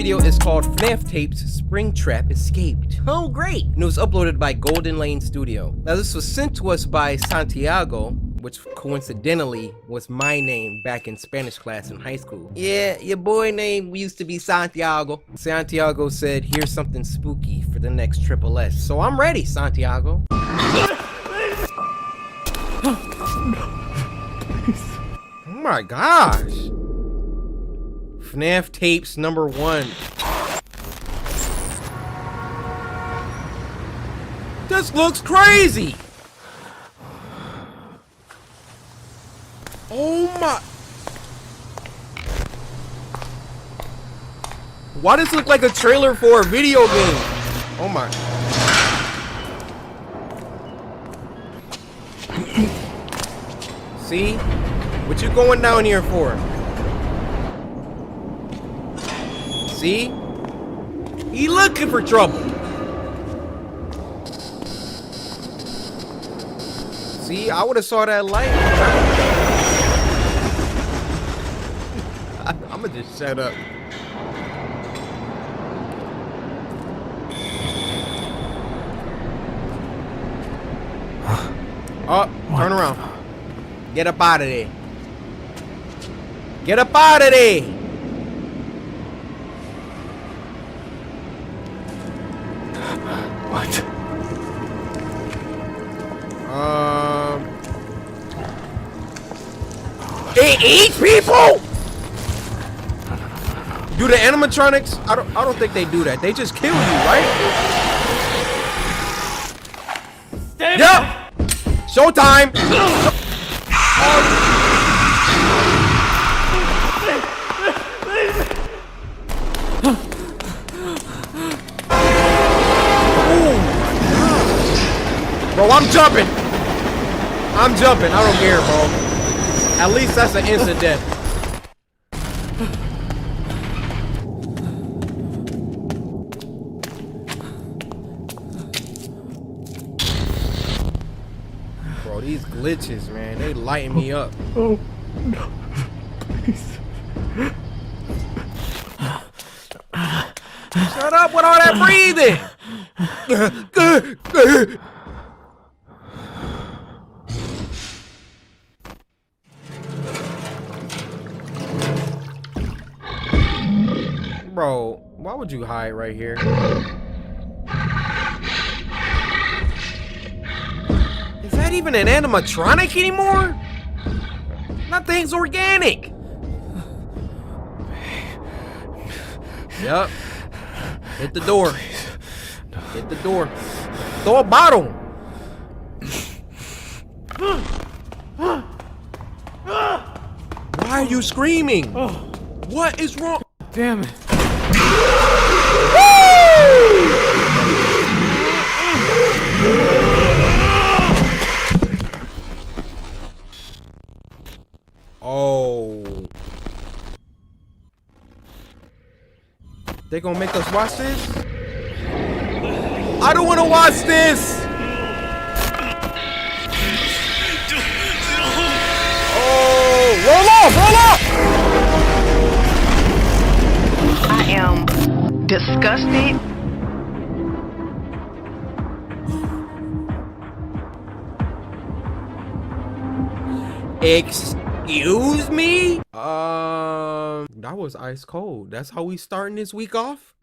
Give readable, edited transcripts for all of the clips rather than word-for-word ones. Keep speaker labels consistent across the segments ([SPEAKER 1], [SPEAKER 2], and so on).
[SPEAKER 1] video is called FNAF Tapes Springtrap Escaped. Oh great! And it was uploaded by Golden Lane Studio. Now this was sent to us by Santiago, which coincidentally was my name back in Spanish class in high school. Yeah, your boy name used to be Santiago. Santiago said, here's something spooky for the next Triple S. So I'm ready, Santiago. Oh my gosh. FNAF Tapes #1. This looks crazy. Oh my. Why does this look like a trailer for a video game? Oh my. See? What you going down here for? See? He looking for trouble. See, I would have saw that light. I'ma just shut up. Oh, turn around. Get up out of there. Get up out of there.
[SPEAKER 2] What?
[SPEAKER 1] They eat people? Do the animatronics? I don't think they do that. They just kill you, right? Yep. Showtime. Bro, I'm jumping. I'm jumping. I don't care, bro. At least that's an instant death. Bro, these glitches, man, they lighten me up.
[SPEAKER 2] Oh, no. Please.
[SPEAKER 1] Shut up with all that breathing. Bro, why would you hide right here? Is that even an animatronic anymore? Nothing's organic. Yup. Hit the door. Hit the door. Throw a bottle. Why are you screaming? What is wrong?
[SPEAKER 2] Damn it.
[SPEAKER 1] Oh. They gonna make us watch this? I don't wanna watch this! Oh, roll off, roll off!
[SPEAKER 3] I am disgusted.
[SPEAKER 1] Excuse me? That was ice cold. That's how we starting this week off?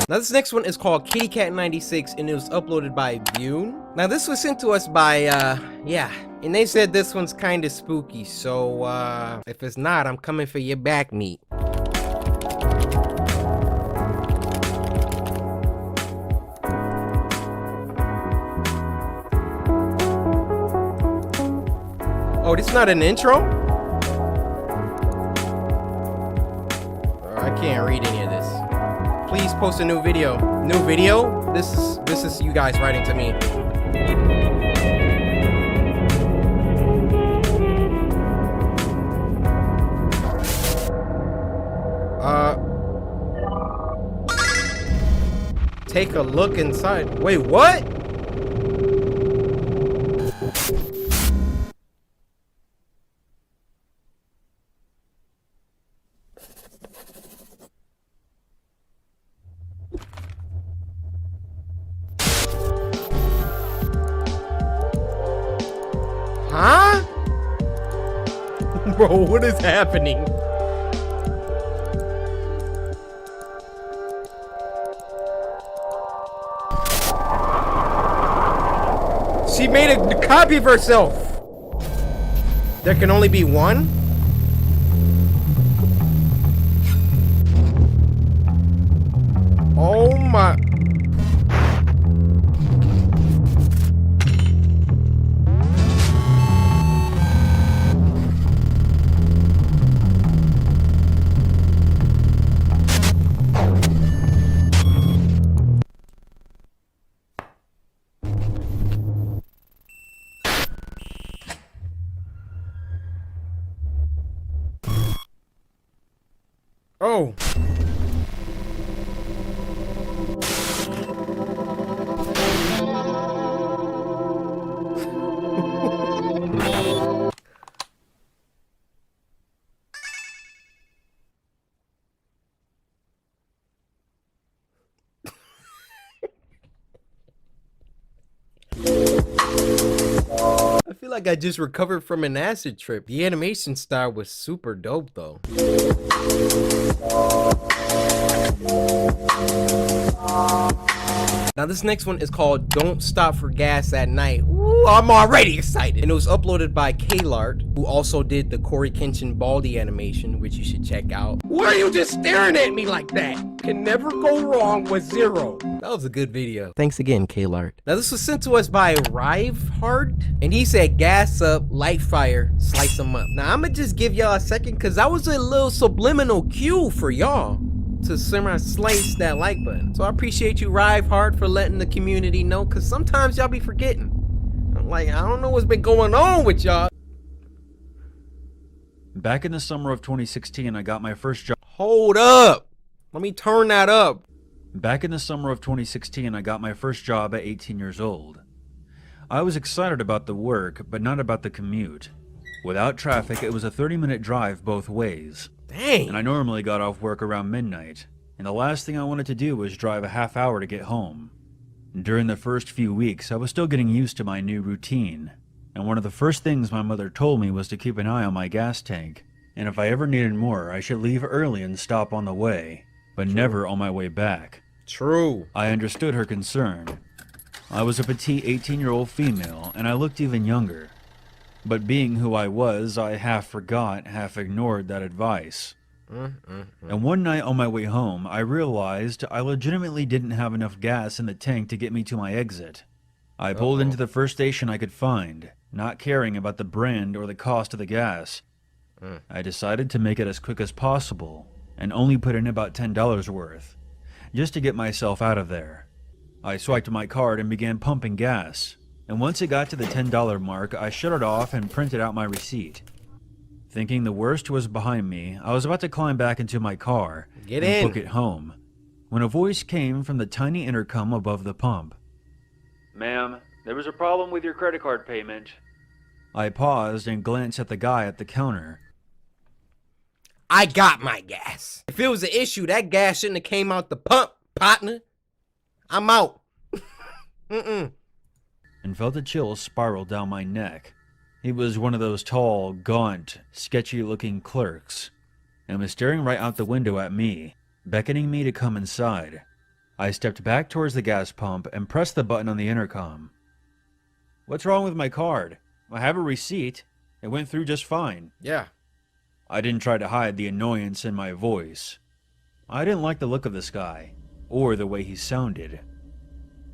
[SPEAKER 1] Now this next one is called Kidnap 96 and it was uploaded by Bune. Now this was sent to us by, yeah. And they said this one's kind of spooky, so, if it's not, I'm coming for your back meat. Oh, this is not an intro? I can't read any of this. Please post a new video. New video? This is you guys writing to me. Take a look inside. Wait, what? Bro, what is happening? She made a copy of herself. There can only be one? Oh my. Oh. I feel like I just recovered from an acid trip. The animation style was super dope though. Now this next one is called Don't Stop for Gas at Night. Ooh, I'm already excited. And it was uploaded by Klart, who also did the Coryxkenshin Baldy animation, which you should check out. Why are you just staring at me like that? Can never go wrong with Zero. That was a good video. Thanks again, Klart. Now this was sent to us by Rivehard, and he said gas up, light fire, slice them up. Now I'ma just give y'all a second, cause that was a little subliminal cue for y'all to semi slice that like button. So I appreciate you, Rivehard, for letting the community know, cause sometimes y'all be forgetting. I'm like, I don't know what's been going on with y'all.
[SPEAKER 4] Back in the summer of 2016, I got my first job.
[SPEAKER 1] Hold up. Let me turn that up.
[SPEAKER 4] Back in the summer of 2016, I got my first job at 18 years old. I was excited about the work, but not about the commute. Without traffic, it was a 30-minute drive both ways.
[SPEAKER 1] Dang.
[SPEAKER 4] And I normally got off work around midnight, and the last thing I wanted to do was drive a half hour to get home. During the first few weeks, I was still getting used to my new routine, and one of the first things my mother told me was to keep an eye on my gas tank, and if I ever needed more, I should leave early and stop on the way, but never on my way back.
[SPEAKER 1] True.
[SPEAKER 4] I understood her concern. I was a petite 18-year-old female, and I looked even younger. But being who I was, I half forgot, half ignored that advice. And one night on my way home, I realized I legitimately didn't have enough gas in the tank to get me to my exit. I pulled into the first station I could find, not caring about the brand or the cost of the gas. I decided to make it as quick as possible, and only put in about $10 worth, just to get myself out of there. I swiped my card and began pumping gas. And once it got to the $10 mark, I shut it off and printed out my receipt. Thinking the worst was behind me, I was about to climb back into my car and book it home, when a voice came from the tiny intercom above the pump. "Ma'am, there was a problem with your credit card payment." I paused and glanced at the guy at the counter.
[SPEAKER 1] I got my gas. If it was an issue, that gas shouldn't have came out the pump, partner. I'm out.
[SPEAKER 4] And felt a chill spiral down my neck. He was one of those tall, gaunt, sketchy-looking clerks, and was staring right out the window at me, beckoning me to come inside. I stepped back towards the gas pump and pressed the button on the intercom. "What's wrong with my card? I have a receipt. It went through just fine."
[SPEAKER 1] Yeah.
[SPEAKER 4] I didn't try to hide the annoyance in my voice. I didn't like the look of this guy, or the way he sounded.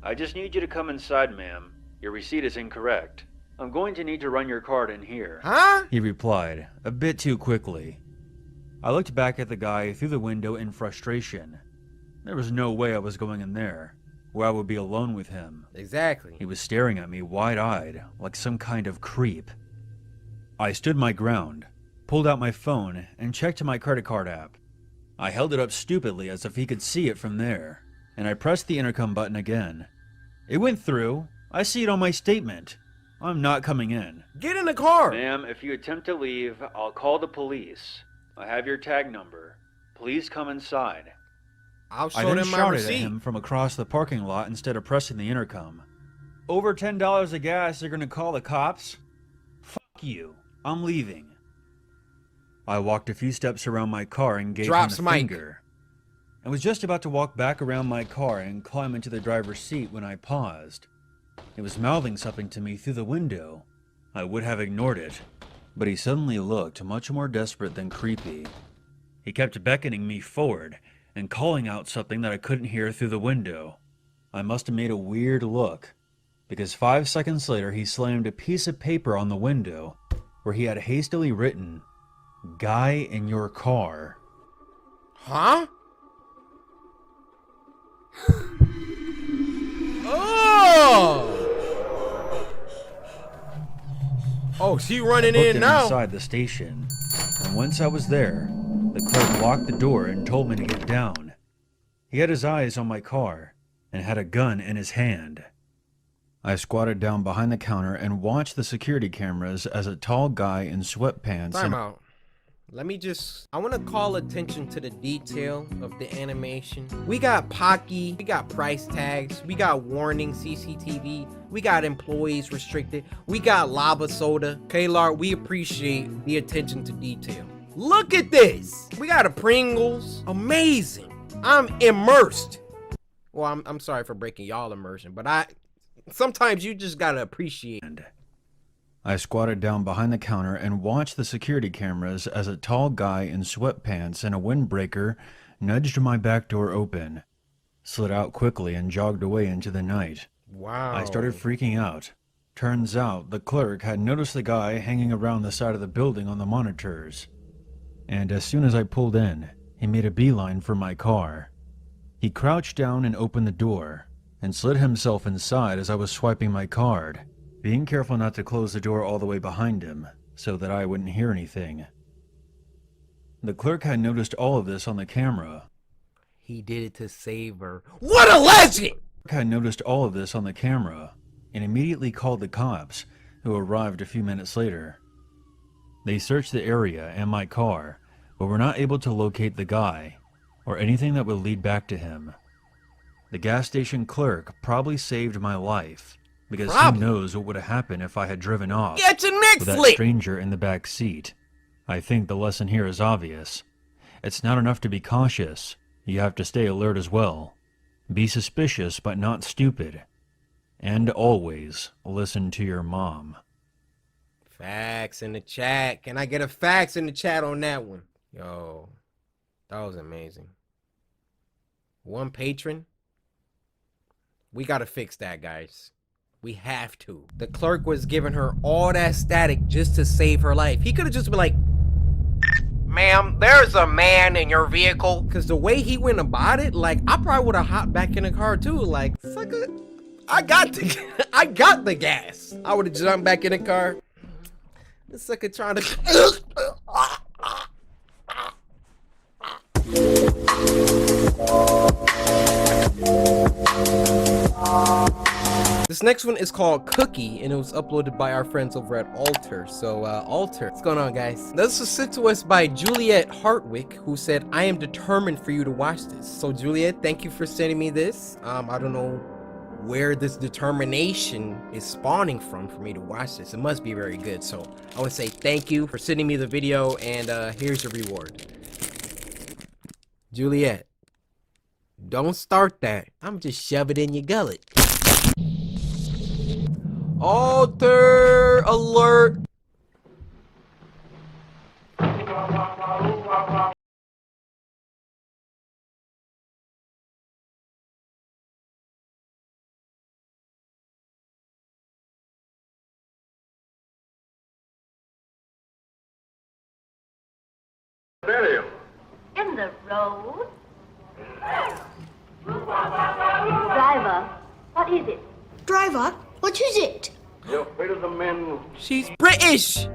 [SPEAKER 4] "I just need you to come inside, ma'am. Your receipt is incorrect. I'm going to need to run your card in here."
[SPEAKER 1] Huh?
[SPEAKER 4] He replied, a bit too quickly. I looked back at the guy through the window in frustration. There was no way I was going in there, where I would be alone with him.
[SPEAKER 1] Exactly.
[SPEAKER 4] He was staring at me wide-eyed, like some kind of creep. I stood my ground, pulled out my phone, and checked my credit card app. I held it up stupidly as if he could see it from there, and I pressed the intercom button again. It went through. I see it on my statement. I'm not coming in.
[SPEAKER 1] Get in the car.
[SPEAKER 4] "Ma'am, if you attempt to leave, I'll call the police. I have your tag number. Please come inside."
[SPEAKER 1] I'll
[SPEAKER 4] I
[SPEAKER 1] show
[SPEAKER 4] then
[SPEAKER 1] them my
[SPEAKER 4] shouted at
[SPEAKER 1] receipt.
[SPEAKER 4] him from across the parking lot instead of pressing the intercom. "Over $10 of gas, they're gonna call the cops? Fuck you. I'm leaving." I walked a few steps around my car and gave
[SPEAKER 1] Drops
[SPEAKER 4] him the
[SPEAKER 1] mic.
[SPEAKER 4] finger. I was just about to walk back around my car and climb into the driver's seat when I paused. It was mouthing something to me through the window. I would have ignored it, but he suddenly looked much more desperate than creepy. He kept beckoning me forward and calling out something that I couldn't hear through the window. I must have made a weird look, because 5 seconds later he slammed a piece of paper on the window where he had hastily written, "Guy in your car."
[SPEAKER 1] Huh? Oh! Oh, she running
[SPEAKER 4] Looked
[SPEAKER 1] in now.
[SPEAKER 4] inside the station, and once I was there, the clerk locked the door and told me to get down. He had his eyes on my car and had a gun in his hand. I squatted down behind the counter and watched the security cameras as a tall guy in sweatpants
[SPEAKER 1] Time out. I want to call attention to the detail of the animation. We got Pocky, we got price tags, we got warning CCTV, we got employees restricted, we got lava soda. Klar, we appreciate the attention to detail. Look at this. We got a Pringles. Amazing. I'm immersed. Well, I'm sorry for breaking y'all immersion, but sometimes you just gotta appreciate.
[SPEAKER 4] I squatted down behind the counter and watched the security cameras as a tall guy in sweatpants and a windbreaker nudged my back door open, slid out quickly and jogged away into the night.
[SPEAKER 1] Wow.
[SPEAKER 4] I started freaking out. Turns out the clerk had noticed the guy hanging around the side of the building on the monitors. And as soon as I pulled in, he made a beeline for my car. He crouched down and opened the door, and slid himself inside as I was swiping my card, being careful not to close the door all the way behind him, so that I wouldn't hear anything. The clerk had noticed all of this on the camera.
[SPEAKER 1] He did it to save her. What a legend!
[SPEAKER 4] The clerk had noticed all of this on the camera, and immediately called the cops, who arrived a few minutes later. They searched the area and my car, but were not able to locate the guy, or anything that would lead back to him. The gas station clerk probably saved my life, because who knows what would have happened if I had driven off
[SPEAKER 1] Get your neck
[SPEAKER 4] with that
[SPEAKER 1] flick!
[SPEAKER 4] stranger in the back seat. I think the lesson here is obvious. It's not enough to be cautious. You have to stay alert as well. Be suspicious but not stupid. And always listen to your mom.
[SPEAKER 1] Facts in the chat. Can I get a fax in the chat on that one? Yo, that was amazing. One patron. We gotta fix that, guys. We have to. The clerk was giving her all that static just to save her life. He could have just been like, "Ma'am, there's a man in your vehicle." Because the way he went about it, like, I probably would have hopped back in the car too. Like, sucker, I got the gas. I would have jumped back in the car. This sucker trying to. This next one is called Cookie, and it was uploaded by our friends over at Alter. So, Alter, what's going on, guys? This was sent to us by Juliet Hartwick, who said, "I am determined for you to watch this." So, Juliet, thank you for sending me this. I don't know where this determination is spawning from for me to watch this. It must be very good. So, I would say thank you for sending me the video, and here's your reward. Juliet, don't start that. I'm just shove it in your gullet. Alter alert.
[SPEAKER 5] In the road? Driver, what is it?
[SPEAKER 6] Driver, what is it?
[SPEAKER 7] You're afraid of the men.
[SPEAKER 1] She's British!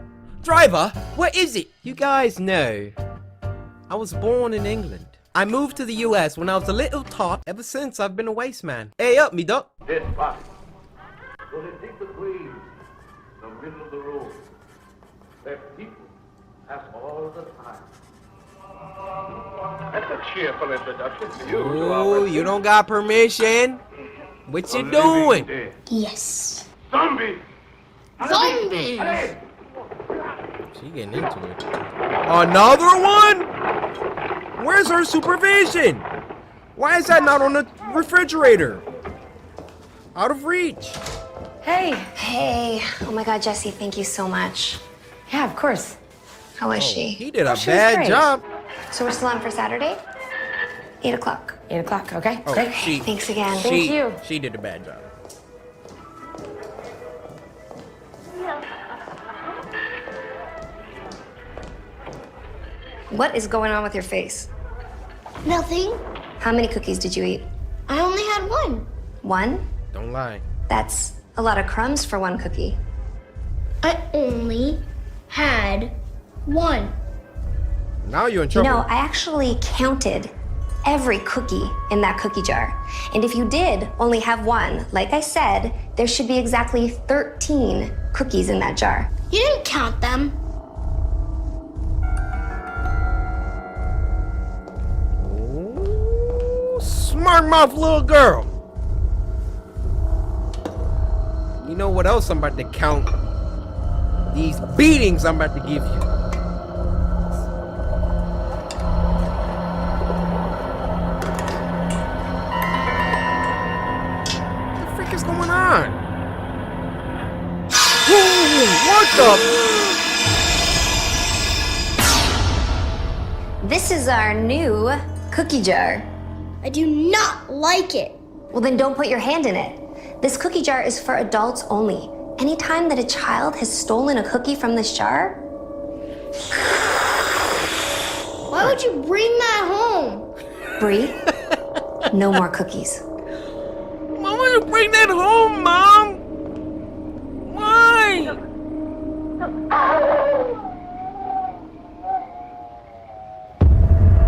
[SPEAKER 1] Driver, what is it? You guys know, I was born in England. I moved to the US when I was a little tot. Ever since, I've been a waste man. Hey up, me duck.
[SPEAKER 7] Dead body. So they dig the grave in the middle of the road. Where people pass all the time. That's a cheerful introduction to you.
[SPEAKER 1] Ooh, you don't got permission? What you doing?
[SPEAKER 6] Yes.
[SPEAKER 7] Zombie!
[SPEAKER 6] Zombies!
[SPEAKER 7] Hey!
[SPEAKER 1] She getting into it. Another one? Where's her supervision? Why is that not on the refrigerator? Out of reach.
[SPEAKER 8] Hey.
[SPEAKER 9] Hey. Oh my God, Jesse, thank you so much.
[SPEAKER 8] Yeah, of course.
[SPEAKER 9] How is she?
[SPEAKER 1] He did a
[SPEAKER 8] she was
[SPEAKER 1] bad
[SPEAKER 8] great.
[SPEAKER 1] job.
[SPEAKER 9] So we're still on for Saturday? 8 o'clock.
[SPEAKER 8] 8 o'clock, okay?
[SPEAKER 1] Oh,
[SPEAKER 8] Great.
[SPEAKER 1] she,
[SPEAKER 9] Thanks again.
[SPEAKER 8] Thank you.
[SPEAKER 1] She did a bad job.
[SPEAKER 9] What is going on with your face?
[SPEAKER 6] Nothing.
[SPEAKER 9] How many cookies did you eat?
[SPEAKER 6] I only had one.
[SPEAKER 9] One?
[SPEAKER 1] Don't lie.
[SPEAKER 9] That's a lot of crumbs for one cookie.
[SPEAKER 6] I only had one.
[SPEAKER 1] Now you're in
[SPEAKER 9] You
[SPEAKER 1] trouble.
[SPEAKER 9] know, I actually counted every cookie in that cookie jar. And if you did only have one, like I said, there should be exactly 13 cookies in that jar.
[SPEAKER 6] You didn't count them.
[SPEAKER 1] Ooh, smart mouth little girl. You know what else I'm about to count? These beatings I'm about to give you. What the frick is going on? Ooh, what the?
[SPEAKER 9] This is our new cookie jar.
[SPEAKER 6] I do not like it.
[SPEAKER 9] Well, then don't put your hand in it. This cookie jar is for adults only. Anytime that a child has stolen a cookie from this jar,
[SPEAKER 6] Why would you bring that home?
[SPEAKER 9] Bree, no more cookies.
[SPEAKER 1] Why would you bring that home, Mom? Why?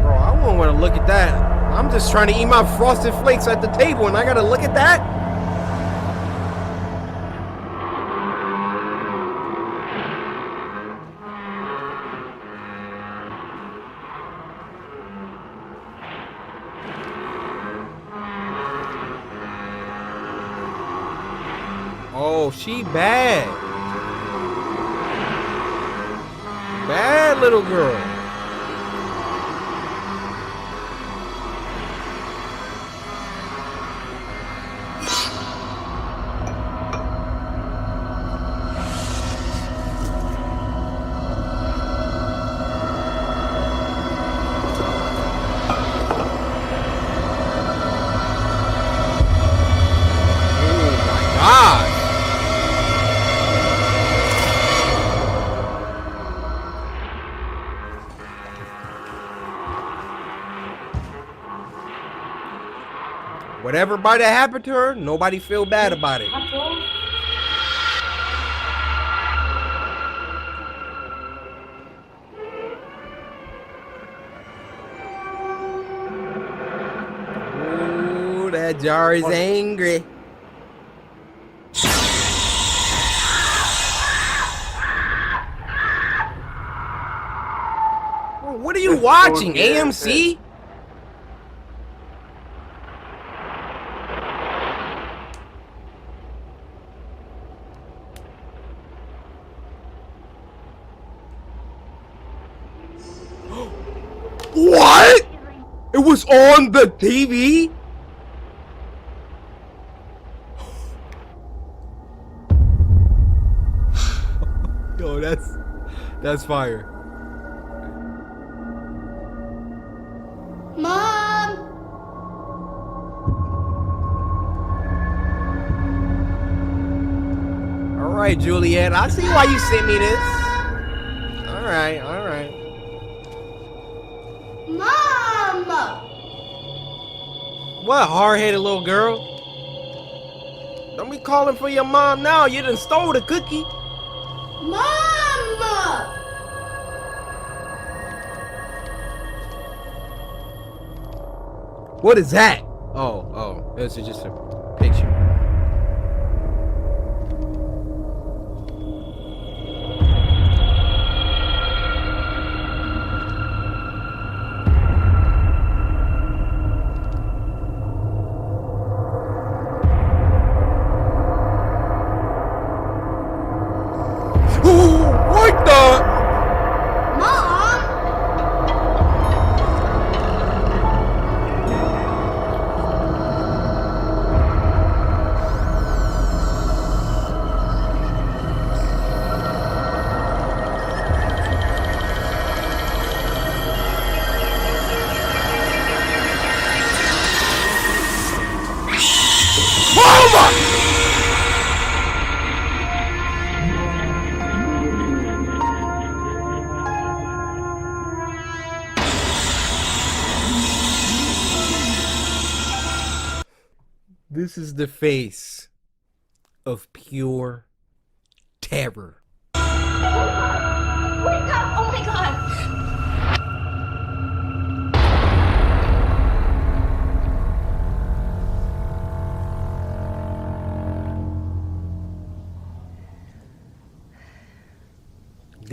[SPEAKER 1] Bro, I wouldn't want to look at that. I'm just trying to eat my frosted flakes at the table and I gotta look at that? Oh, she bad. Bad little girl. Whatever might have happened to her, nobody feel bad about it. Ooh, that jar is angry. What are you watching, AMC? What? It was on the TV? Yo, that's fire.
[SPEAKER 6] Mom!
[SPEAKER 1] All right, Juliet. I see why you sent me this. All right, all right.
[SPEAKER 6] Mom!
[SPEAKER 1] What hard-headed little girl? Don't be calling for your mom now. You done stole the cookie.
[SPEAKER 6] Mom!
[SPEAKER 1] What is that? Oh, this is just a picture. Ooh, what the? This is the face of pure terror.
[SPEAKER 6] Wake up! Oh my god!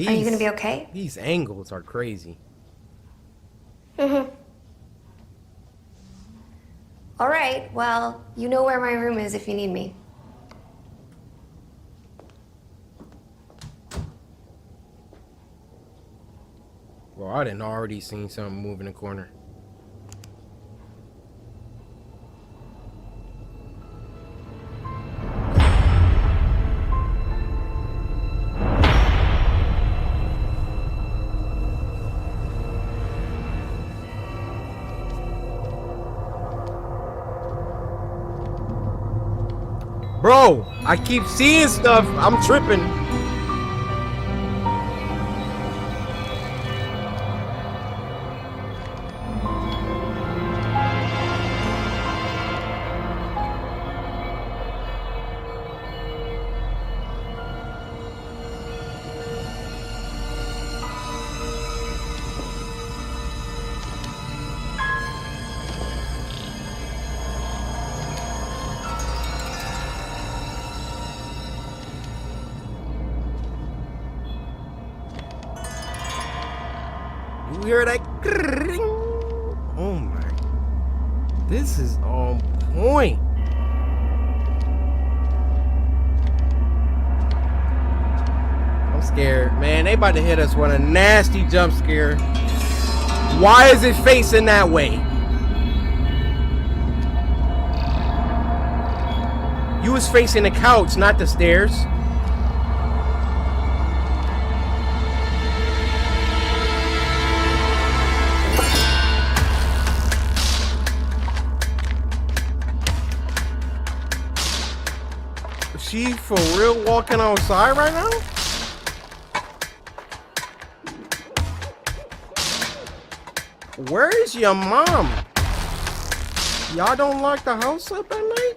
[SPEAKER 9] Are you gonna be okay?
[SPEAKER 1] These angles are crazy.
[SPEAKER 9] Mm-hmm. All right, well, you know where my room is if you need me.
[SPEAKER 1] Well, I done already seen something move in the corner. Bro, I keep seeing stuff. I'm tripping. You hear that? Oh my. This is on point. I'm scared. Man, they about to hit us with a nasty jump scare. Why is it facing that way? You was facing the couch, not the stairs. She for real walking outside right now? Where is your mom? Y'all don't lock the house up at night?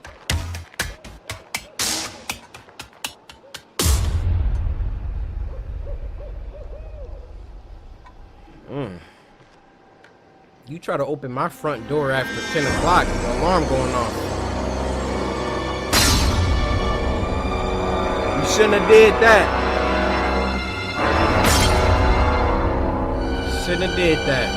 [SPEAKER 1] You try to open my front door after 10 o'clock, the alarm going off. You shouldn't have did that. Shouldn't have did that.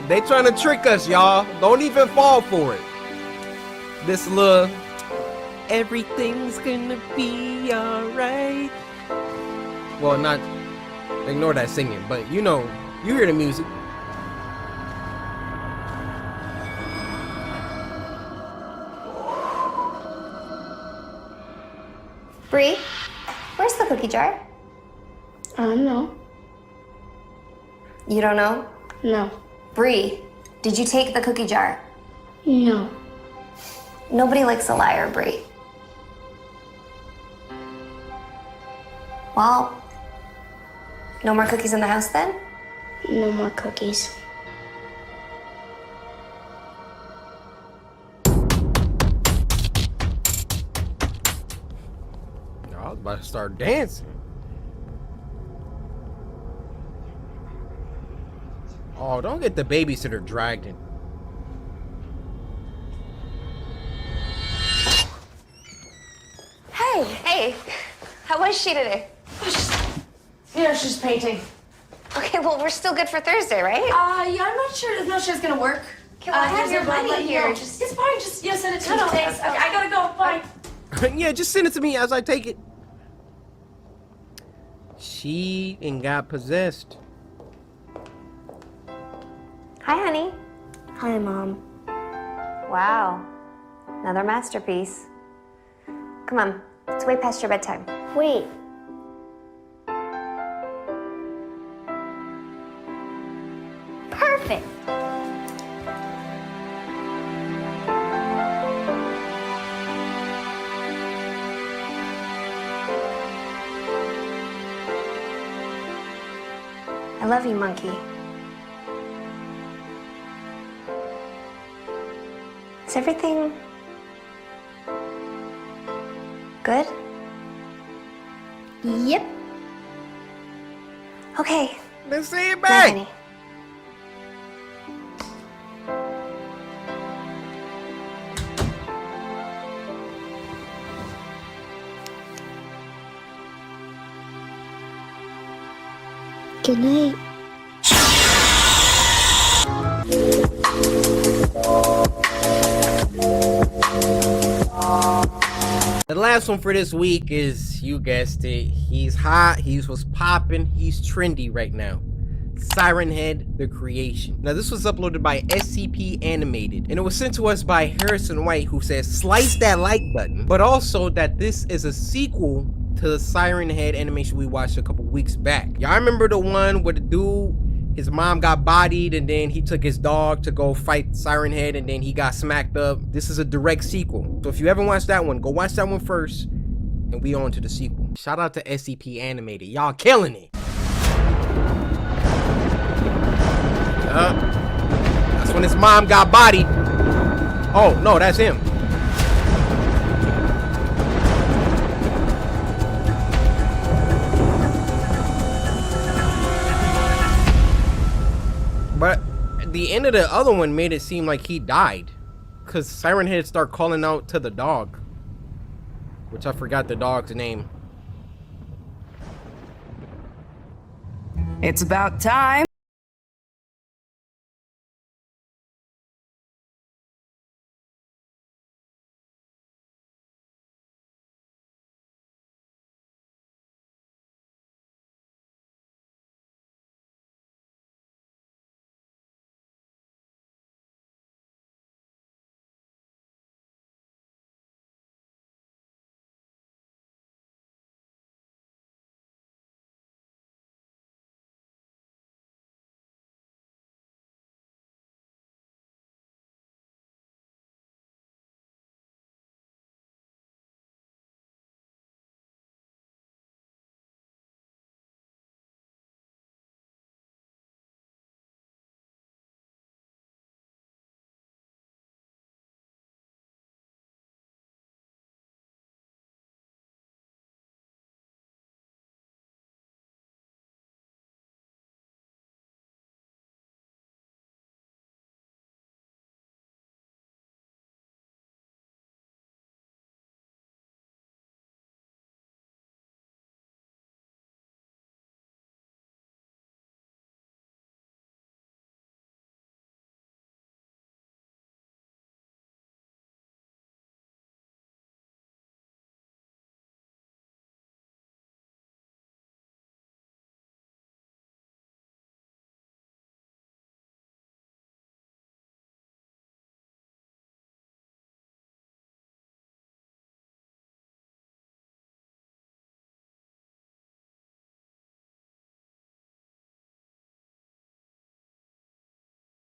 [SPEAKER 1] They trying to trick us, y'all. Don't even fall for it. This little everything's gonna be alright. Well, not ignore that singing, but you know, you hear the music.
[SPEAKER 9] Bree, where's the cookie jar?
[SPEAKER 6] I don't know.
[SPEAKER 9] You don't know?
[SPEAKER 6] No.
[SPEAKER 9] Bree, did you take the cookie jar?
[SPEAKER 6] No.
[SPEAKER 9] Nobody likes a liar, Bree. Well, no more cookies in the house then?
[SPEAKER 6] No more cookies.
[SPEAKER 1] I was about to start dancing. Oh, don't get the babysitter dragged in.
[SPEAKER 9] Hey, how was she today?
[SPEAKER 8] Yeah, she's painting.
[SPEAKER 9] Okay, well, we're still good for Thursday, right?
[SPEAKER 8] Yeah, I'm not sure. No, she's gonna work.
[SPEAKER 9] Okay, well, I have your money here.
[SPEAKER 8] It's fine. Just send it to me. Thanks. Okay, I gotta go. Bye.
[SPEAKER 1] Yeah, just send it to me as I take it. She ain't got possessed.
[SPEAKER 9] Hi, honey.
[SPEAKER 6] Hi, Mom.
[SPEAKER 9] Wow, another masterpiece. Come on, It's way past your bedtime.
[SPEAKER 6] Wait. Perfect.
[SPEAKER 9] I love you, monkey. Is everything good?
[SPEAKER 6] Yep.
[SPEAKER 9] Okay.
[SPEAKER 1] Let's see it
[SPEAKER 9] Bye,
[SPEAKER 1] back.
[SPEAKER 9] honey.
[SPEAKER 6] Good night.
[SPEAKER 1] The last one for this week is, you guessed it, he's hot, he's what's popping, he's trendy right now. Siren Head, The Creation. Now this was uploaded by SCP Animated, and it was sent to us by Harrison White, who says slice that like button, but also that this is a sequel to the Siren Head animation we watched a couple weeks back. Y'all remember the one where the dude, his mom got bodied and then he took his dog to go fight Siren Head and then he got smacked up? This is a direct sequel. So if you haven't watched that one, go watch that one first and we on to the sequel. Shout out to SCP Animated. Y'all killing it. That's when his mom got bodied. Oh, no, that's him. But the end of the other one made it seem like he died, because Siren Head started calling out to the dog, which I forgot the dog's name.
[SPEAKER 3] It's about time.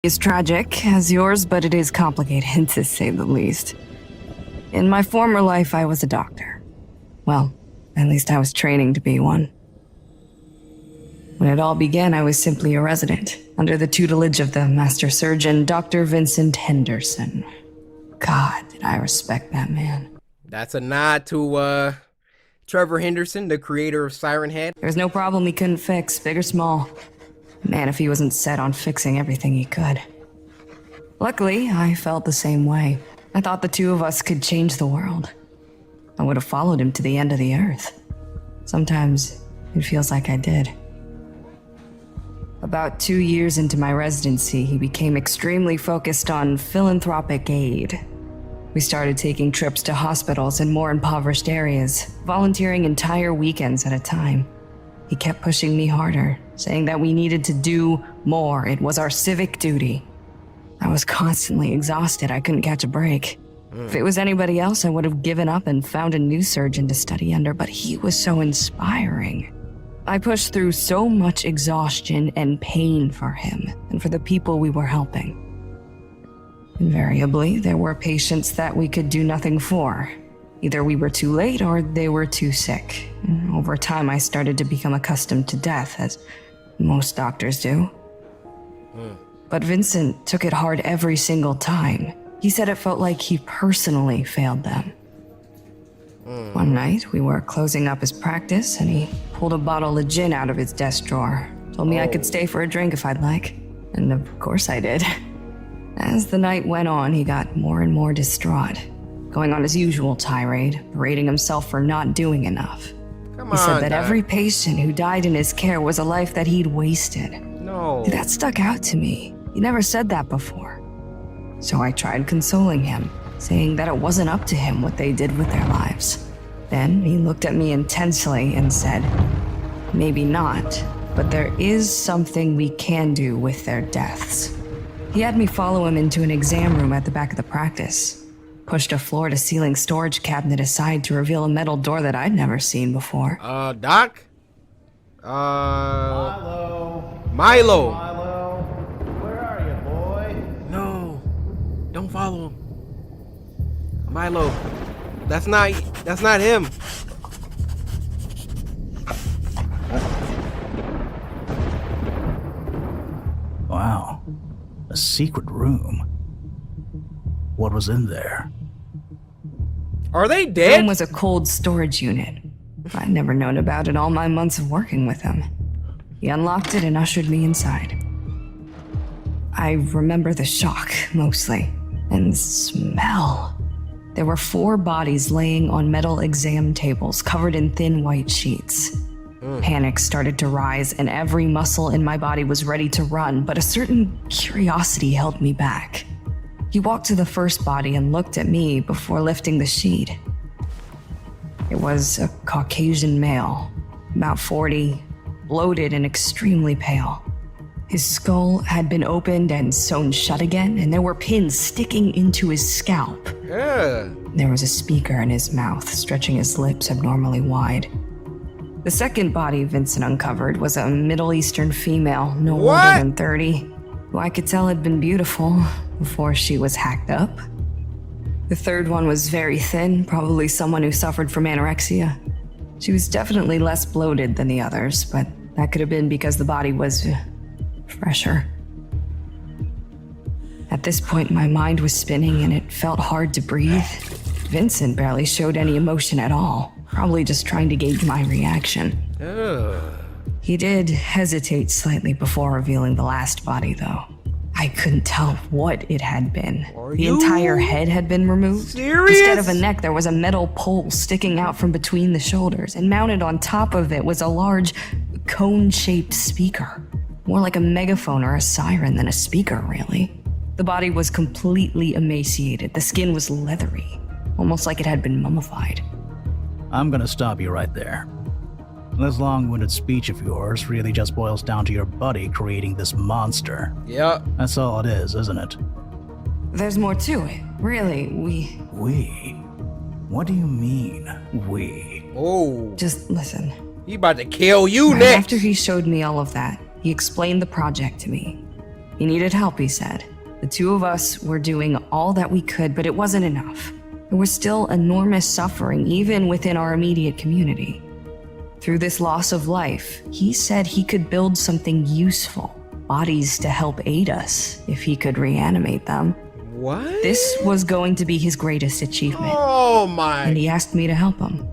[SPEAKER 3] Is tragic as yours, but it is complicated to say the least. In my former life, I was a doctor. Well, at least I was training to be one. When it all began, I was simply a resident, under the tutelage of the master surgeon, Dr. Vincent Henderson. God, did I respect that man.
[SPEAKER 1] That's a nod to Trevor Henderson, the creator of Siren Head.
[SPEAKER 3] There was no problem he couldn't fix, big or small. Man, if he wasn't set on fixing everything he could. Luckily, I felt the same way. I thought the two of us could change the world. I would have followed him to the end of the earth. Sometimes, it feels like I did. About 2 years into my residency, he became extremely focused on philanthropic aid. We started taking trips to hospitals in more impoverished areas, volunteering entire weekends at a time. He kept pushing me harder, saying that we needed to do more. It was our civic duty. I was constantly exhausted. I couldn't catch a break. If it was anybody else, I would have given up and found a new surgeon to study under, but he was so inspiring. I pushed through so much exhaustion and pain for him and for the people we were helping. Invariably, there were patients that we could do nothing for. Either we were too late or they were too sick. Over time, I started to become accustomed to death, as most doctors do. But Vincent took it hard every single time. He said it felt like he personally failed them. One night, we were closing up his practice, and he pulled a bottle of gin out of his desk drawer. Told me I could stay for a drink if I'd like. And of course I did. As the night went on, he got more and more distraught, going on his usual tirade, berating himself for not doing enough. He said that every patient who died in his care was a life that he'd wasted.
[SPEAKER 1] No.
[SPEAKER 3] That stuck out to me. He never said that before. So I tried consoling him, saying that it wasn't up to him what they did with their lives. Then he looked at me intensely and said, "Maybe not, but there is something we can do with their deaths." He had me follow him into an exam room at the back of the practice, pushed a floor-to-ceiling storage cabinet aside to reveal a metal door that I'd never seen before.
[SPEAKER 1] Doc?
[SPEAKER 7] Milo.
[SPEAKER 1] Milo.
[SPEAKER 7] Milo. Where are you, boy?
[SPEAKER 1] No. Don't follow him. Milo. That's not him.
[SPEAKER 10] Wow. A secret room. What was in there?
[SPEAKER 1] Are they
[SPEAKER 3] The
[SPEAKER 1] dead?
[SPEAKER 3] room was a cold storage unit. I'd never known about it all my months of working with him. He unlocked it and ushered me inside. I remember the shock, mostly, and the smell. There were 4 bodies laying on metal exam tables covered in thin white sheets. Panic started to rise, and every muscle in my body was ready to run, but a certain curiosity held me back. He walked to the first body and looked at me before lifting the sheet. It was a Caucasian male, about 40, bloated and extremely pale. His skull had been opened and sewn shut again, and there were pins sticking into his scalp.
[SPEAKER 1] Yeah.
[SPEAKER 3] There was a speaker in his mouth, stretching his lips abnormally wide. The second body Vincent uncovered was a Middle Eastern female, no older than 30, who I could tell had been beautiful before she was hacked up. The third one was very thin, probably someone who suffered from anorexia. She was definitely less bloated than the others, but that could have been because the body was fresher. At this point, my mind was spinning and it felt hard to breathe. Vincent barely showed any emotion at all, probably just trying to gauge my reaction. He did hesitate slightly before revealing the last body, though. I couldn't tell what it had been. The entire head had been removed.
[SPEAKER 1] Serious?
[SPEAKER 3] Instead of a neck, there was a metal pole sticking out from between the shoulders, and mounted on top of it was a large, cone-shaped speaker. More like a megaphone or a siren than a speaker, really. The body was completely emaciated. The skin was leathery, almost like it had been mummified.
[SPEAKER 10] I'm gonna stop you right there. This long-winded speech of yours really just boils down to your buddy creating this monster.
[SPEAKER 1] Yep.
[SPEAKER 10] That's all it is, isn't it?
[SPEAKER 3] There's more to it. Really, we...
[SPEAKER 10] We? What do you mean, we?
[SPEAKER 1] Oh.
[SPEAKER 3] Just listen.
[SPEAKER 1] He about to kill you
[SPEAKER 3] Right
[SPEAKER 1] next.
[SPEAKER 3] after he showed me all of that, he explained the project to me. He needed help, he said. The two of us were doing all that we could, but it wasn't enough. There was still enormous suffering, even within our immediate community. Through this loss of life, he said he could build something useful, bodies to help aid us if he could reanimate them.
[SPEAKER 1] What?
[SPEAKER 3] This was going to be his greatest achievement,
[SPEAKER 1] Oh my.
[SPEAKER 3] and he asked me to help him.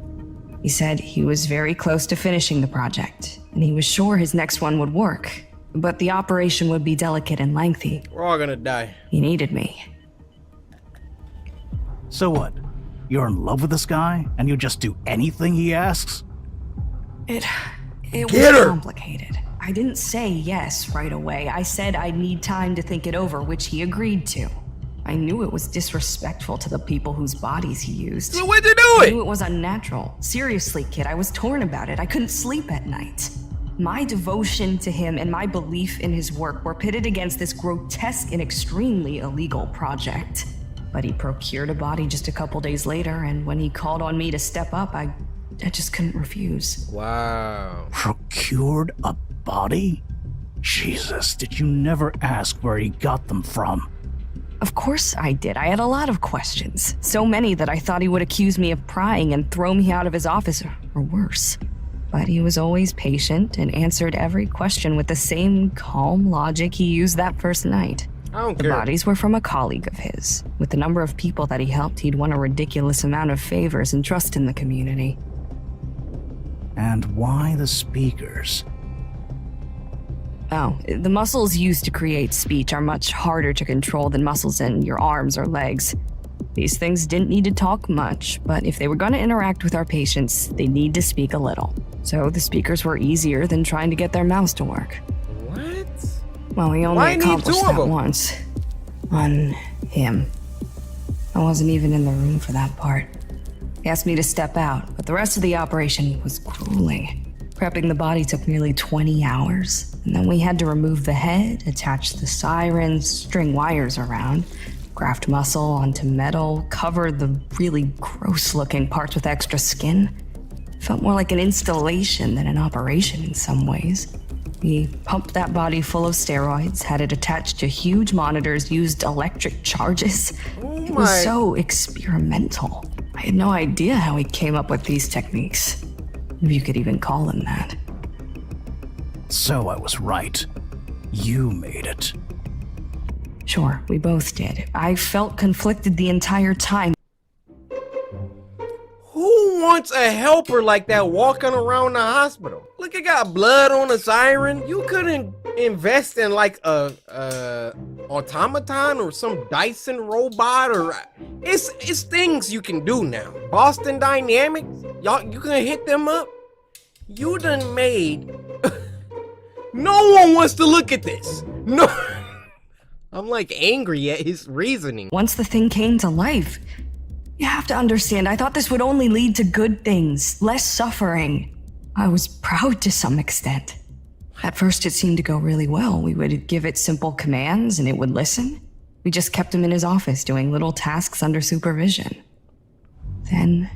[SPEAKER 3] He said he was very close to finishing the project, and he was sure his next one would work, but the operation would be delicate and lengthy.
[SPEAKER 1] We're all gonna die.
[SPEAKER 3] He needed me.
[SPEAKER 10] So what? You're in love with this guy, and you just do anything he asks?
[SPEAKER 3] It
[SPEAKER 1] Get
[SPEAKER 3] was
[SPEAKER 1] her!
[SPEAKER 3] complicated. I didn't say yes right away. I said I'd need time to think it over, which he agreed to. I knew it was disrespectful to the people whose bodies he used.
[SPEAKER 1] So what'd you do
[SPEAKER 3] I
[SPEAKER 1] it?
[SPEAKER 3] knew it was unnatural. Seriously, kid, I was torn about it. I couldn't sleep at night. My devotion to him and my belief in his work were pitted against this grotesque and extremely illegal project. but he procured a body just a couple days later, and when he called on me to step up, I just couldn't refuse.
[SPEAKER 1] Wow.
[SPEAKER 10] Procured a body? Jesus, did you never ask where he got them from?
[SPEAKER 3] Of course I did. I had a lot of questions. So many that I thought he would accuse me of prying and throw me out of his office, or worse. But he was always patient and answered every question with the same calm logic he used that first night.
[SPEAKER 1] I don't
[SPEAKER 3] The
[SPEAKER 1] care.
[SPEAKER 3] bodies were from a colleague of his. With the number of people that he helped, he'd won a ridiculous amount of favors and trust in the community.
[SPEAKER 10] And why the speakers?
[SPEAKER 3] Oh, the muscles used to create speech are much harder to control than muscles in your arms or legs. These things didn't need to talk much, but if they were going to interact with our patients, they need to speak a little. So the speakers were easier than trying to get their mouths to work.
[SPEAKER 1] What?
[SPEAKER 3] Well, we
[SPEAKER 1] Why
[SPEAKER 3] only
[SPEAKER 1] need
[SPEAKER 3] accomplished
[SPEAKER 1] two of
[SPEAKER 3] that
[SPEAKER 1] them?
[SPEAKER 3] once. On him. I wasn't even in the room for that part. He asked me to step out, but the rest of the operation was grueling. Prepping the body took nearly 20 hours, and then we had to remove the head, attach the sirens, string wires around, graft muscle onto metal, cover the really gross-looking parts with extra skin. It felt more like an installation than an operation in some ways. We pumped that body full of steroids, had it attached to huge monitors, used electric charges. It was
[SPEAKER 1] my-
[SPEAKER 3] so experimental. I had no idea how he came up with these techniques, if you could even call them that.
[SPEAKER 10] So I was right. You made it.
[SPEAKER 3] Sure, we both did. I felt conflicted the entire time.
[SPEAKER 1] Who wants a helper like that walking around the hospital? Look, it got blood on the siren. You couldn't invest in like a automaton or some Dyson robot, or it's things you can do now. Boston Dynamics, y'all, you can hit them up. You done made. No one wants to look at this. No. I'm like angry at his reasoning.
[SPEAKER 3] Once the thing came to life, you have to understand, I thought this would only lead to good things, less suffering. I was proud to some extent. At first, it seemed to go really well. We would give it simple commands and it would listen. We just kept him in his office doing little tasks under supervision. Then,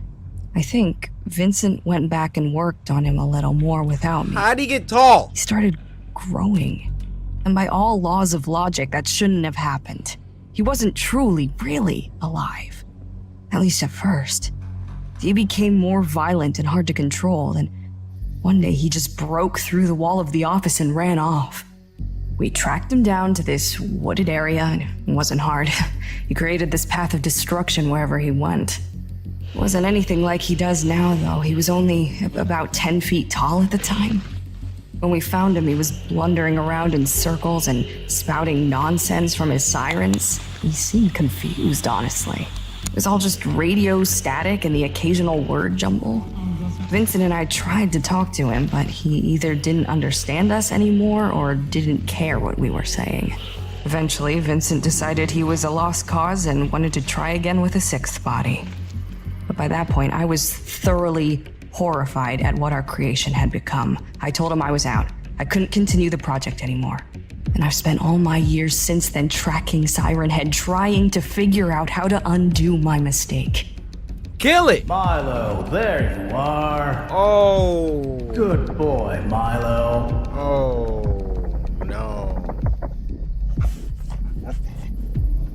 [SPEAKER 3] I think, Vincent went back and worked on him a little more without me.
[SPEAKER 1] How'd he get tall?
[SPEAKER 3] He started growing. And by all laws of logic, that shouldn't have happened. He wasn't truly, really alive. At least at first. He became more violent and hard to control, and one day he just broke through the wall of the office and ran off. We tracked him down to this wooded area, and it wasn't hard. He created this path of destruction wherever he went. It wasn't anything like he does now, though. He was only about 10 feet tall at the time. When we found him, he was blundering around in circles and spouting nonsense from his sirens. He seemed confused, honestly. It was all just radio static and the occasional word jumble. Vincent and I tried to talk to him, but he either didn't understand us anymore or didn't care what we were saying. Eventually, Vincent decided he was a lost cause and wanted to try again with a sixth body. But by that point, I was thoroughly horrified at what our creation had become. I told him I was out. I couldn't continue the project anymore. And I've spent all my years since then tracking Siren Head, trying to figure out how to undo my mistake.
[SPEAKER 1] Kill it!
[SPEAKER 10] Milo, there you are.
[SPEAKER 1] Oh.
[SPEAKER 10] Good boy, Milo.
[SPEAKER 1] Oh, no.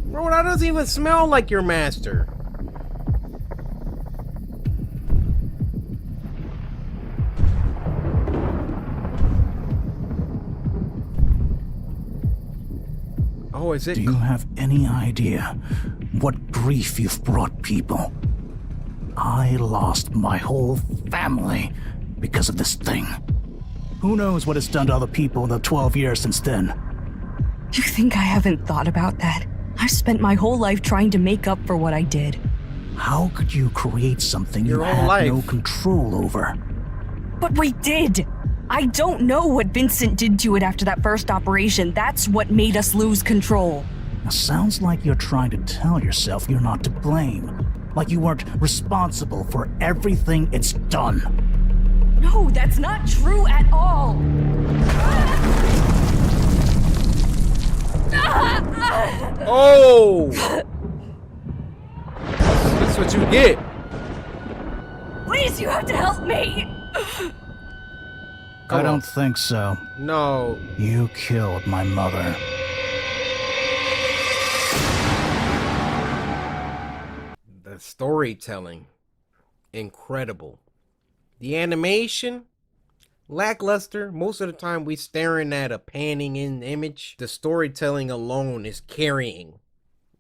[SPEAKER 1] Bro, that doesn't even smell like your master. Oh, is it?
[SPEAKER 10] Do you have any idea what grief you've brought people? I lost my whole family because of this thing. Who knows what it's done to other people in the 12 years since then?
[SPEAKER 3] You think I haven't thought about that? I've spent my whole life trying to make up for what I did.
[SPEAKER 10] How could you create something
[SPEAKER 1] Your
[SPEAKER 10] you
[SPEAKER 1] whole
[SPEAKER 10] had
[SPEAKER 1] life.
[SPEAKER 10] no control over?
[SPEAKER 3] But we did! I don't know what Vincent did to it after that first operation. That's what made us lose control.
[SPEAKER 10] It sounds like you're trying to tell yourself you're not to blame. Like you weren't responsible for everything it's done.
[SPEAKER 3] No, that's not true at all.
[SPEAKER 1] Oh! what you get.
[SPEAKER 3] Please, you have to help me.
[SPEAKER 10] I don't think so.
[SPEAKER 1] No.
[SPEAKER 10] You killed my mother.
[SPEAKER 1] The storytelling, incredible. The animation, lackluster. Most of the time we staring at a panning in image. The storytelling alone is carrying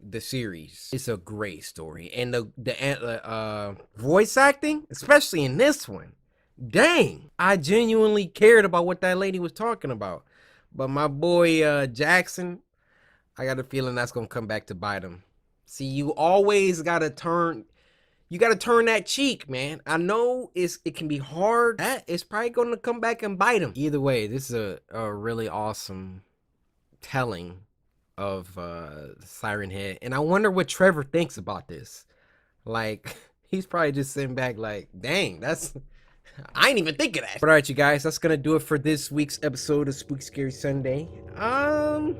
[SPEAKER 1] the series. It's a great story. And the voice acting, especially in this one, dang, I genuinely cared about what that lady was talking about. But my boy Jackson, I got a feeling that's gonna come back to bite him. See, you always gotta turn that cheek, man. I know it can be hard. It's probably gonna come back and bite him. Either way, this is a really awesome telling of Siren Head. And I wonder what Trevor thinks about this. Like, he's probably just sitting back like, dang, I ain't even think of that. But alright, you guys, that's gonna do it for this week's episode of Spooky Scary Sunday. I'm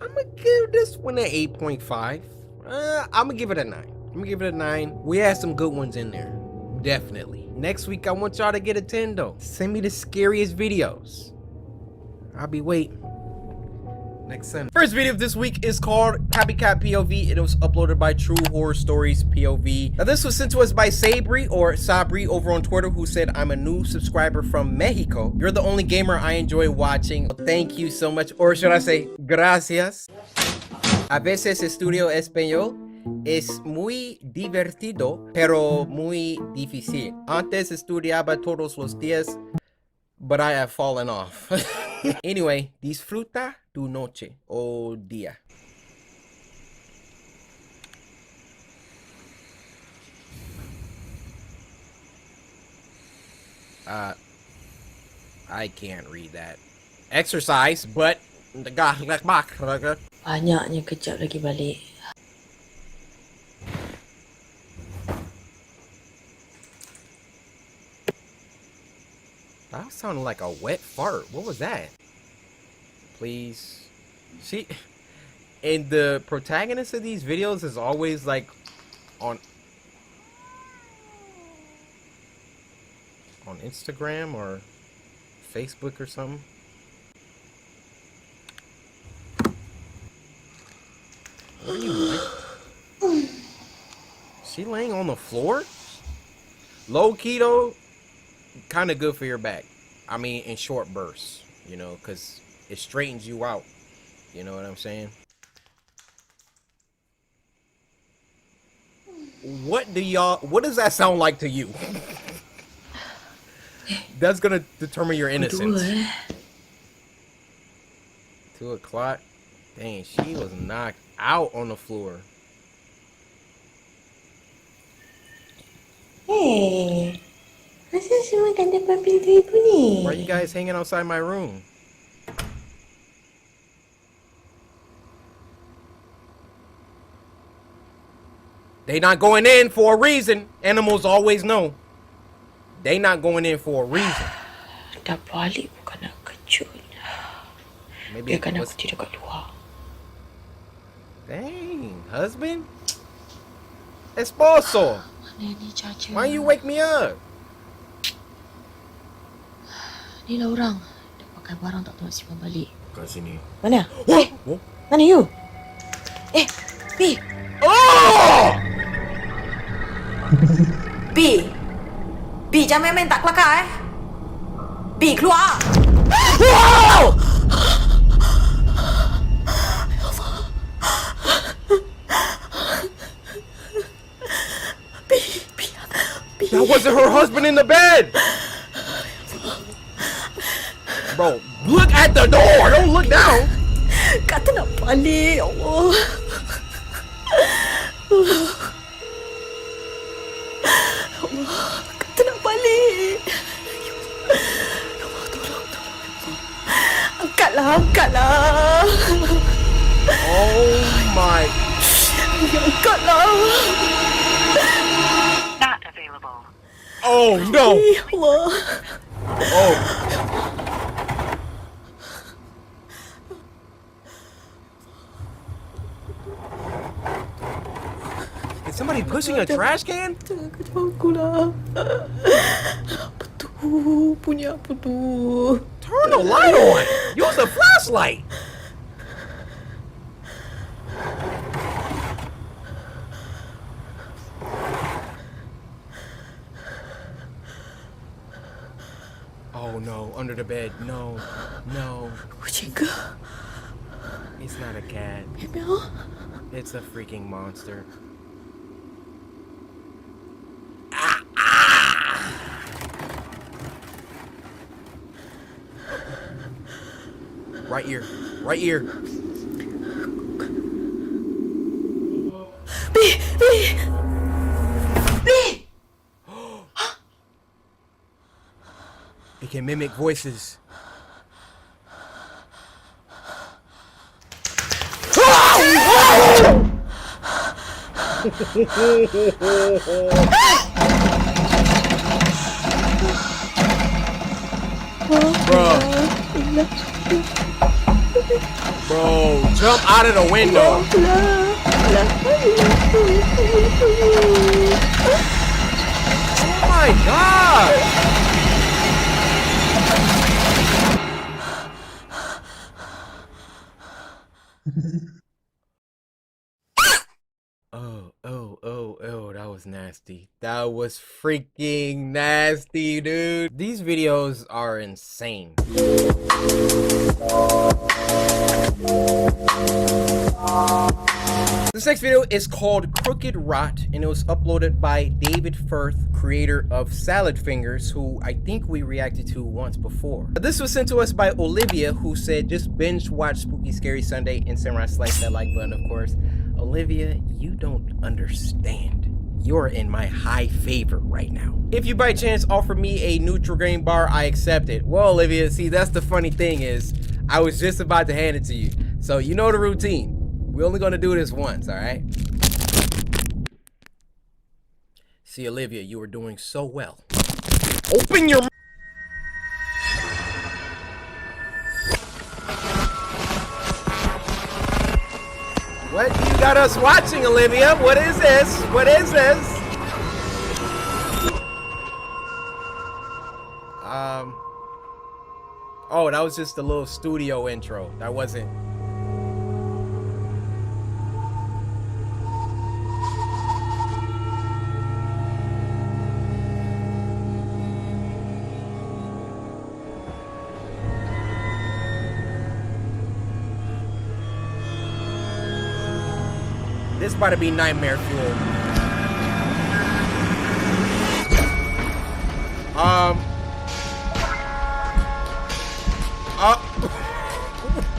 [SPEAKER 1] gonna give this one an 8.5. I'm gonna give it a 9. We had some good ones in there. Definitely. Next week, I want y'all to get a 10 though. Send me the scariest videos. I'll be waiting. Next Sunday. First video of this week is called Copycat POV. It was uploaded by True Horror Stories POV. Now this was sent to us by Sabri over on Twitter, who said, I'm a new subscriber from Mexico. You're the only gamer I enjoy watching. Thank you so much. Or should I say, gracias. A veces estudio español. Es muy divertido, pero muy difícil. Antes estudiaba todos los días, but I have fallen off. Anyway, disfruta tu noche o día. I can't read that. Exercise, but
[SPEAKER 11] banyaknya kejap lagi balik.
[SPEAKER 1] That sounded like a wet fart. What was that? Please. And the protagonist of these videos is always like on Instagram or Facebook or something. What are you like? She laying on the floor? Low key though, kind of good for your back. I mean, in short bursts, you know, because it straightens you out. You know what I'm saying? What does that sound like to you? That's gonna determine your innocence. 2 o'clock. Dang, she was knocked out on the floor.
[SPEAKER 11] Hey, masa semua kan depan pintu ibu ni?
[SPEAKER 1] Why are you guys hanging outside my room? They not going in for a reason. Animals always know. They not going in for a reason.
[SPEAKER 11] Dah balik bukan nak kejut. Biarkan aku tidur kat luar.
[SPEAKER 1] Dang, husband? Esposo!
[SPEAKER 11] Mana ni Caca?
[SPEAKER 1] Why you wake me up?
[SPEAKER 11] Ni lah orang. Dah pakai barang tak tahu nak simpan balik.
[SPEAKER 1] Kat sini.
[SPEAKER 11] Mana?
[SPEAKER 1] Oh!
[SPEAKER 11] Mana you? Pi!
[SPEAKER 1] Oh!
[SPEAKER 11] Pi! Pi, jangan main-main tak kelakar Pi, keluar!
[SPEAKER 1] Wow! That wasn't her husband in the bed! Bro, look at the door! Don't look down!
[SPEAKER 11] Kata nak balik, ya Allah. Kata nak balik. Ya Allah, tolong. Angkatlah.
[SPEAKER 1] Oh my...
[SPEAKER 11] Angkatlah.
[SPEAKER 1] Oh no!
[SPEAKER 11] Ya Allah.
[SPEAKER 1] Oh. Is somebody pushing a trash can?
[SPEAKER 11] Jangan kejauh aku lah. Apa tu? Punya apa tu?
[SPEAKER 1] Turn the light on! Use a flashlight! Oh no, under the bed. No, no.
[SPEAKER 11] Kucing ke?
[SPEAKER 1] It's not a cat.
[SPEAKER 11] Meow.
[SPEAKER 1] It's a freaking monster. Right here. Right here.
[SPEAKER 11] B! B! B!
[SPEAKER 1] It can mimic voices. Bro, jump out of the window. Oh my god. Oh, that was nasty. That was freaking nasty, dude. These videos are insane. This next video is called Crooked Rot, and it was uploaded by David Firth, creator of Salad Fingers, who I think we reacted to once before. This was sent to us by Olivia, who said just binge watch Spooky Scary Sunday and Samurai slice that like button, of course. Olivia, you don't understand. You're in my high favor right now. If you by chance offer me a neutral grain bar, I accept it. Well, Olivia, see, that's the funny thing is, I was just about to hand it to you. So you know the routine. We're only gonna do this once, all right? See, Olivia, you were doing so well. Open your... What you got us watching, Olivia? What is this? What is this? Oh, that was just a little studio intro. That wasn't... This about to be nightmare fuel.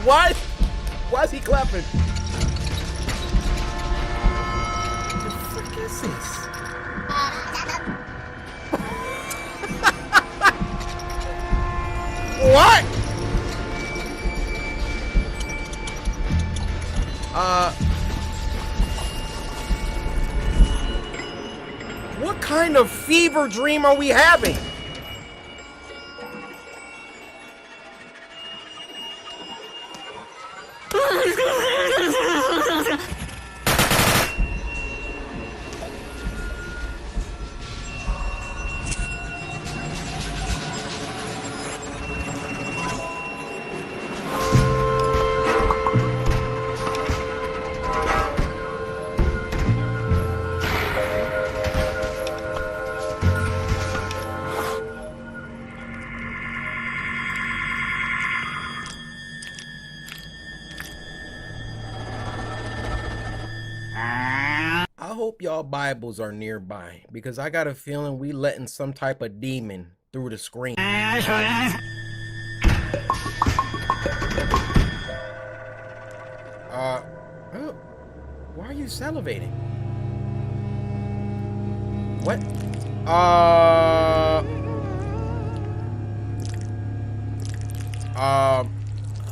[SPEAKER 1] What? Why is he clapping? What the frick is this? What? What kind of fever dream are we having? I hope y'all Bibles are nearby, because I got a feeling we letting some type of demon through the screen. Why are you salivating? What?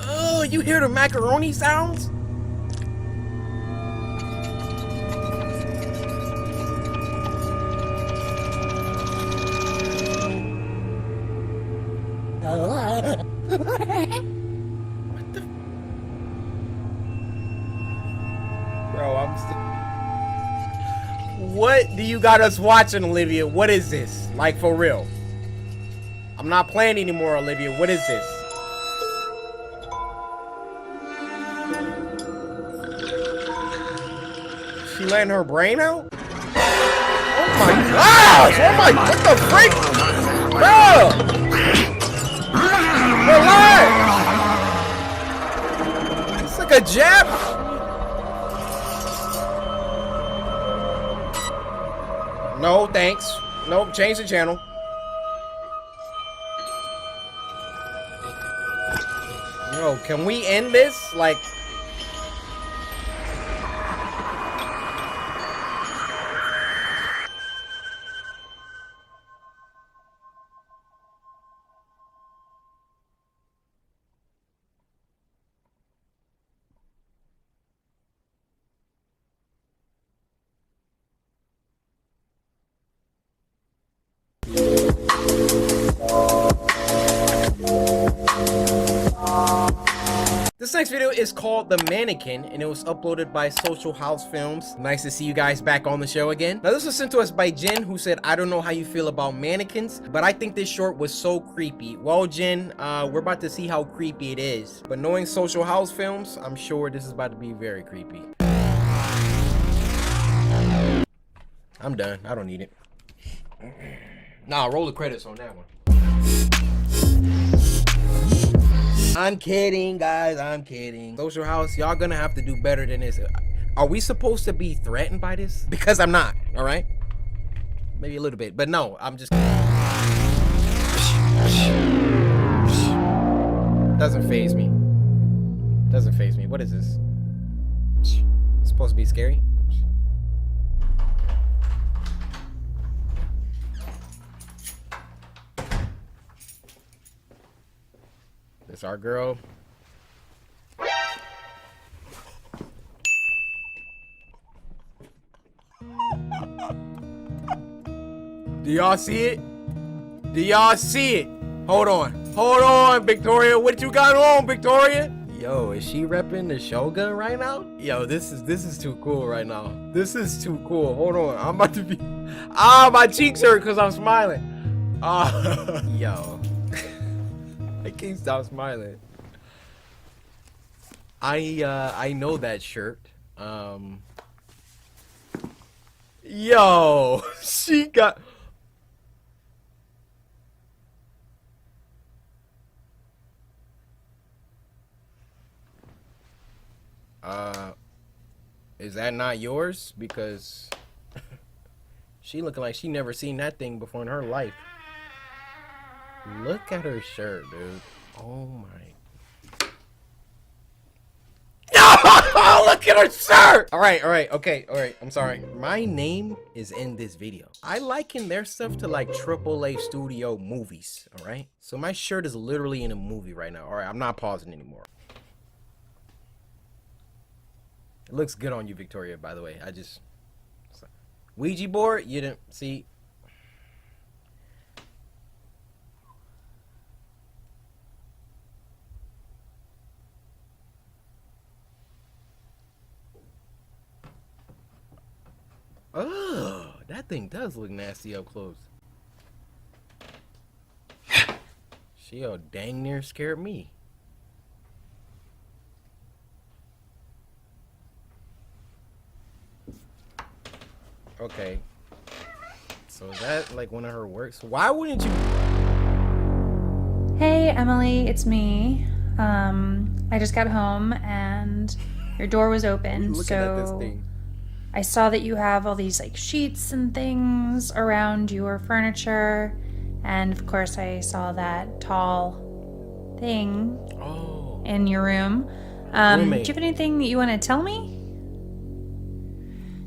[SPEAKER 1] Oh, you hear the macaroni sounds? What the? Bro, I'm still... What do you got us watching, Olivia? What is this? Like, for real? I'm not playing anymore, Olivia. What is this? She letting her brain out? Oh my gosh! Oh my, what the freak? Bro! Relax! It's like a jab. No, thanks. Nope, change the channel. Yo, can we end this? Like... This next video is called The Mannequin, and it was uploaded by Social House Films. Nice to see you guys back on the show again. Now, this was sent to us by Jen, who said, I don't know how you feel about mannequins, but I think this short was so creepy. Well, Jen, we're about to see how creepy it is. But knowing Social House Films, I'm sure this is about to be very creepy. I'm done. I don't need it. Nah, roll the credits on that one. I'm kidding, guys. I'm kidding. Social House, y'all gonna have to do better than this. Are we supposed to be threatened by this? Because I'm not, all right? Maybe a little bit, but no, I'm just... Doesn't faze me. Doesn't faze me. What is this? It's supposed to be scary? It's our girl. Do y'all see it? Do y'all see it? Hold on. Hold on, Victoria. What you got on, Victoria? Yo, is she repping the Shogun right now? Yo, this is too cool right now. This is too cool. Hold on. I'm about to be... Ah, my cheeks hurt because I'm smiling. Yo. I can't stop smiling. I know that shirt. Yo, she got... Is that not yours? Because she looking like she never seen that thing before in her life. Look at her shirt, dude. Oh my. No! Look at her shirt! Alright, okay, alright. I'm sorry. My name is in this video. I liken their stuff to like AAA studio movies, alright? So my shirt is literally in a movie right now. Alright, I'm not pausing anymore. It looks good on you, Victoria, by the way. I just... Ouija board? You didn't see... Oh, that thing does look nasty up close. She dang near scared me. Okay. So is that like one of her works? Why wouldn't you?
[SPEAKER 12] Hey, Emily, it's me. I just got home and your door was open,
[SPEAKER 1] Looking at this thing.
[SPEAKER 12] I saw that you have all these like sheets and things around your furniture, and of course I saw that tall thing in your room. Do you have anything that you want to tell me?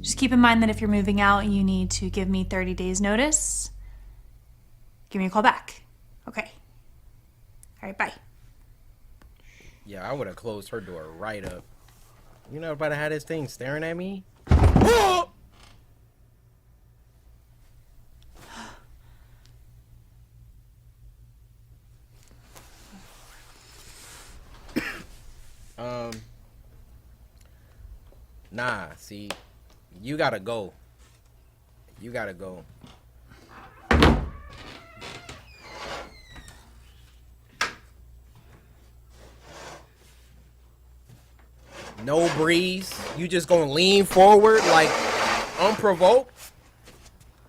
[SPEAKER 12] Just keep in mind that if you're moving out, you need to give me 30 days notice. Give me a call back. Okay. All right, bye.
[SPEAKER 1] Yeah, I would have closed her door right up. You know about to have this thing staring at me? Nah, see, you gotta go. You gotta go. No breeze. You just gonna lean forward like unprovoked?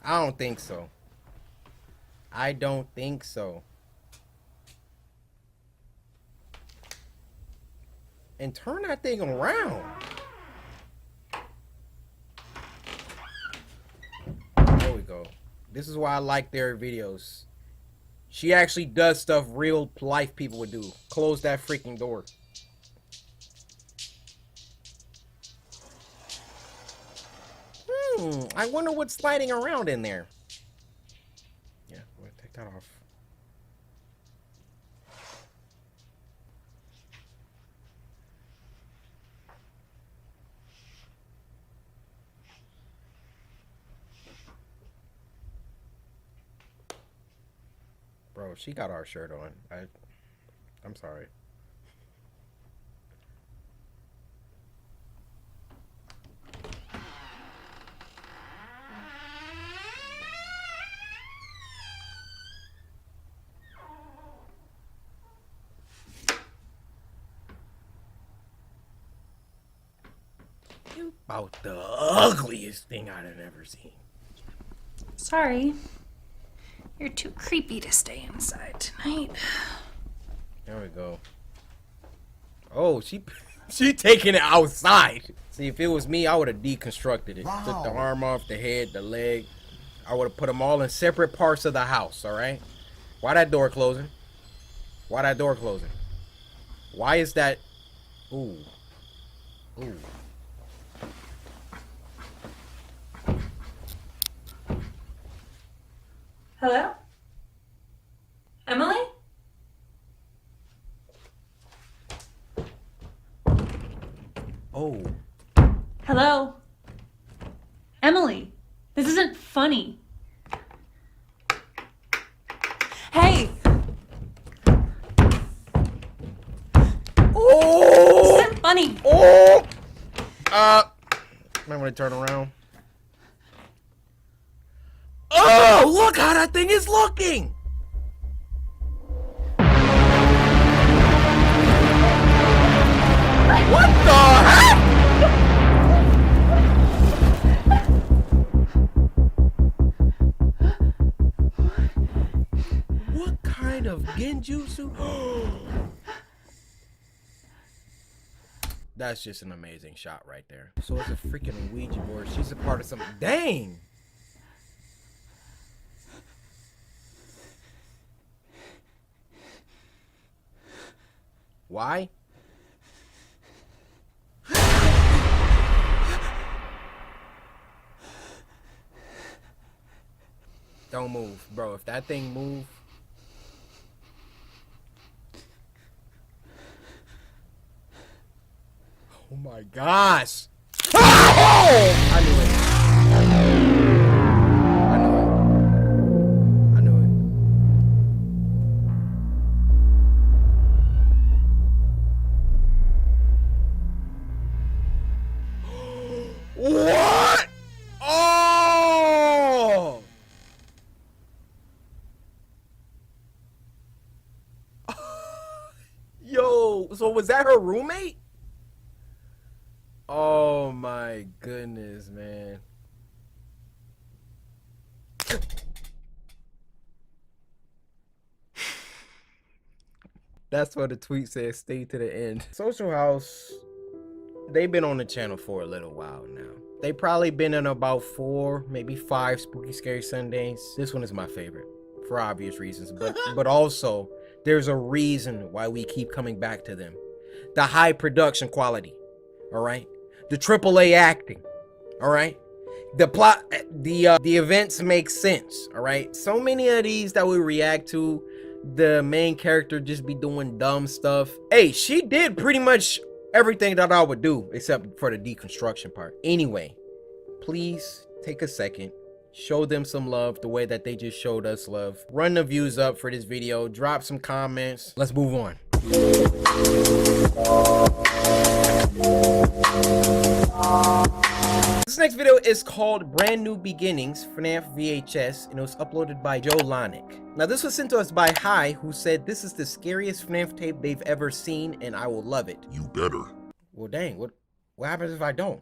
[SPEAKER 1] I don't think so. I don't think so. And turn that thing around. There we go. This is why I like their videos. She actually does stuff real life people would do. Close that freaking door. I wonder what's sliding around in there. Yeah, we'll take that off. Bro, she got our shirt on. I'm sorry. You about the ugliest thing I've ever seen.
[SPEAKER 12] Sorry. You're too creepy to stay inside tonight.
[SPEAKER 1] There we go. Oh, she taking it outside. See, if it was me, I would have deconstructed it. Wow. Took the arm off, the head, the leg. I would have put them all in separate parts of the house, all right? Why that door closing? Why that door closing? Why is that? Ooh. Ooh.
[SPEAKER 12] Hello? Emily?
[SPEAKER 1] Oh.
[SPEAKER 12] Hello? Emily, this isn't funny. Hey!
[SPEAKER 1] Oh!
[SPEAKER 12] This isn't funny.
[SPEAKER 1] Oh! Might want to turn around. Oh, look how that thing is looking! What the heck? What kind of genjutsu? That's just an amazing shot right there. So it's a freaking Ouija board. She's a part of something. Dang! Why? Don't move, bro. If that thing move. Oh my gosh. Oh! I knew it. I knew it. I knew it. What? Oh! Yo, so was that her roommate? Oh my goodness, man. That's what the tweet says, stay to the end. Social House, they've been on the channel for a little while now. They probably been in about 4, maybe 5 Spooky Scary Sundays. This one is my favorite for obvious reasons, but also there's a reason why we keep coming back to them. The high production quality, all right? The AAA acting, all right? The plot, the events make sense, all right? So many of these that we react to, the main character just be doing dumb stuff. Hey, she did pretty much everything that I would do except for the deconstruction part. Anyway, please take a second, show them some love the way that they just showed us love. Run the views up for this video, drop some comments. Let's move on. This next video is called Brand New Beginnings, FNAF VHS, and it was uploaded by Joe Lonick. Now this was sent to us by Hi, who said this is the scariest FNAF tape they've ever seen, and I will love it.
[SPEAKER 13] You better.
[SPEAKER 1] Well, dang, what happens if I don't?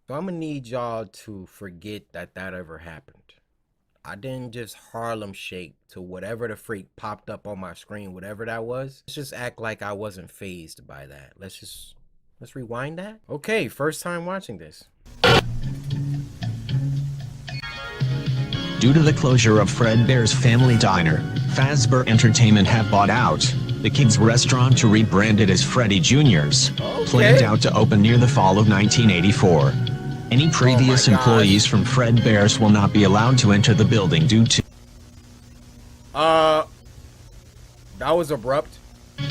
[SPEAKER 1] So I'm gonna need y'all to forget that ever happened. I didn't just Harlem shake to whatever the freak popped up on my screen, whatever that was. Let's just act like I wasn't fazed by that. Let's rewind that. Okay, first time watching this.
[SPEAKER 14] Due to the closure of Fredbear's Family Diner, Fazbear Entertainment have bought out the kids' restaurant to rebrand it as Freddy Jr.'s, planned out to open near the fall of 1984. Any previous employees from Fredbear's will not be allowed to enter the building due to...
[SPEAKER 1] That was abrupt.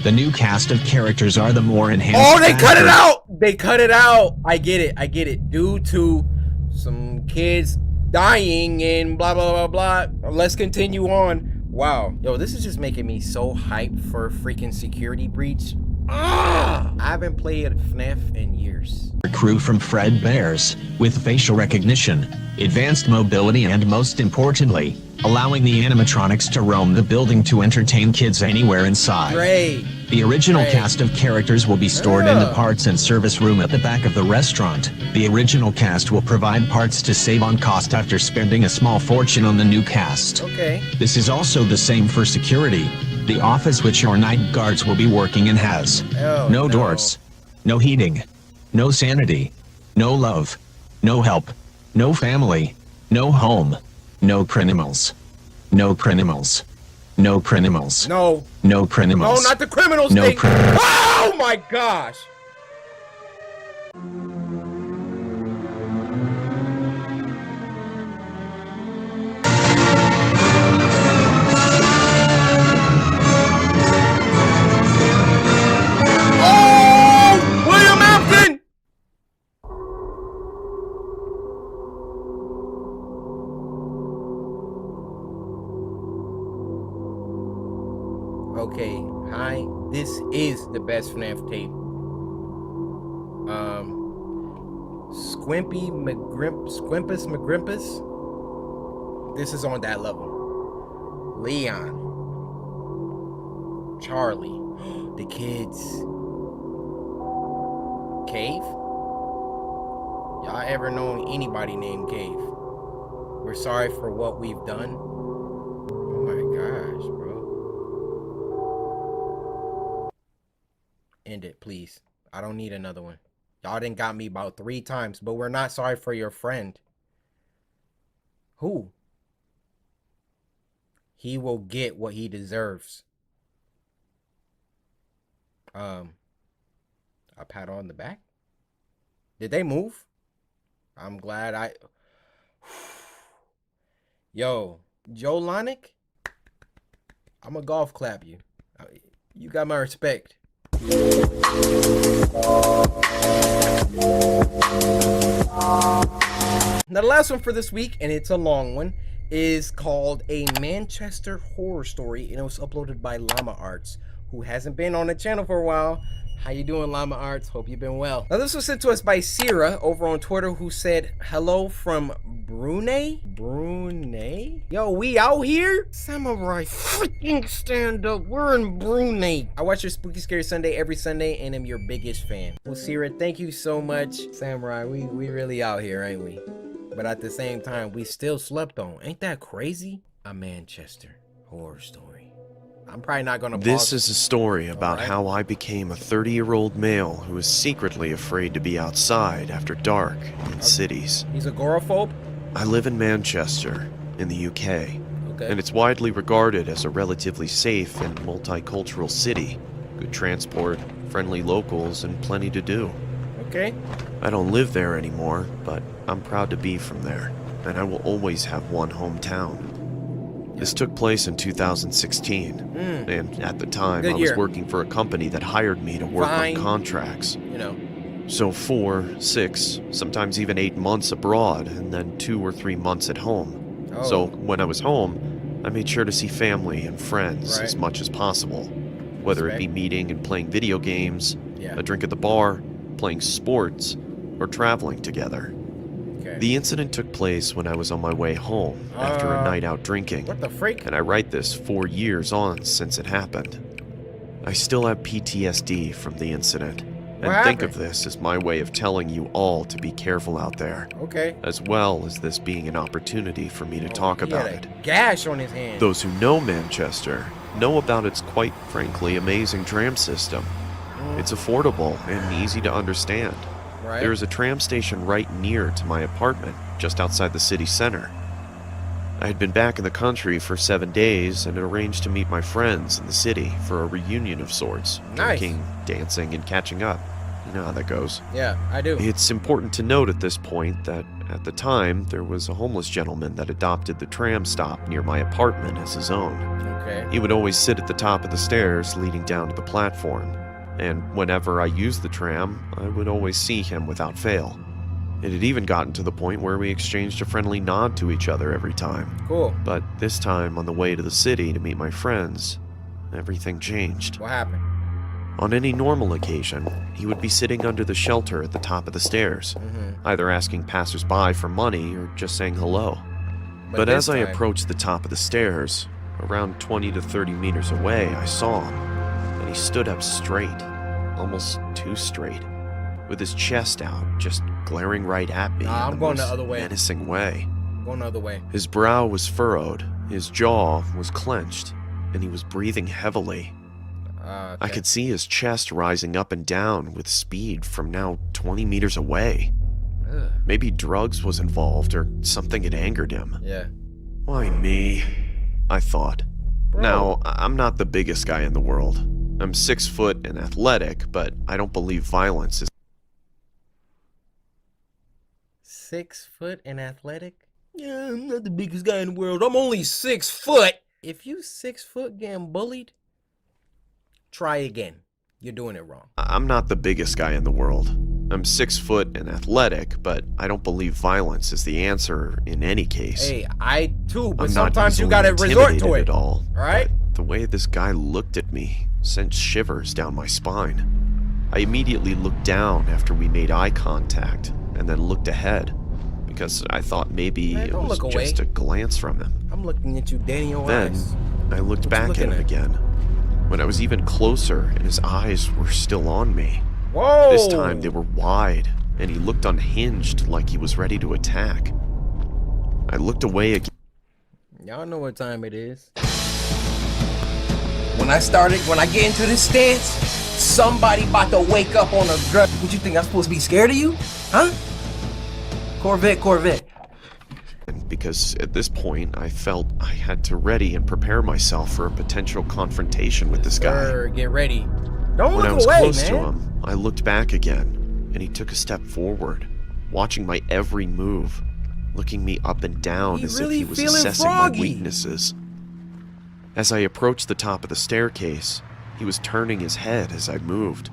[SPEAKER 14] The new cast of characters are the more enhanced...
[SPEAKER 1] Oh, they cut it out! They cut it out! I get it. Due to some kids dying and blah, blah, blah, blah. Let's continue on. Wow. Yo, this is just making me so hyped for freaking Security Breach. I haven't played FNAF in years.
[SPEAKER 14] Crew from Fredbear's, with facial recognition, advanced mobility, and most importantly, allowing the animatronics to roam the building to entertain kids anywhere inside.
[SPEAKER 1] Great.
[SPEAKER 14] The original cast of characters will be stored in the parts and service room at the back of the restaurant. The original cast will provide parts to save on cost after spending a small fortune on the new cast.
[SPEAKER 1] Okay.
[SPEAKER 14] This is also the same for security. The office which your night guards will be working in has no doors, no heating, no sanity, no love, no help, no family, no home, no criminals, no criminals, no criminals,
[SPEAKER 1] no
[SPEAKER 14] criminals.
[SPEAKER 1] No, not the criminals
[SPEAKER 14] no
[SPEAKER 1] thing. Oh my gosh. Okay, hi. This is the best FNAF tape. Squimpus McGrimpus. This is on that level. Leon. Charlie. The kids. Cave? Y'all ever known anybody named Cave? We're sorry for what we've done. Oh my gosh, bro. End it, please. I don't need another one. Y'all done got me about 3 times, but we're not sorry for your friend. Who? He will get what he deserves. A pat on the back? Did they move? I'm glad I... Yo, Joe Lonick? I'm a golf clap you. You got my respect. Now the last one for this week, and it's a long one, is called A Manchester Horror Story, and it was uploaded by Llama Arts, who hasn't been on the channel for a while. How you doing, Llama Arts? Hope you've been well. Now this was sent to us by Sira over on Twitter, who said, hello from Brunei? Brunei? Yo, we out here? Samurai, freaking stand up. We're in Brunei. I watch your Spooky Scary Sunday every Sunday and am your biggest fan. Well, Sira, thank you so much. Samurai, we really out here, ain't we? But at the same time, we still slept on. Ain't that crazy? A Manchester Horror Story. I'm probably not gonna pause.
[SPEAKER 15] This is a story about how I became a 30-year-old male who is secretly afraid to be outside after dark in cities.
[SPEAKER 1] He's agoraphobe?
[SPEAKER 15] I live in Manchester, in the UK, and it's widely regarded as a relatively safe and multicultural city. Good transport, friendly locals, and plenty to do.
[SPEAKER 1] Okay.
[SPEAKER 15] I don't live there anymore, but I'm proud to be from there, and I will always have one hometown. This took place in 2016, and at the time I was working for a company that hired me to work on contracts.
[SPEAKER 1] You know.
[SPEAKER 15] So 4, 6, sometimes even 8 months abroad, and then 2 or 3 months at home.
[SPEAKER 1] Oh.
[SPEAKER 15] So when I was home, I made sure to see family and friends as much as possible. Whether it be meeting and playing video games, a drink at the bar, playing sports, or traveling together.
[SPEAKER 1] Okay.
[SPEAKER 15] The incident took place when I was on my way home after a night out drinking.
[SPEAKER 1] What the freak?
[SPEAKER 15] And I write this 4 years on since it happened. I still have PTSD from the incident. And think of this as my way of telling you all to be careful out there.
[SPEAKER 1] Okay.
[SPEAKER 15] As well as this being an opportunity for me to talk about
[SPEAKER 1] He had
[SPEAKER 15] it.
[SPEAKER 1] a gash on his hand.
[SPEAKER 15] Those who know Manchester know about its quite frankly amazing tram system. It's affordable and easy to understand.
[SPEAKER 1] Right.
[SPEAKER 15] There is a tram station right near to my apartment, just outside the city center. I had been back in the country for 7 days and had arranged to meet my friends in the city for a reunion of sorts.
[SPEAKER 1] Nice.
[SPEAKER 15] Drinking, dancing, and catching up. You know how that goes.
[SPEAKER 1] Yeah, I do.
[SPEAKER 15] It's important to note at this point that at the time there was a homeless gentleman that adopted the tram stop near my apartment as his own.
[SPEAKER 1] Okay.
[SPEAKER 15] He would always sit at the top of the stairs leading down to the platform, and whenever I used the tram, I would always see him without fail. It had even gotten to the point where we exchanged a friendly nod to each other every time.
[SPEAKER 1] Cool.
[SPEAKER 15] But this time, on the way to the city to meet my friends, everything changed.
[SPEAKER 1] What happened?
[SPEAKER 15] On any normal occasion, he would be sitting under the shelter at the top of the stairs, either asking passersby for money or just saying hello. But as I approached the top of the stairs, around 20 to 30 meters away, I saw him, and he stood up straight, almost too straight, with his chest out, just glaring right at me in the
[SPEAKER 1] going the
[SPEAKER 15] most
[SPEAKER 1] other way.
[SPEAKER 15] menacing way.
[SPEAKER 1] Going the other way.
[SPEAKER 15] His brow was furrowed, his jaw was clenched, and he was breathing heavily.
[SPEAKER 1] Okay.
[SPEAKER 15] I could see his chest rising up and down with speed from now 20 meters away.
[SPEAKER 1] Ugh.
[SPEAKER 15] Maybe drugs was involved or something had angered him.
[SPEAKER 1] Yeah.
[SPEAKER 15] Why me? I thought.
[SPEAKER 1] Bro.
[SPEAKER 15] Now, I'm not the biggest guy in the world. I'm 6 foot and athletic, but I don't believe violence is
[SPEAKER 1] 6 foot and athletic? Yeah, I'm not the biggest guy in the world. I'm only 6 foot. If you 6 foot getting bullied, try again. You're doing it wrong.
[SPEAKER 15] I'm not the biggest guy in the world. I'm 6 foot and athletic, but I don't believe violence is the answer in any case.
[SPEAKER 1] Hey, I too, but
[SPEAKER 15] I'm not
[SPEAKER 1] sometimes you
[SPEAKER 15] easily
[SPEAKER 1] gotta resort to
[SPEAKER 15] intimidated
[SPEAKER 1] it.
[SPEAKER 15] At all.
[SPEAKER 1] Alright?
[SPEAKER 15] But the way this guy looked at me sent shivers down my spine. I immediately looked down after we made eye contact, and then looked ahead, because I thought maybe
[SPEAKER 1] Man,
[SPEAKER 15] it
[SPEAKER 1] don't
[SPEAKER 15] was
[SPEAKER 1] look
[SPEAKER 15] just
[SPEAKER 1] away.
[SPEAKER 15] a glance from him.
[SPEAKER 1] I'm looking at you dead in your
[SPEAKER 15] Then,
[SPEAKER 1] eyes.
[SPEAKER 15] I looked
[SPEAKER 1] What you
[SPEAKER 15] back at
[SPEAKER 1] looking
[SPEAKER 15] him
[SPEAKER 1] at?
[SPEAKER 15] again, when I was even closer and his eyes were still on me.
[SPEAKER 1] Whoa!
[SPEAKER 15] This time they were wide, and he looked unhinged like he was ready to attack. I looked away again.
[SPEAKER 1] Y'all know what time it is. When I get into this stance, somebody about to wake up on a drug. What you think, I'm supposed to be scared of you? Huh? Corvette.
[SPEAKER 15] Because at this point, I felt I had to ready and prepare myself for a potential confrontation with this guy.
[SPEAKER 1] Sir, get ready. Don't
[SPEAKER 15] When I
[SPEAKER 1] look
[SPEAKER 15] was
[SPEAKER 1] away,
[SPEAKER 15] close
[SPEAKER 1] man.
[SPEAKER 15] to him, I looked back again, and he took a step forward, watching my every move, looking me up and down as if he was assessing my weaknesses. As I approached the top of the staircase, he was turning his head as I moved.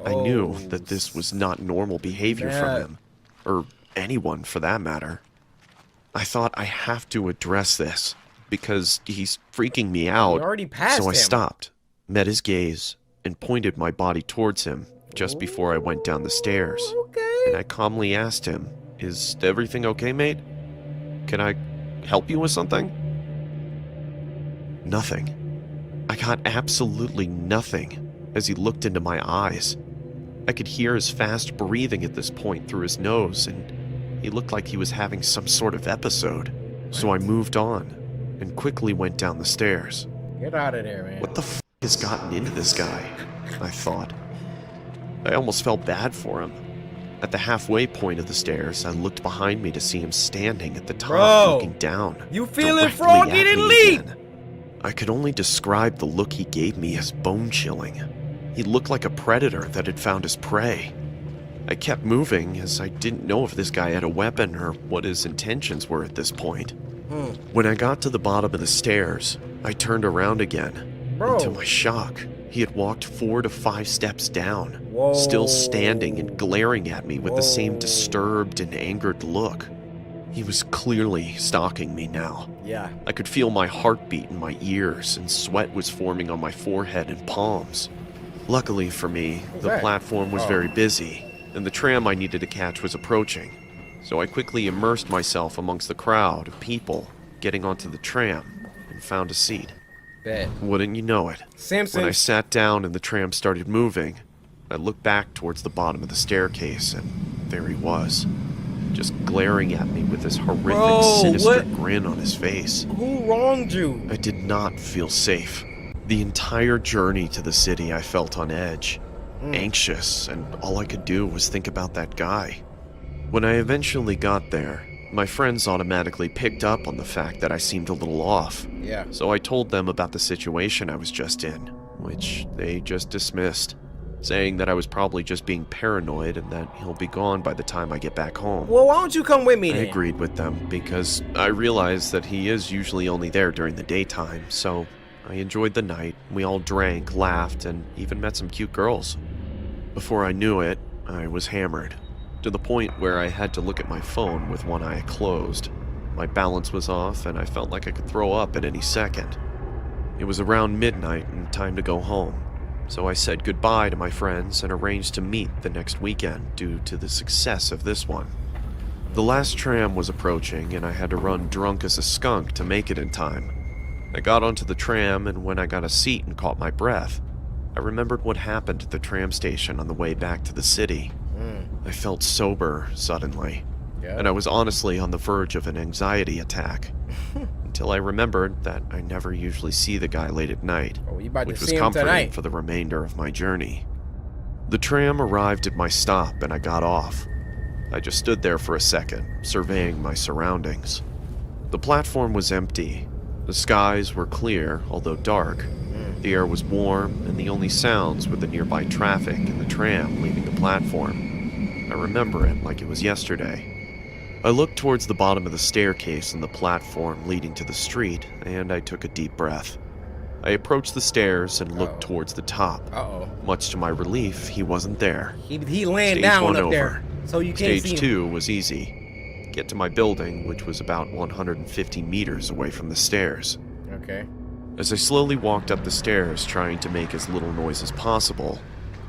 [SPEAKER 15] I knew that this was not normal behavior from him, or anyone for that matter. I thought I have to address this, because he's freaking me out.
[SPEAKER 1] You already passed
[SPEAKER 15] so I
[SPEAKER 1] him.
[SPEAKER 15] stopped, met his gaze, and pointed my body towards him just before I went down the stairs.
[SPEAKER 1] Okay.
[SPEAKER 15] And I calmly asked him, "Is everything okay, mate? Can I help you with something?" Nothing. I got absolutely nothing as he looked into my eyes. I could hear his fast breathing at this point through his nose, and he looked like he was having some sort of episode. So I moved on and quickly went down the stairs.
[SPEAKER 1] Get out of there, man.
[SPEAKER 15] What the f has gotten into this guy? I thought. I almost felt bad for him. At the halfway point of the stairs, I looked behind me to see him standing at the top,
[SPEAKER 1] Bro,
[SPEAKER 15] looking down.
[SPEAKER 1] You feeling
[SPEAKER 15] directly
[SPEAKER 1] froggy?
[SPEAKER 15] at
[SPEAKER 1] Then
[SPEAKER 15] me
[SPEAKER 1] leave.
[SPEAKER 15] again. I could only describe the look he gave me as bone-chilling. He looked like a predator that had found his prey. I kept moving as I didn't know if this guy had a weapon or what his intentions were at this point. When I got to the bottom of the stairs, I turned around again.
[SPEAKER 1] Bro.
[SPEAKER 15] And to my shock, he had walked 4 to 5 steps down,
[SPEAKER 1] Whoa.
[SPEAKER 15] still standing and glaring at me with the same
[SPEAKER 1] Whoa.
[SPEAKER 15] disturbed and angered look. He was clearly stalking me now.
[SPEAKER 1] Yeah.
[SPEAKER 15] I could feel my heartbeat in my ears, and sweat was forming on my forehead and palms. Luckily for me, the
[SPEAKER 1] that?
[SPEAKER 15] platform was
[SPEAKER 1] Oh.
[SPEAKER 15] very busy, and the tram I needed to catch was approaching, so I quickly immersed myself amongst the crowd of people getting onto the tram and found a seat.
[SPEAKER 1] Bet.
[SPEAKER 15] Wouldn't you know it? When I sat down and the tram started moving, I looked back towards the bottom of the staircase, and there he was, just glaring at me with this horrific, sinister grin on his face.
[SPEAKER 1] Who wronged you?
[SPEAKER 15] I did not feel safe. The entire journey to the city, I felt on edge, anxious, and all I could do was think about that guy. When I eventually got there, my friends automatically picked up on the fact that I seemed a little off.
[SPEAKER 1] Yeah.
[SPEAKER 15] So I told them about the situation I was just in, which they just dismissed, saying that I was probably just being paranoid and that he'll be gone by the time I get back home.
[SPEAKER 1] Well, why don't you come with me then?
[SPEAKER 15] I agreed with them because I realized that he is usually only there during the daytime, so I enjoyed the night. We all drank, laughed, and even met some cute girls. Before I knew it, I was hammered, to the point where I had to look at my phone with one eye closed. My balance was off, and I felt like I could throw up at any second. It was around midnight and time to go home, so I said goodbye to my friends and arranged to meet the next weekend due to the success of this one. The last tram was approaching, and I had to run drunk as a skunk to make it in time. I got onto the tram, and when I got a seat and caught my breath, I remembered what happened at the tram station on the way back to the city. I felt sober suddenly, and I was honestly on the verge of an anxiety attack, until I remembered that I never usually see the guy late at night, which was comforting for the remainder of my journey. The tram arrived at my stop, and I got off. I just stood there for a second, surveying my surroundings. The platform was empty. The skies were clear, although dark. The air was warm, and the only sounds were the nearby traffic and the tram leaving the platform. I remember it like it was yesterday. I looked towards the bottom of the staircase and the platform leading to the street, and I took a deep breath. I approached the stairs and looked towards the top. Much to my relief, he wasn't there.
[SPEAKER 1] He landed
[SPEAKER 15] Stage
[SPEAKER 1] down
[SPEAKER 15] one
[SPEAKER 1] up
[SPEAKER 15] over.
[SPEAKER 1] there, so you can't see
[SPEAKER 15] Stage
[SPEAKER 1] him.
[SPEAKER 15] 2 was easy. Get to my building, which was about 150 meters away from the stairs.
[SPEAKER 1] Okay.
[SPEAKER 15] As I slowly walked up the stairs, trying to make as little noise as possible,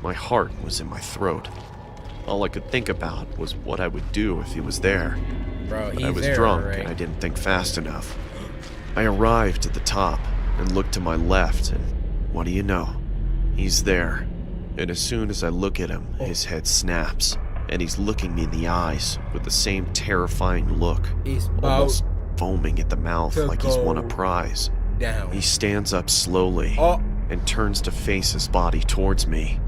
[SPEAKER 15] my heart was in my throat. All I could think about was what I would do if he was there.
[SPEAKER 1] Bro,
[SPEAKER 15] But I was drunk and I didn't think fast enough. I arrived at the top and looked to my left, and what do you know? He's there. And as soon as I look at him, his head snaps, and he's looking me in the eyes with the same terrifying look,
[SPEAKER 1] He's
[SPEAKER 15] almost foaming at the mouth
[SPEAKER 1] to
[SPEAKER 15] like he's won a
[SPEAKER 1] go
[SPEAKER 15] prize.
[SPEAKER 1] down.
[SPEAKER 15] He stands up slowly and turns to face his body towards me.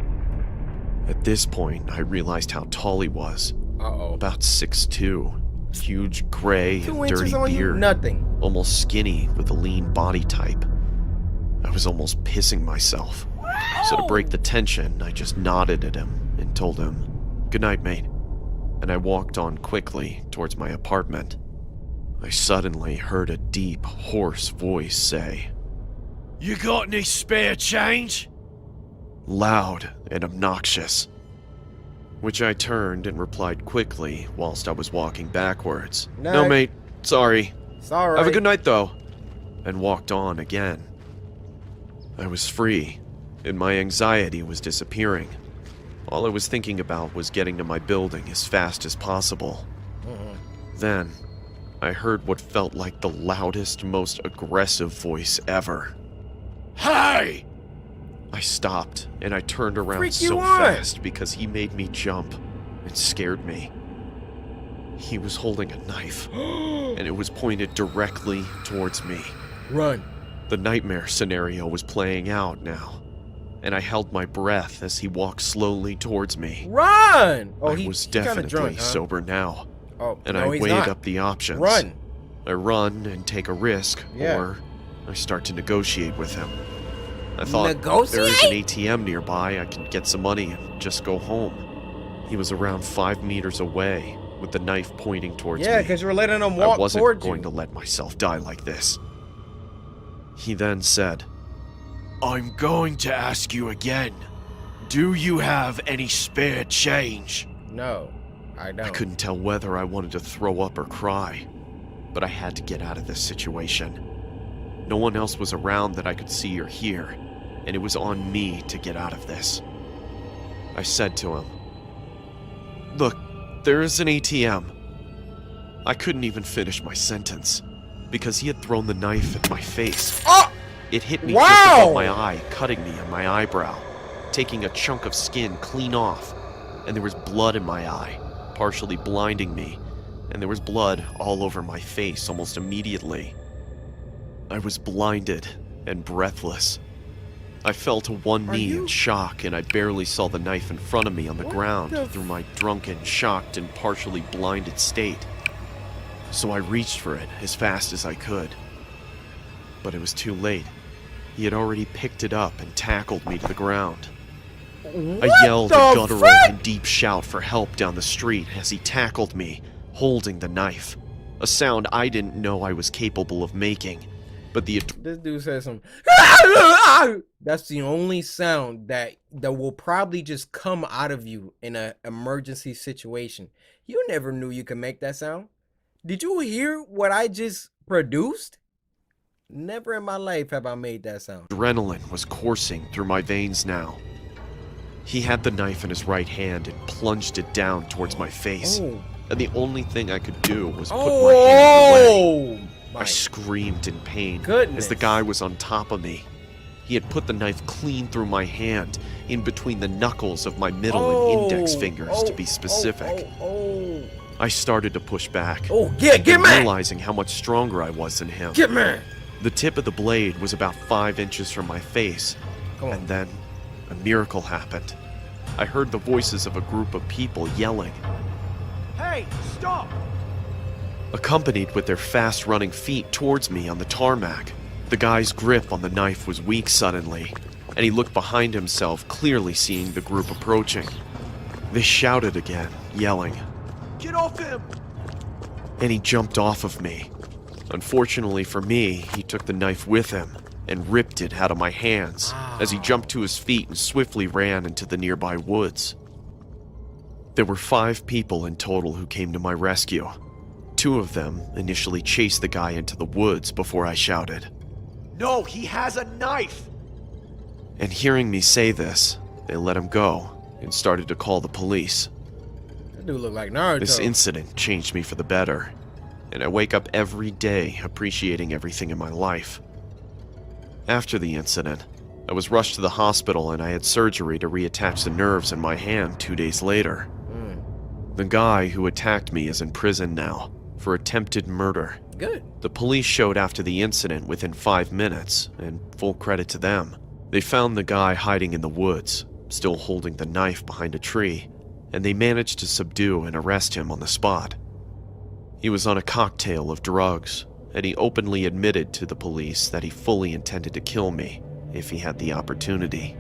[SPEAKER 15] At this point, I realized how tall he was. About 6'2", huge gray
[SPEAKER 1] 2
[SPEAKER 15] and
[SPEAKER 1] inches
[SPEAKER 15] dirty
[SPEAKER 1] on you,
[SPEAKER 15] beard,
[SPEAKER 1] nothing.
[SPEAKER 15] almost skinny with a lean body type. I was almost pissing myself. So to break the tension, I just nodded at him and told him, "Good night, mate," and I walked on quickly towards my apartment. I suddenly heard a deep, hoarse voice say, "You got any spare change?" Loud and obnoxious. Which I turned and replied quickly whilst I was walking backwards. "No, mate. Sorry.
[SPEAKER 1] Sorry.
[SPEAKER 15] Have a good night, though." And walked on again. I was free, and my anxiety was disappearing. All I was thinking about was getting to my building as fast as possible. Then, I heard what felt like the loudest, most aggressive voice ever. "Hey!" I stopped, and I turned around
[SPEAKER 1] Freak you
[SPEAKER 15] so
[SPEAKER 1] on.
[SPEAKER 15] fast because he made me jump and scared me. He was holding a knife, and it was pointed directly towards me.
[SPEAKER 1] Run.
[SPEAKER 15] The nightmare scenario was playing out now, and I held my breath as he walked slowly towards me.
[SPEAKER 1] Run!
[SPEAKER 15] I was definitely
[SPEAKER 1] drunk, huh?
[SPEAKER 15] sober now, and
[SPEAKER 1] no,
[SPEAKER 15] I
[SPEAKER 1] he's
[SPEAKER 15] weighed
[SPEAKER 1] not.
[SPEAKER 15] up the options.
[SPEAKER 1] Run.
[SPEAKER 15] I run and take a risk,
[SPEAKER 1] Yeah.
[SPEAKER 15] or I start to negotiate with him. I thought,
[SPEAKER 1] Negotiate?
[SPEAKER 15] there is an ATM nearby, I can get some money and just go home. He was around 5 meters away, with the knife pointing towards me.
[SPEAKER 1] Yeah, because you were letting him
[SPEAKER 15] I
[SPEAKER 1] walk
[SPEAKER 15] wasn't
[SPEAKER 1] towards
[SPEAKER 15] going
[SPEAKER 1] you.
[SPEAKER 15] to let myself die like this. He then said, "I'm going to ask you again. Do you have any spare change?"
[SPEAKER 1] No, I don't.
[SPEAKER 15] I couldn't tell whether I wanted to throw up or cry, but I had to get out of this situation. No one else was around that I could see or hear, and it was on me to get out of this. I said to him, Look, there is an ATM. I couldn't even finish my sentence because he had thrown the knife at my face.
[SPEAKER 1] Oh!
[SPEAKER 15] It hit me just above my eye, cutting me on my eyebrow, taking a chunk of skin clean off, and there was blood in my eye, partially blinding me, and there was blood all over my face almost immediately. I was blinded and breathless. I fell to one knee in shock, and I barely saw the knife in front of me on the ground through my drunken, shocked, and partially blinded state. So I reached for it as fast as I could. But it was too late. He had already picked it up and tackled me to the ground. I yelled a guttural and deep shout for help down the street as he tackled me, holding the knife. A sound I didn't know I was capable of making. But this
[SPEAKER 1] dude says some. That's the only sound that will probably just come out of you in an emergency situation. You never knew you could make that sound. Did you hear what I just produced? Never in my life have I made that sound.
[SPEAKER 15] Adrenaline was coursing through my veins now. He had the knife in his right hand and plunged it down towards my face. And the only thing I could do was put my hand away. I screamed in pain as the guy was on top of me. He had put the knife clean through my hand, in between the knuckles of my middle and index fingers, to be specific. I started to push back, realizing how much stronger I was than him. The tip of the blade was about 5 inches from my face, and then a miracle happened. I heard the voices of a group of people yelling.
[SPEAKER 2] Hey, stop!
[SPEAKER 15] Accompanied with their fast-running feet towards me on the tarmac. The guy's grip on the knife was weak suddenly, and he looked behind himself, clearly seeing the group approaching. They shouted again, yelling,
[SPEAKER 2] "Get off him!"
[SPEAKER 15] And he jumped off of me. Unfortunately for me, he took the knife with him and ripped it out of my hands as he jumped to his feet and swiftly ran into the nearby woods. There were 5 people in total who came to my rescue. 2 of them initially chased the guy into the woods before I shouted,
[SPEAKER 2] "No, he has a knife!"
[SPEAKER 15] And hearing me say this, they let him go and started to call the police.
[SPEAKER 1] That dude look like Naruto.
[SPEAKER 15] This incident changed me for the better, and I wake up every day appreciating everything in my life. After the incident, I was rushed to the hospital and I had surgery to reattach the nerves in my hand 2 days later. The guy who attacked me is in prison now for attempted murder.
[SPEAKER 1] Good.
[SPEAKER 15] The police showed after the incident within 5 minutes, and full credit to them. They found the guy hiding in the woods, still holding the knife behind a tree, and they managed to subdue and arrest him on the spot. He was on a cocktail of drugs, and he openly admitted to the police that he fully intended to kill me if he had the opportunity.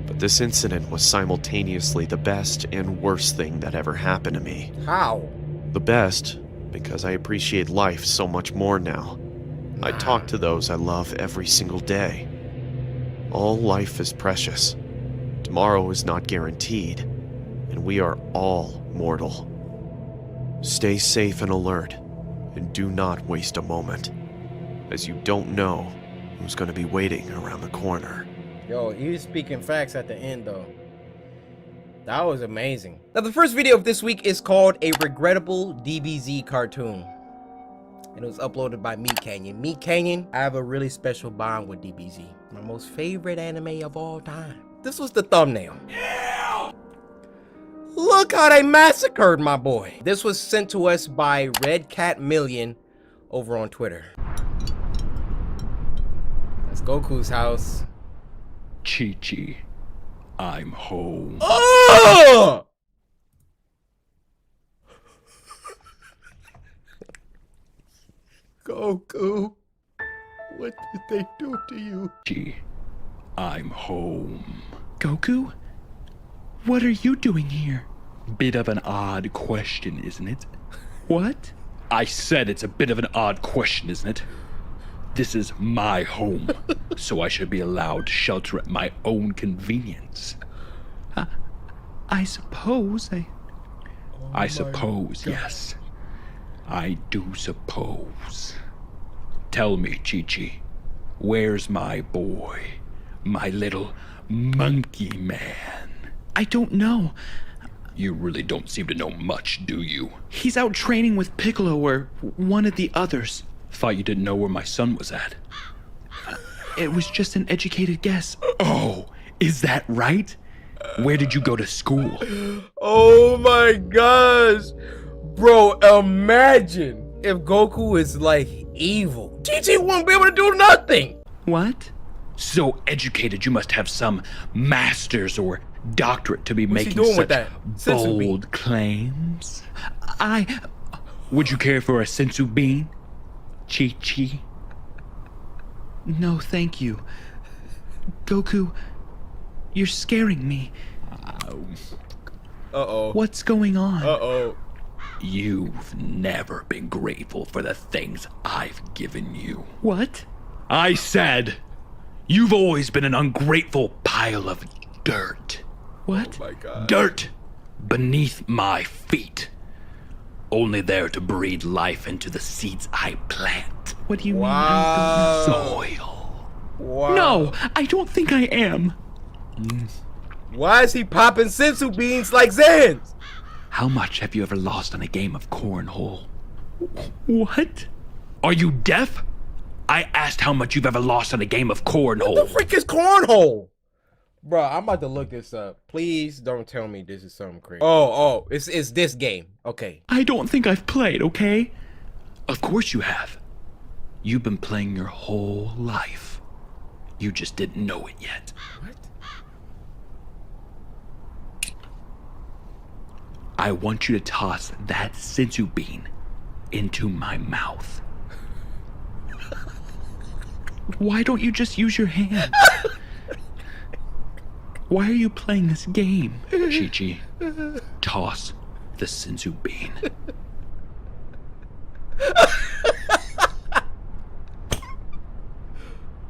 [SPEAKER 15] But this incident was simultaneously the best and worst thing that ever happened to me.
[SPEAKER 1] How?
[SPEAKER 15] The best, because I appreciate life so much more now. I talk to those I love every single day. All life is precious. Tomorrow is not guaranteed, and we are all mortal. Stay safe and alert, and do not waste a moment, as you don't know who's going to be waiting around the corner.
[SPEAKER 1] Yo, he was speaking facts at the end, though. That was amazing. Now, the first video of this week is called A Regrettable DBZ Cartoon. And it was uploaded by Meat Canyon. Meat Canyon, I have a really special bond with DBZ. My most favorite anime of all time. This was the thumbnail. Yeah! Look how they massacred my boy. This was sent to us by Red Cat Million over on Twitter. That's Goku's house.
[SPEAKER 2] Chi-Chi, I'm home.
[SPEAKER 1] Oh! Goku, what did they do to you?
[SPEAKER 2] Chi, I'm home. Goku? What are you doing here? Bit of an odd question, isn't it? What? I said it's a bit of an odd question, isn't it? This is my home, so I should be allowed to shelter at my own convenience. I suppose. I suppose, yes. I do suppose. Tell me, Chi-Chi, where's my boy? My little monkey man? I don't know. You really don't seem to know much, do you? He's out training with Piccolo or one of the others. Thought you didn't know where my son was at. It was just an educated guess. Oh, is that right? Where did you go to school?
[SPEAKER 1] Oh my gosh. Bro, imagine if Goku is like evil. Chi-Chi won't be able to do nothing.
[SPEAKER 2] What? So educated you must have some master's or doctorate to be making such bold claims. Would you care for a sensu bean? Chi-Chi? No, thank you. Goku, you're scaring me.
[SPEAKER 1] Uh-oh.
[SPEAKER 2] What's going on?
[SPEAKER 1] Uh-oh.
[SPEAKER 2] You've never been grateful for the things I've given you. What? I said, you've always been an ungrateful pile of dirt. What?
[SPEAKER 1] Oh my God.
[SPEAKER 2] Dirt beneath my feet. Only there to breathe life into the seeds I plant. What do you mean I'm the soil?
[SPEAKER 1] Wow.
[SPEAKER 2] No, I don't think I am.
[SPEAKER 1] Why is he popping sensu beans like Zans?
[SPEAKER 2] How much have you ever lost on a game of cornhole? What? Are you deaf? I asked how much you've ever lost on a game of cornhole.
[SPEAKER 1] What the freak is cornhole? Bro, I'm about to look this up. Please don't tell me this is something crazy. Oh, it's this game. Okay.
[SPEAKER 2] I don't think I've played, okay? Of course you have. You've been playing your whole life. You just didn't know it yet.
[SPEAKER 1] What?
[SPEAKER 2] I want you to toss that sensu bean into my mouth. Why don't you just use your hand? Why are you playing this game? Chi-Chi, toss the sensu bean.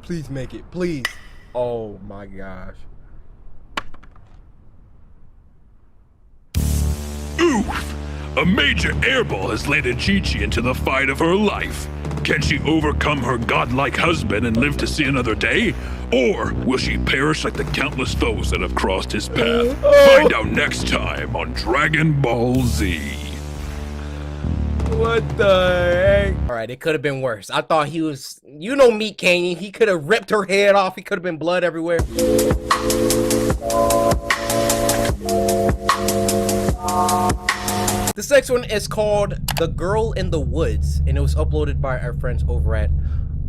[SPEAKER 1] Please make it, please. Oh my gosh.
[SPEAKER 13] Oof! A major airball has landed Chi-Chi into the fight of her life. Can she overcome her godlike husband and live to see another day? Or will she perish like the countless foes that have crossed his path? Find out next time on Dragon Ball Z.
[SPEAKER 1] What the heck? Alright, it could have been worse. I thought he was, you know, Meat Canyon. He could have ripped her head off. He could have been blood everywhere. This next one is called The Girl in the Woods, and it was uploaded by our friends over at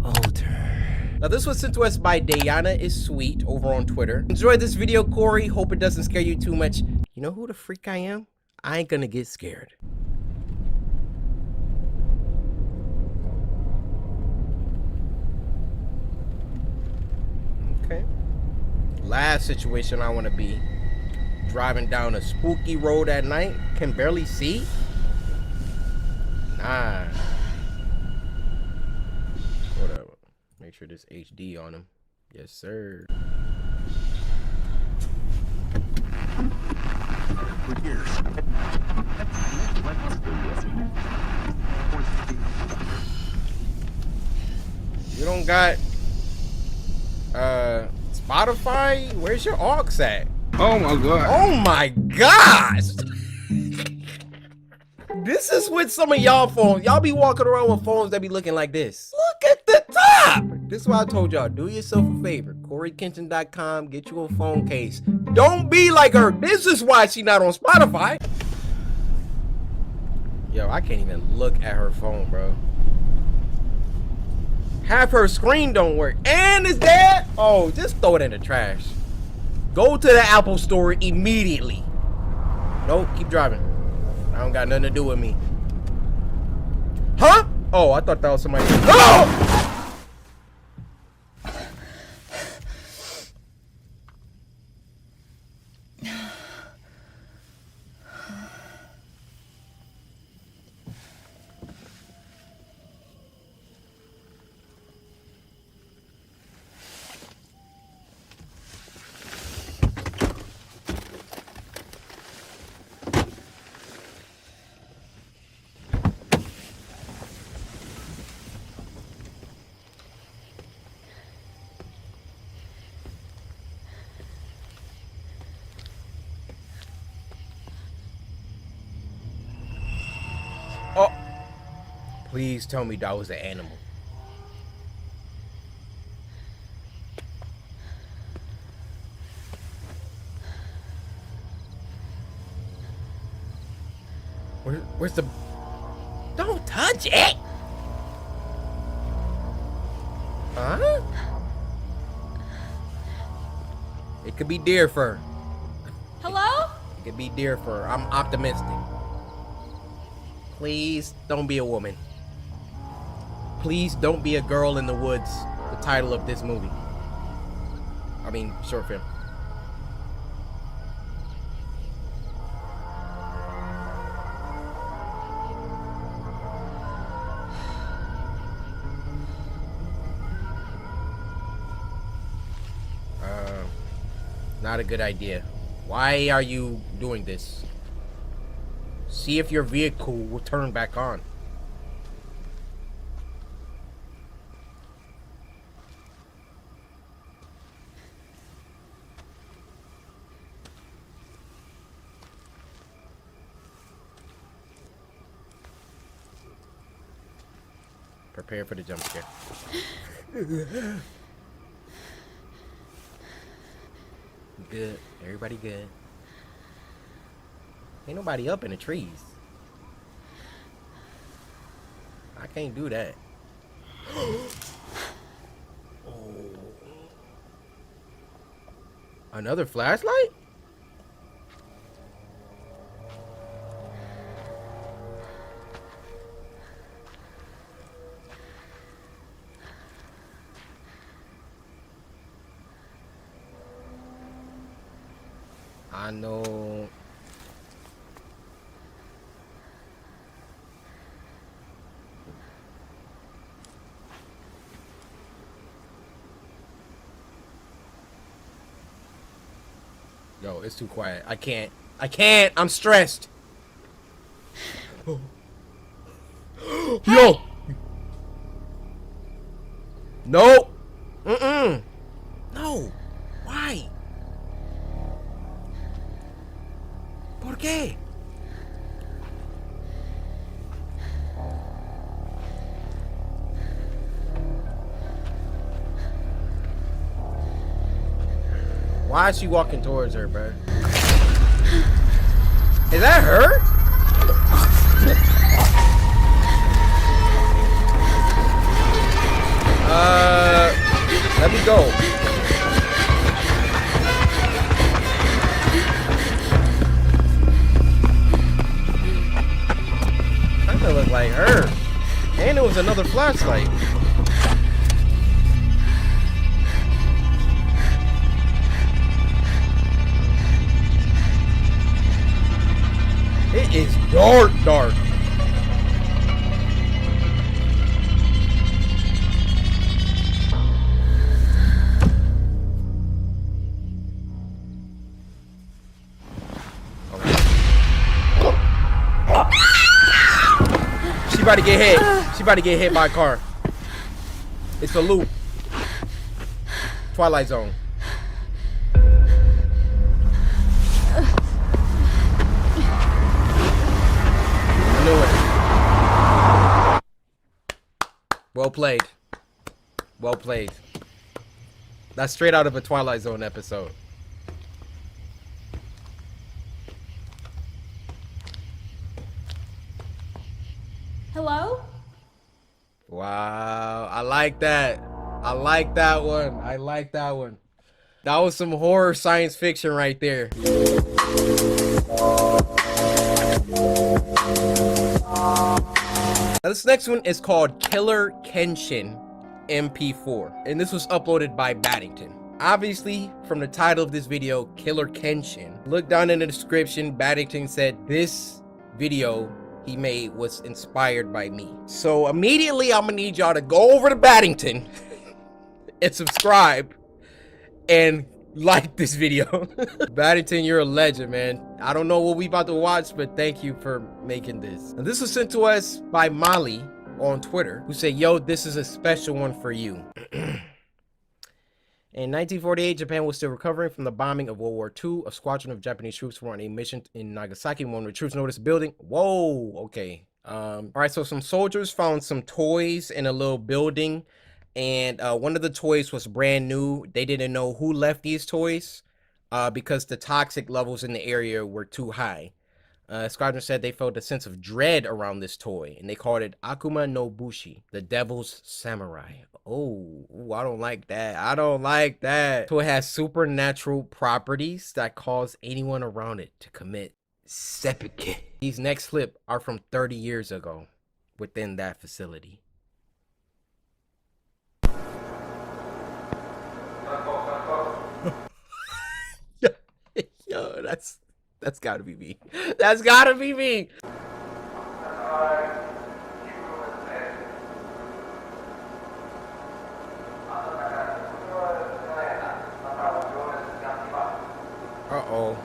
[SPEAKER 1] Alter. Now this was sent to us by Diana is Sweet over on Twitter. Enjoyed this video, Corey. Hope it doesn't scare you too much. You know who the freak I am? I ain't gonna get scared. Okay. Last situation I want to be. Driving down a spooky road at night, can barely see? Nah. Whatever. Make sure this HD on him. Yes, sir. You don't got Spotify? Where's your aux at?
[SPEAKER 16] Oh my god.
[SPEAKER 1] Oh my gosh! This is with some of y'all phones. Y'all be walking around with phones that be looking like this. Look at the top! This is why I told y'all, do yourself a favor. Coryxkenshin.com, get you a phone case. Don't be like her. This is why she not on Spotify. Yo, I can't even look at her phone, bro. Half her screen don't work. And it's dead? Oh, just throw it in the trash. Go to the Apple store immediately. Nope, keep driving. I don't got nothing to do with me. Huh? Oh, I thought that was somebody. Oh! Please tell me that was an animal. Where's the... Don't touch it! Huh? It could be deer fur.
[SPEAKER 8] Hello?
[SPEAKER 1] It could be deer fur. I'm optimistic. Please don't be a woman. Please don't be a girl in the woods. The title of this movie. I mean, short film. Not a good idea. Why are you doing this? See if your vehicle will turn back on. Prepare for the jump scare. Good. Everybody good. Ain't nobody up in the trees. I can't do that. Oh. Another flashlight? I know. Yo, it's too quiet. I can't. I'm stressed. Yo. No. No. Why? ¿Por qué? Why is she walking towards her, bro? Is that her? Let me go. Kinda look like her. And it was another flashlight. It is dark. She about to get hit. She about to get hit by a car. It's a loop. Twilight Zone. Well played. Well played. That's straight out of a Twilight Zone episode.
[SPEAKER 8] Hello?
[SPEAKER 1] Wow. I like that. I like that one. I like that one. That was some horror science fiction right there. Now, this next one is called Kenshin MP4, and this was uploaded by Baddington. Obviously, from the title of this video, Kenshin, look down in the description. Baddington said this video he made was inspired by me. So immediately, I'm gonna need y'all to go over to Baddington and subscribe and like this video. Baddington, you're a legend, man. I don't know what we about to watch, but thank you for making this. And this was sent to us by Molly on Twitter, who said, yo, this is a special one for you. In 1948, Japan was still recovering from the bombing of World War II. A squadron of Japanese troops were on a mission in Nagasaki when the troops noticed a building. Whoa, okay. All right, so some soldiers found some toys in a little building, and one of the toys was brand new. They didn't know who left these toys because the toxic levels in the area were too high. Squadron said they felt a sense of dread around this toy, and they called it Akuma no Bushi, the Devil's Samurai. Oh, I don't like that. I don't like that. So it has supernatural properties that cause anyone around it to commit seppuku. These next clips are from 30 years ago within that facility. Yo, that's gotta be me. That's gotta be me. Uh-oh.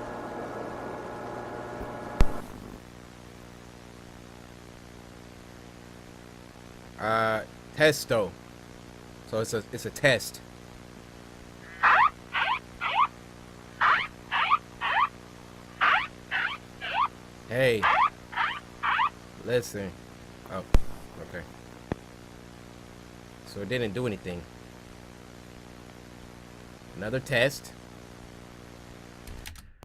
[SPEAKER 1] Testo. So it's a test. Hey. Listen. Oh, okay. So it didn't do anything. Another test.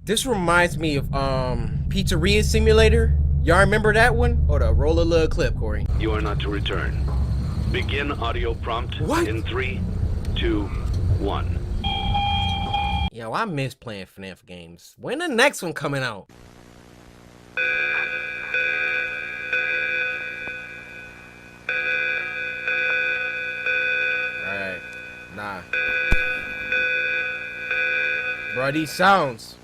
[SPEAKER 1] This reminds me of Pizzeria Simulator. Y'all remember that one? Hold up, roll a little clip, Corey.
[SPEAKER 16] You are not to return. Begin audio prompt in 3, 2, 1.
[SPEAKER 1] Yo, I miss playing FNAF games. When the next one coming out? Alright, nah. Bro, these sounds.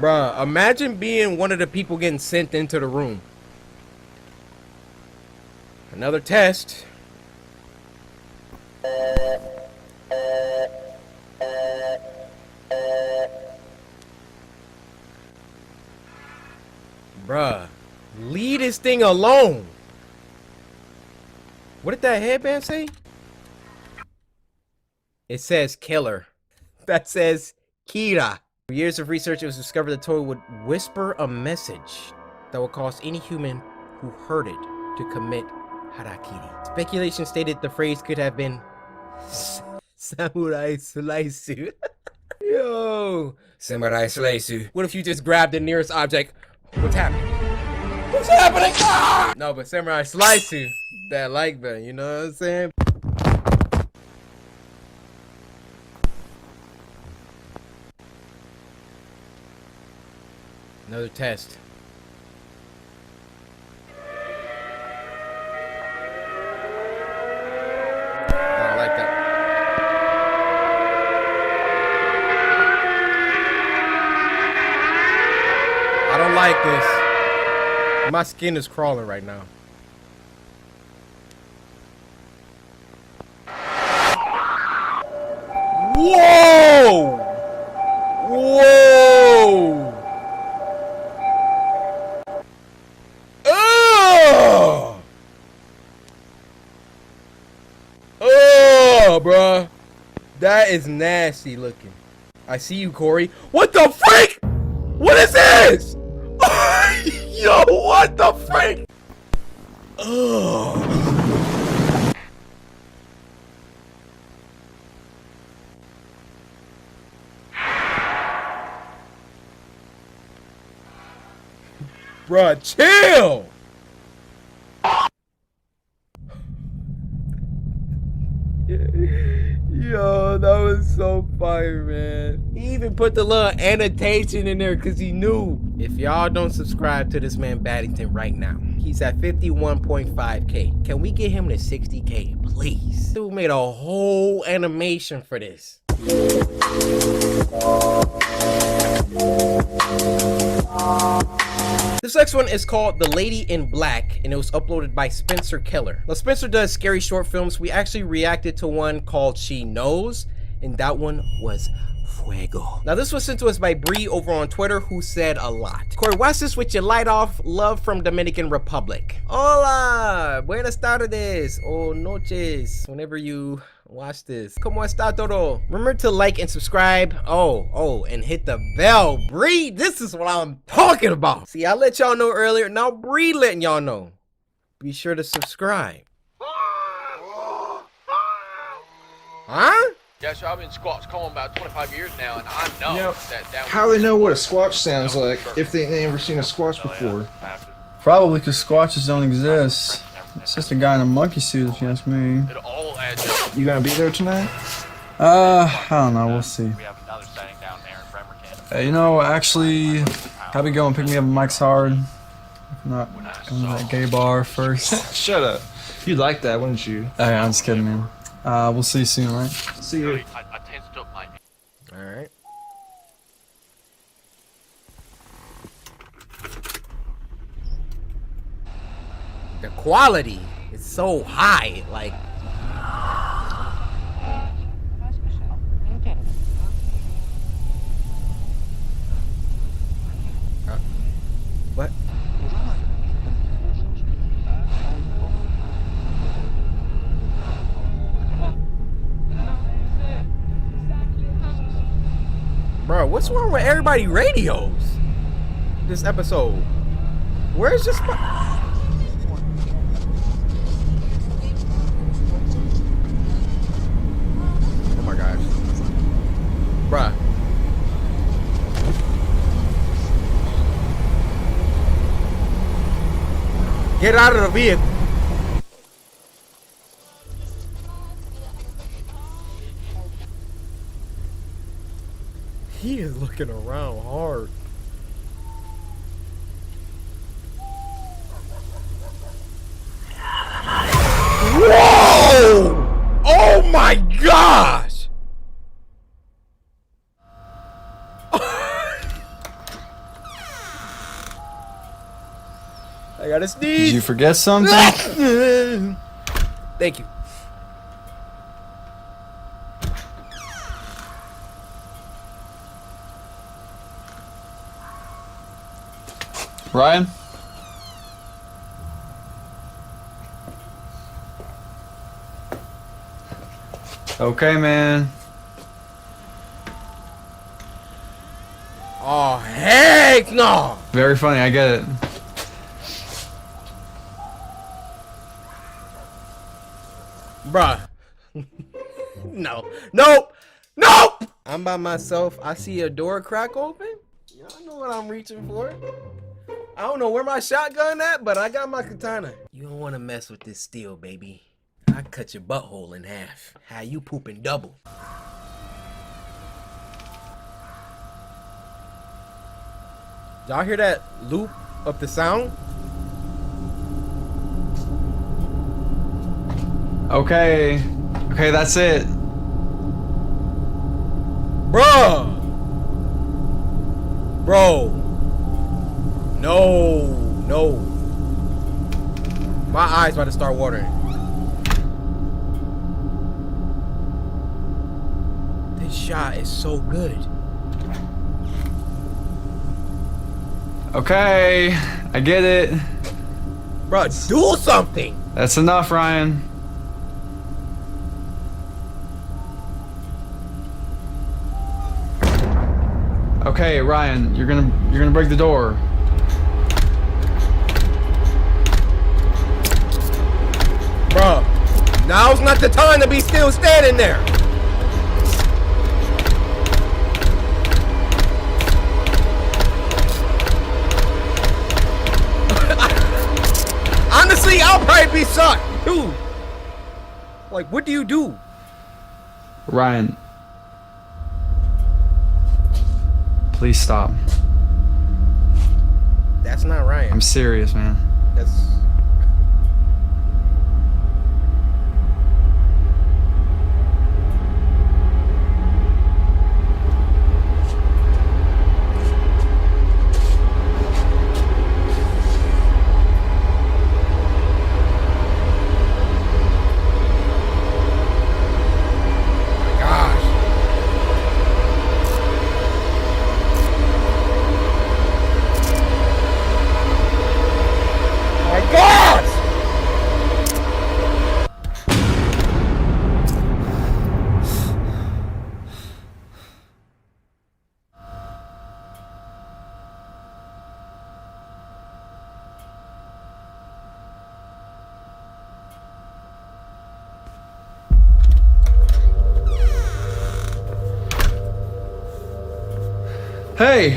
[SPEAKER 1] Bruh, imagine being one of the people getting sent into the room. Another test. Bruh, leave this thing alone. What did that headband say? It says killer. That says Kira. For years of research, it was discovered the toy would whisper a message that would cause any human who heard it to commit harakiri. Speculation stated the phrase could have been Samurai Slice. Yo, Samurai Slice. What if you just grabbed the nearest object? What's happening? What's happening? Ah! No, but Samurai Slice that like that, you know what I'm saying? Another test. I don't like that. I don't like this. My skin is crawling right now. Whoa! Whoa! Oh! Oh, bruh. That is nasty looking. I see you, Corey. What the freak? What is this? Yo, what the freak? Oh. Bruh, chill! Yo, that was so fire, man. He even put the little annotation in there because he knew. If y'all don't subscribe to this man Baddington right now, he's at 51.5K. Can we get him to 60K, please? Dude made a whole animation for this. This next one is called The Lady in Black, and it was uploaded by Spencer Keller. Now, Spencer does scary short films. We actually reacted to one called She Knows, and that one was fuego. Now this was sent to us by Bree over on Twitter, who said a lot. Corey, watch this with your light off. Love from Dominican Republic. Hola, buenas tardes o noches. Whenever you watch this. ¿Cómo está todo? Remember to like and subscribe. Oh, and hit the bell. Bree, this is what I'm talking about. See, I let y'all know earlier. Now Bree letting y'all know. Be sure to subscribe. Huh?
[SPEAKER 17] Yeah, so I've been Squatch calling about 25 years now, and I know that
[SPEAKER 18] how they know what a Squatch sounds like if they ain't never seen a Squatch before?
[SPEAKER 19] Probably because Squatches don't exist. It's just a guy in a monkey suit, if you ask me.
[SPEAKER 18] You gonna be there tonight?
[SPEAKER 19] I don't know. We'll see. You know, actually, have you go and pick me up at Mike's Hard. If not, come to that gay bar first.
[SPEAKER 18] Shut up. You'd like that, wouldn't you?
[SPEAKER 19] Hey, I'm just kidding, man. We'll see you soon, right?
[SPEAKER 18] See you.
[SPEAKER 1] Alright. The quality is so high, like. What? Bro, what's wrong with everybody radios? This episode. Where's this? Oh my gosh. Bruh. Get out of the vehicle. He is looking around hard. Whoa! Oh my gosh! I gotta sneeze.
[SPEAKER 19] Did you forget something?
[SPEAKER 1] Thank you.
[SPEAKER 19] Ryan? Okay, man.
[SPEAKER 1] Oh, heck no!
[SPEAKER 19] Very funny, I get it.
[SPEAKER 1] Bruh. No. Nope! Nope! I'm by myself. I see a door crack open. Y'all know what I'm reaching for. I don't know where my shotgun at, but I got my katana. You don't want to mess with this steel, baby. I cut your butthole in half. How you pooping double? Y'all hear that loop of the sound?
[SPEAKER 19] Okay. Okay, that's it.
[SPEAKER 1] Bruh! Bro. No. My eyes about to start watering. This shot is so good.
[SPEAKER 19] Okay, I get it.
[SPEAKER 1] Bruh, do something!
[SPEAKER 19] That's enough, Ryan. Okay, Ryan, you're gonna break the door.
[SPEAKER 1] Bruh, now's not the time to be still standing there. Honestly, I'll probably be shocked, dude. Like, what do you do?
[SPEAKER 19] Ryan. Please stop.
[SPEAKER 1] That's not Ryan.
[SPEAKER 19] I'm serious, man.
[SPEAKER 1] That's...
[SPEAKER 19] Hey!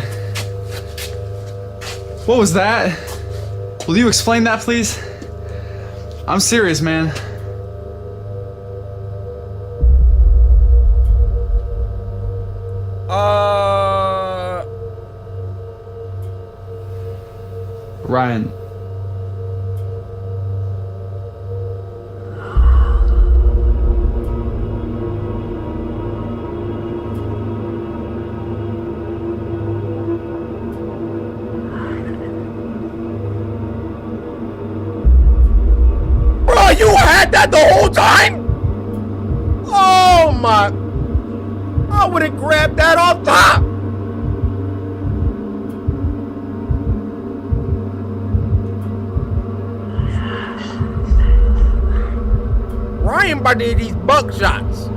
[SPEAKER 19] What was that? Will you explain that, please? I'm serious, man. Ryan.
[SPEAKER 1] Bro, you had that the whole time? Oh my. I would have grabbed that off top. Ryan by these buckshots.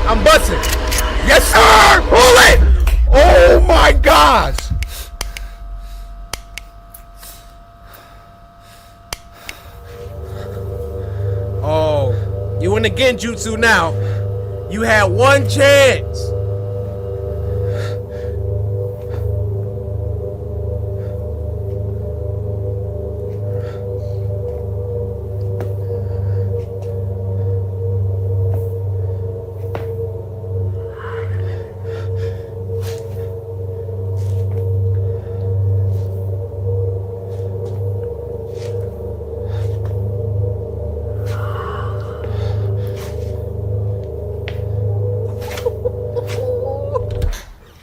[SPEAKER 1] I'm busting. Yes, sir. Pull it. Oh my gosh. Oh, you in the genjutsu now. You had one chance.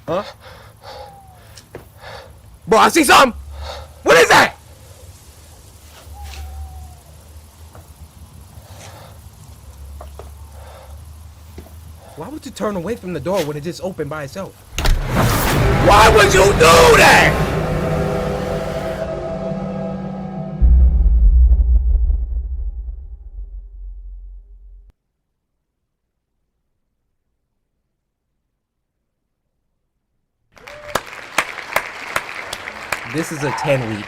[SPEAKER 1] Huh? Bro, I see something! What is that? Why would you turn away from the door when it just opened by itself? Why would you do that? This is a 10 week.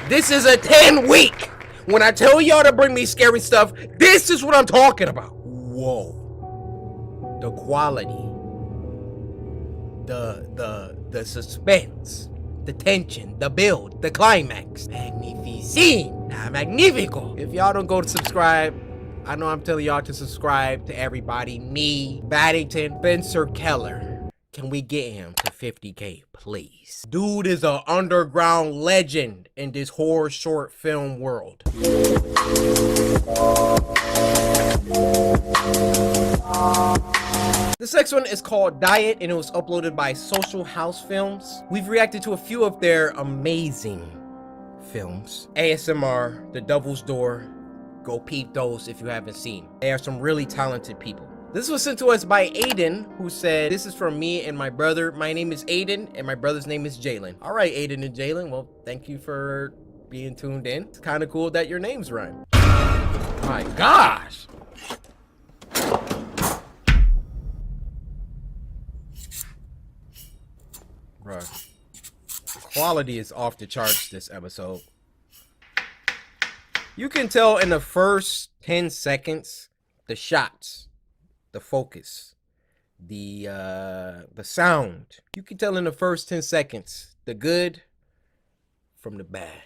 [SPEAKER 1] This is a 10 week. When I tell y'all to bring me scary stuff, this is what I'm talking about. Whoa. The quality. The suspense. The tension. The build. The climax. Magnificent. Magnifico. If y'all don't go to subscribe, I know I'm telling y'all to subscribe to everybody. Me, Baddington, Spencer Keller. Can we get him to 50K, please? Dude is an underground legend in this horror short film world. This next one is called Diet, and it was uploaded by Social House Films. We've reacted to a few of their amazing films. ASMR, The Devil's Door. Go peep those if you haven't seen. They are some really talented people. This was sent to us by Aiden, who said, "This is from me and my brother. My name is Aiden, and my brother's name is Jalen." All right, Aiden and Jalen. Well, thank you for being tuned in. It's kind of cool that your names rhyme. My gosh. Bruh. The quality is off the charts this episode. You can tell in the first 10 seconds, the shots, the focus, the sound. You can tell in the first 10 seconds the good from the bad.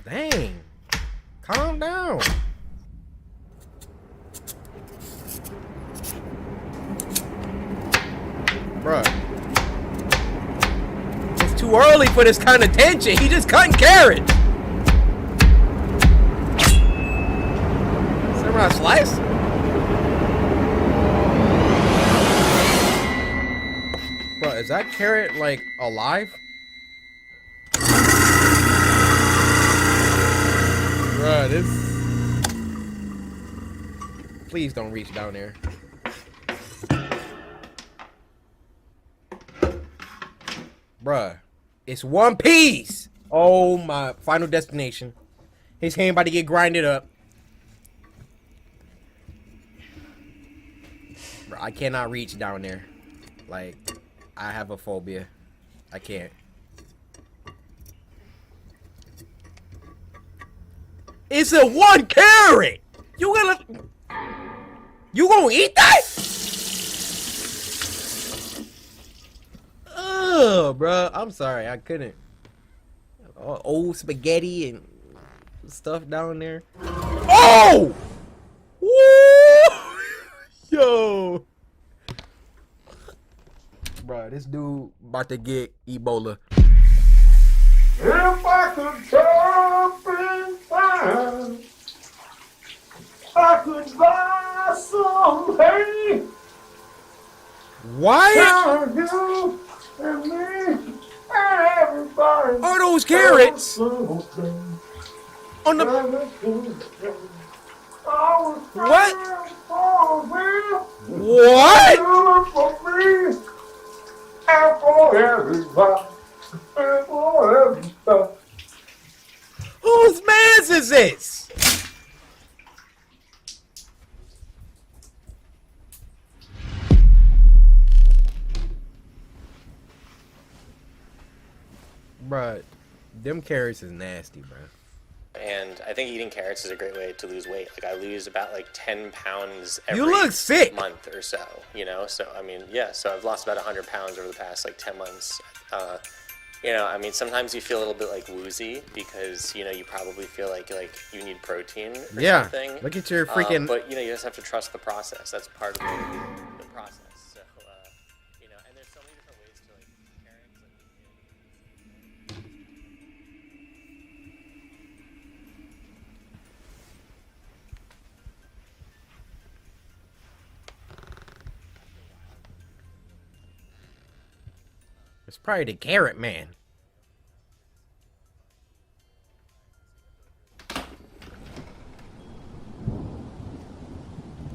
[SPEAKER 1] Dang. Calm down. Bruh. It's too early for this kind of tension. He just cutting carrots. Samurai slice? Bro, is that carrot like alive? Bruh, this. Please don't reach down there. Bruh, it's One Piece. Oh my, Final Destination. His hand about to get grinded up. Bro, I cannot reach down there. Like, I have a phobia. I can't. It's a 1 carrot! You gonna eat that? Ugh, bro. I'm sorry, I couldn't. Old spaghetti and stuff down there. Oh! Woo! Yo! Bro, this dude about to get Ebola.
[SPEAKER 7] If I could jump in time, I could buy some hay.
[SPEAKER 1] What?
[SPEAKER 7] You and me and everybody.
[SPEAKER 1] Are those carrots? On the... What? What?
[SPEAKER 7] For me and for everybody. And for everybody.
[SPEAKER 1] Whose man's is this? Bruh, them carrots is nasty, bruh.
[SPEAKER 20] And I think eating carrots is a great way to lose weight. Like, I lose about like 10 pounds every
[SPEAKER 1] You look sick.
[SPEAKER 20] month or so, you know? So, I mean, yeah, so I've lost about 100 pounds over the past like 10 months. You know, I mean, sometimes you feel a little bit like woozy because, you know, you probably feel like you need protein or something.
[SPEAKER 1] Look at your freaking...
[SPEAKER 20] but, you know, you just have to trust the process. That's part of the process. So, you know, and there's so many different ways to like carrots and,
[SPEAKER 1] It's probably the carrot man.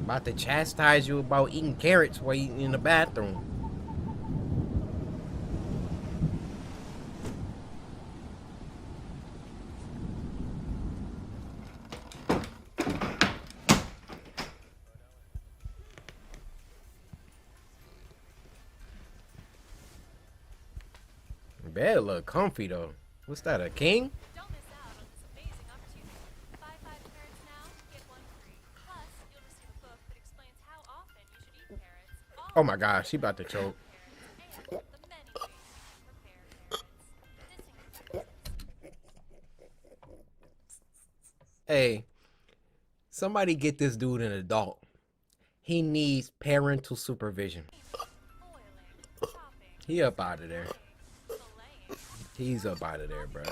[SPEAKER 1] About to chastise you about eating carrots while you in the bathroom. Bed look comfy though. What's that, a king? Oh my gosh, she about to choke. Hey, somebody get this dude an adult. He needs parental supervision. He up out of there. He's up out of there, bro.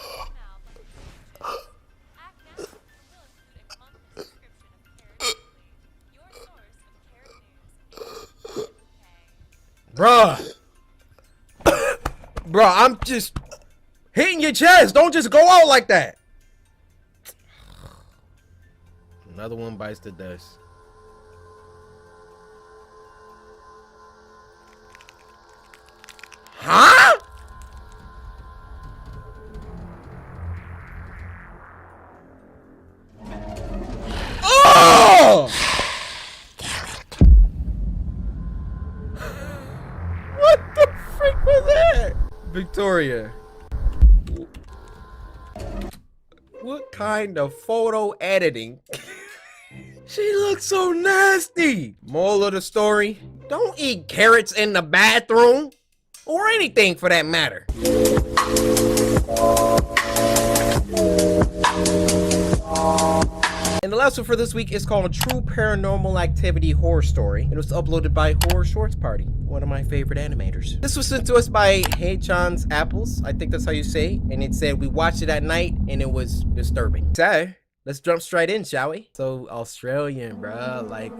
[SPEAKER 1] Bruh. Bruh, I'm just hitting your chest. Don't just go out like that. Another one bites the dust. Huh? Oh! What the freak was that? Victoria. What kind of photo editing? She looks so nasty. Moral of the story, don't eat carrots in the bathroom. Or anything for that matter. And the last one for this week is called A True Paranormal Activity Horror Story. It was uploaded by Horror Shorts Party, one of my favorite animators. This was sent to us by Hey Chan's Apples, I think that's how you say it. And it said we watched it at night and it was disturbing. So, let's jump straight in, shall we? So, Australian, bruh. Like,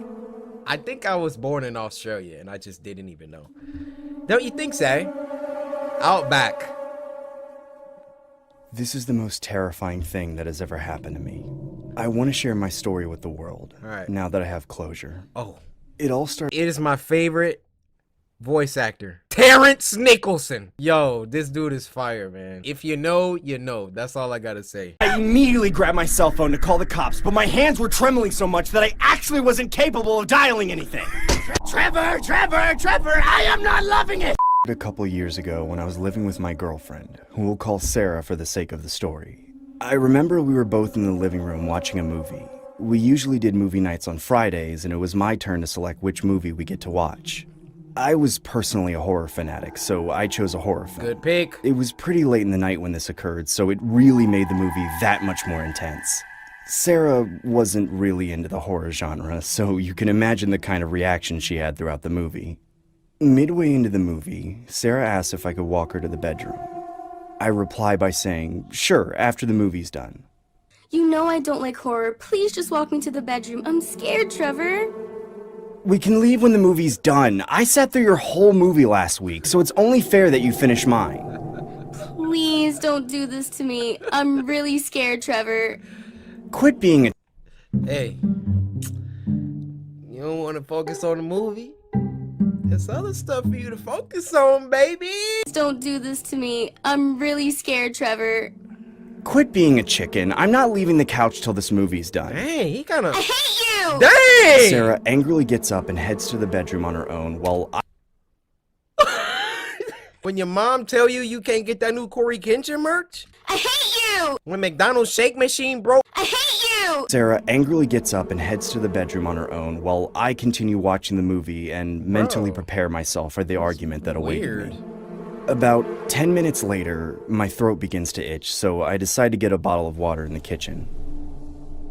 [SPEAKER 1] I think I was born in Australia and I just didn't even know. Don't you think so? Outback.
[SPEAKER 21] This is the most terrifying thing that has ever happened to me. I want to share my story with the world.
[SPEAKER 1] All right.
[SPEAKER 21] Now that I have closure.
[SPEAKER 1] Oh.
[SPEAKER 21] It all started.
[SPEAKER 1] It is my favorite voice actor, Terrence Nicholson. Yo, this dude is fire, man. If you know, you know. That's all I gotta say.
[SPEAKER 22] I immediately grabbed my cell phone to call the cops, but my hands were trembling so much that I actually wasn't capable of dialing anything. Trevor, I am not loving it!
[SPEAKER 21] A couple years ago when I was living with my girlfriend, who we'll call Sarah for the sake of the story. I remember we were both in the living room watching a movie. We usually did movie nights on Fridays, and it was my turn to select which movie we get to watch. I was personally a horror fanatic, so I chose a horror film.
[SPEAKER 1] Good pick.
[SPEAKER 21] It was pretty late in the night when this occurred, so it really made the movie that much more intense. Sarah wasn't really into the horror genre, so you can imagine the kind of reaction she had throughout the movie. Midway into the movie, Sarah asked if I could walk her to the bedroom. I reply by saying, sure, after the movie's done.
[SPEAKER 6] You know I don't like horror. Please just walk me to the bedroom. I'm scared, Trevor.
[SPEAKER 21] We can leave when the movie's done. I sat through your whole movie last week, so it's only fair that you finish mine.
[SPEAKER 6] Please don't do this to me. I'm really scared, Trevor.
[SPEAKER 21] Quit being a...
[SPEAKER 1] Hey, you don't want to focus on the movie? There's other stuff for you to focus on, baby.
[SPEAKER 6] Don't do this to me. I'm really scared, Trevor.
[SPEAKER 21] Quit being a chicken. I'm not leaving the couch till this movie's done.
[SPEAKER 1] Dang, he kind of...
[SPEAKER 6] I hate you!
[SPEAKER 1] Dang!
[SPEAKER 21] Sarah angrily gets up and heads to the bedroom on her own while I...
[SPEAKER 1] When your mom tell you you can't get that new Coryxkenshin merch?
[SPEAKER 6] I hate you!
[SPEAKER 1] When McDonald's shake machine broke?
[SPEAKER 6] I hate you!
[SPEAKER 21] Sarah angrily gets up and heads to the bedroom on her own while I continue watching the movie and mentally prepare myself for the argument that awaited me. About 10 minutes later, my throat begins to itch, so I decide to get a bottle of water in the kitchen.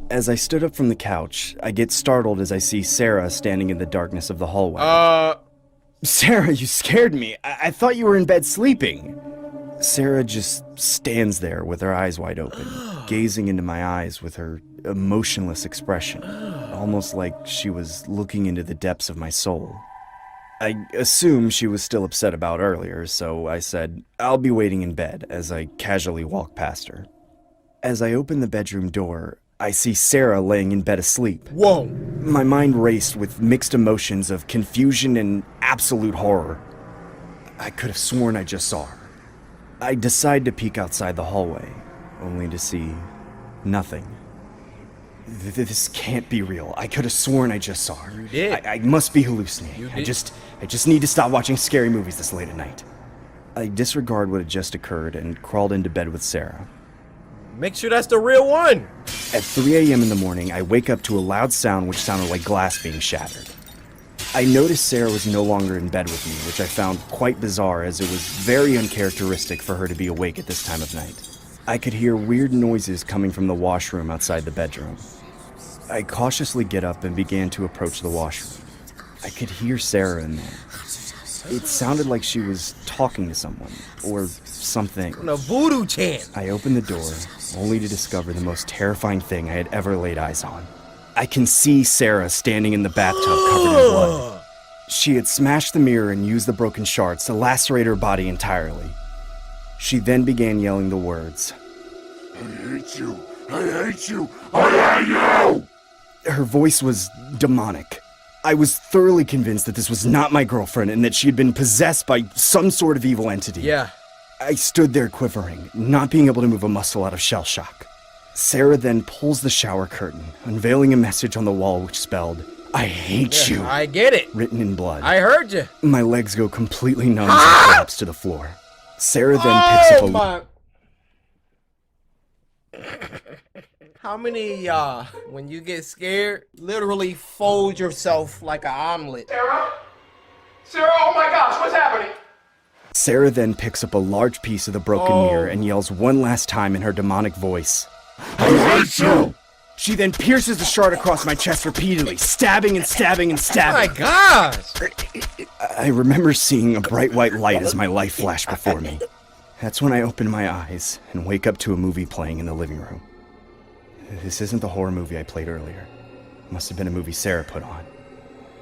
[SPEAKER 21] As I stood up from the couch, I get startled as I see Sarah standing in the darkness of the hallway. Sarah, you scared me. I thought you were in bed sleeping. Sarah just stands there with her eyes wide open, gazing into my eyes with her emotionless expression, almost like she was looking into the depths of my soul. I assume she was still upset about earlier, so I said, I'll be waiting in bed, as I casually walk past her. As I open the bedroom door, I see Sarah laying in bed asleep.
[SPEAKER 1] Whoa!
[SPEAKER 21] My mind raced with mixed emotions of confusion and absolute horror. I could have sworn I just saw her. I decide to peek outside the hallway, only to see nothing. This can't be real. I could have sworn I just saw her.
[SPEAKER 1] You did.
[SPEAKER 21] I must be hallucinating. I just need to stop watching scary movies this late at night. I disregard what had just occurred and crawled into bed with Sarah.
[SPEAKER 1] Make sure that's the real one.
[SPEAKER 21] At 3 a.m. in the morning, I wake up to a loud sound which sounded like glass being shattered. I noticed Sarah was no longer in bed with me, which I found quite bizarre as it was very uncharacteristic for her to be awake at this time of night. I could hear weird noises coming from the washroom outside the bedroom. I cautiously get up and began to approach the washroom. I could hear Sarah in there. It sounded like she was talking to someone, or something.
[SPEAKER 1] A voodoo chant.
[SPEAKER 21] I opened the door, only to discover the most terrifying thing I had ever laid eyes on. I can see Sarah standing in the bathtub covered in blood. She had smashed the mirror and used the broken shards to lacerate her body entirely. She then began yelling the words,
[SPEAKER 13] I hate you! I hate you! I hate you!
[SPEAKER 21] Her voice was demonic. I was thoroughly convinced that this was not my girlfriend and that she had been possessed by some sort of evil entity.
[SPEAKER 1] Yeah.
[SPEAKER 21] I stood there quivering, not being able to move a muscle out of shell shock. Sarah then pulls the shower curtain, unveiling a message on the wall which spelled, I hate you.
[SPEAKER 1] I get it.
[SPEAKER 21] Written in blood.
[SPEAKER 1] I heard you.
[SPEAKER 21] My legs go completely numb as I collapse to the floor. Sarah then picks up a...
[SPEAKER 1] How many of y'all, when you get scared, literally fold yourself like an omelet?
[SPEAKER 17] Sarah? Sarah, oh my gosh, what's happening?
[SPEAKER 21] Sarah then picks up a large piece of the broken mirror and yells one last time in her demonic voice, I hate you! She then pierces the shard across my chest repeatedly, stabbing and stabbing and stabbing.
[SPEAKER 1] Oh my gosh!
[SPEAKER 21] I remember seeing a bright white light as my life flashed before me. That's when I open my eyes and wake up to a movie playing in the living room. This isn't the horror movie I played earlier. It must have been a movie Sarah put on.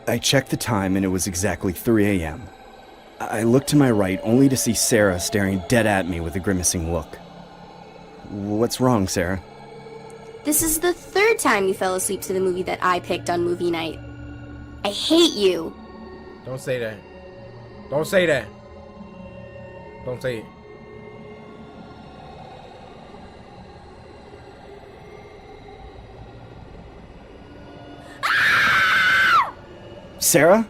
[SPEAKER 21] I checked the time and it was exactly 3 a.m. I looked to my right only to see Sarah staring dead at me with a grimacing look. What's wrong, Sarah?
[SPEAKER 6] This is the third time you fell asleep to the movie that I picked on movie night. I hate you.
[SPEAKER 1] Don't say that. Don't say that. Don't say it.
[SPEAKER 21] Sarah?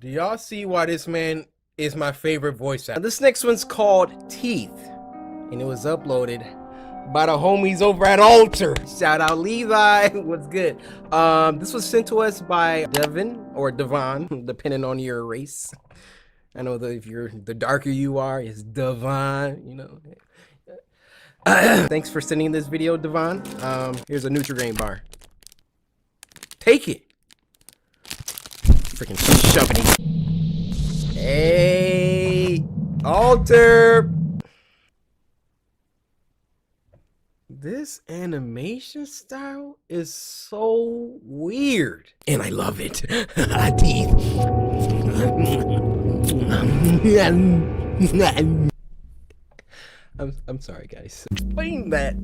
[SPEAKER 1] Do y'all see why this man is my favorite voice actor? This next one's called Teeth, and it was uploaded by the homies over at Alter. Shout out Levi, what's good? This was sent to us by Devin or Devon, depending on your race. I know that if you're the darker you are, it's Devon, you know. Thanks for sending this video, Devon. Here's a Nutri-Grain bar. Take it. Freaking shoving it. Hey, Alter. This animation style is so weird, and I love it. Teeth. I'm sorry, guys. Explain that.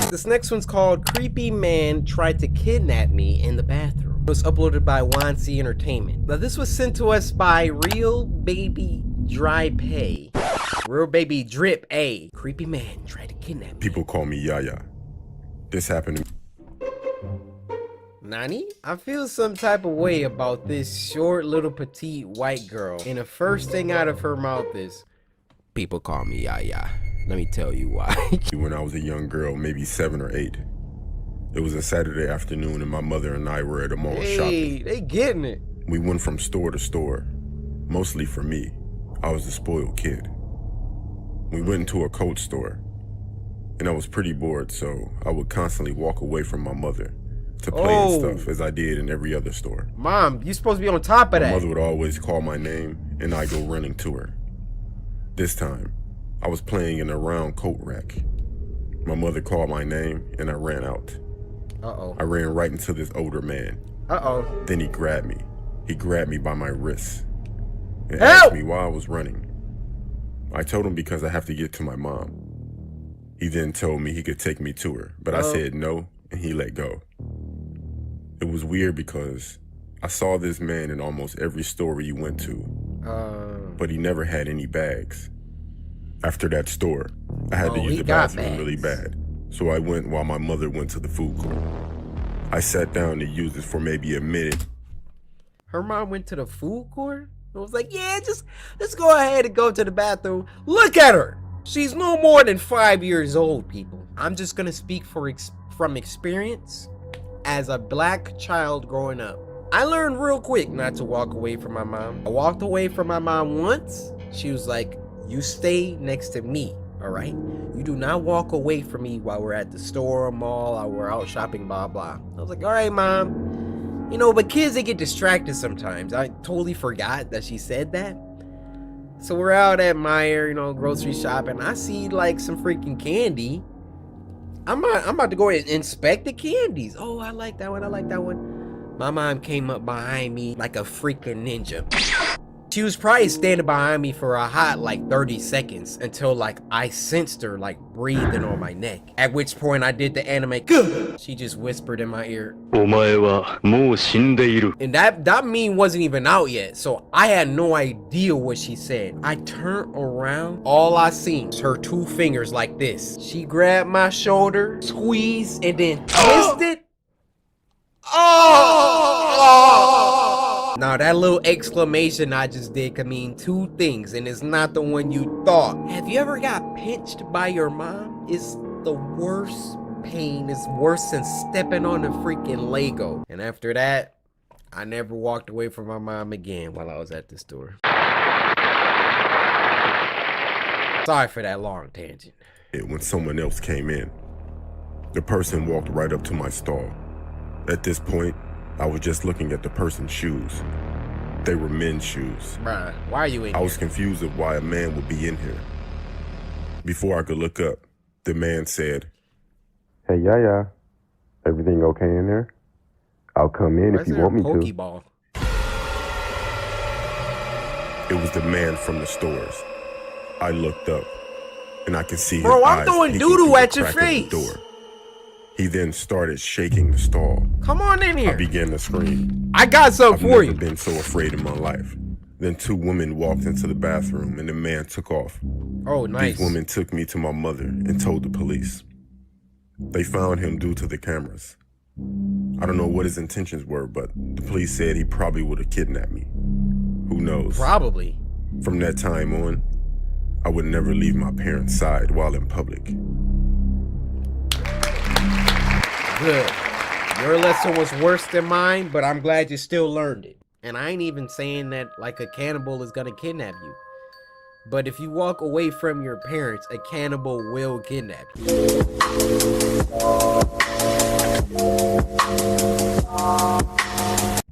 [SPEAKER 1] This next one's called Creepy Man Tried to Kidnap Me in the Bathroom. It was uploaded by Wansi Entertainment. Now this was sent to us by Real Baby Dry Pay. Real Baby Drip A. Creepy Man tried to kidnap me.
[SPEAKER 4] People call me Yaya. This happened to me.
[SPEAKER 1] Nani? I feel some type of way about this short little petite white girl, and the first thing out of her mouth is, people call me Yaya. Let me tell you why.
[SPEAKER 4] When I was a young girl, maybe 7 or 8. It was a Saturday afternoon and my mother and I were at a mall shopping.
[SPEAKER 1] They getting it.
[SPEAKER 4] We went from store to store, mostly for me. I was a spoiled kid. We went into a coat store, and I was pretty bored, so I would constantly walk away from my mother to play and stuff, as I did in every other store.
[SPEAKER 1] Mom, you supposed to be on top of that.
[SPEAKER 4] My mother would always call my name, and I'd go running to her. This time, I was playing in a round coat rack. My mother called my name, and I ran out. I ran right into this older man. Then he grabbed me. He grabbed me by my wrists and asked me why I was running. I told him because I have to get to my mom. He then told me he could take me to her, but I said no, and he let go. It was weird because I saw this man in almost every store he went to, but he never had any bags. After that store, I had to use the bathroom really bad, so I went while my mother went to the food court. I sat down to use it for maybe a minute.
[SPEAKER 1] Her mom went to the food court? I was like, yeah, let's go ahead and go to the bathroom. Look at her. She's no more than 5 years old, people. I'm just gonna speak from experience as a black child growing up. I learned real quick not to walk away from my mom. I walked away from my mom once. She was like, you stay next to me, all right? You do not walk away from me while we're at the store or mall or we're out shopping, blah, blah. I was like, all right, Mom. You know, but kids, they get distracted sometimes. I totally forgot that she said that. So we're out at Meijer, you know, grocery shopping. I see like some freaking candy. I'm about to go and inspect the candies. Oh, I like that one. I like that one. My mom came up behind me like a freaking ninja. She was probably standing behind me for a hot like 30 seconds until like I sensed her like breathing on my neck. At which point I did the anime. Good. She just whispered in my ear. And that meme wasn't even out yet, so I had no idea what she said. I turned around. All I seen was her 2 fingers like this. She grabbed my shoulder, squeezed, and then twisted. Now that little exclamation I just did could mean 2 things, and it's not the one you thought. Have you ever got pinched by your mom? It's the worst pain. It's worse than stepping on a freaking Lego. And after that, I never walked away from my mom again while I was at the store. Sorry for that long tangent.
[SPEAKER 4] When someone else came in, the person walked right up to my stall. At this point, I was just looking at the person's shoes. They were men's shoes.
[SPEAKER 1] Bruh, why are you in here?
[SPEAKER 4] I was confused of why a man would be in here. Before I could look up, the man said, "Hey, Yaya, everything okay in there? I'll come in if you want me to." It was the man from the stores. I looked up, and I could see his eyes
[SPEAKER 1] I'm throwing doo-doo at your face.
[SPEAKER 4] He then started shaking the stall.
[SPEAKER 1] Come on in here.
[SPEAKER 4] I began to scream.
[SPEAKER 1] I got something for you.
[SPEAKER 4] I've never been so afraid in my life. Then 2 women walked into the bathroom and the man took off.
[SPEAKER 1] Oh, nice.
[SPEAKER 4] These women took me to my mother and told the police. They found him due to the cameras. I don't know what his intentions were, but the police said he probably would have kidnapped me. Who knows?
[SPEAKER 1] Probably.
[SPEAKER 4] From that time on, I would never leave my parents' side while in public.
[SPEAKER 1] Good. Your lesson was worse than mine, but I'm glad you still learned it. And I ain't even saying that like a cannibal is gonna kidnap you. But if you walk away from your parents, a cannibal will kidnap you.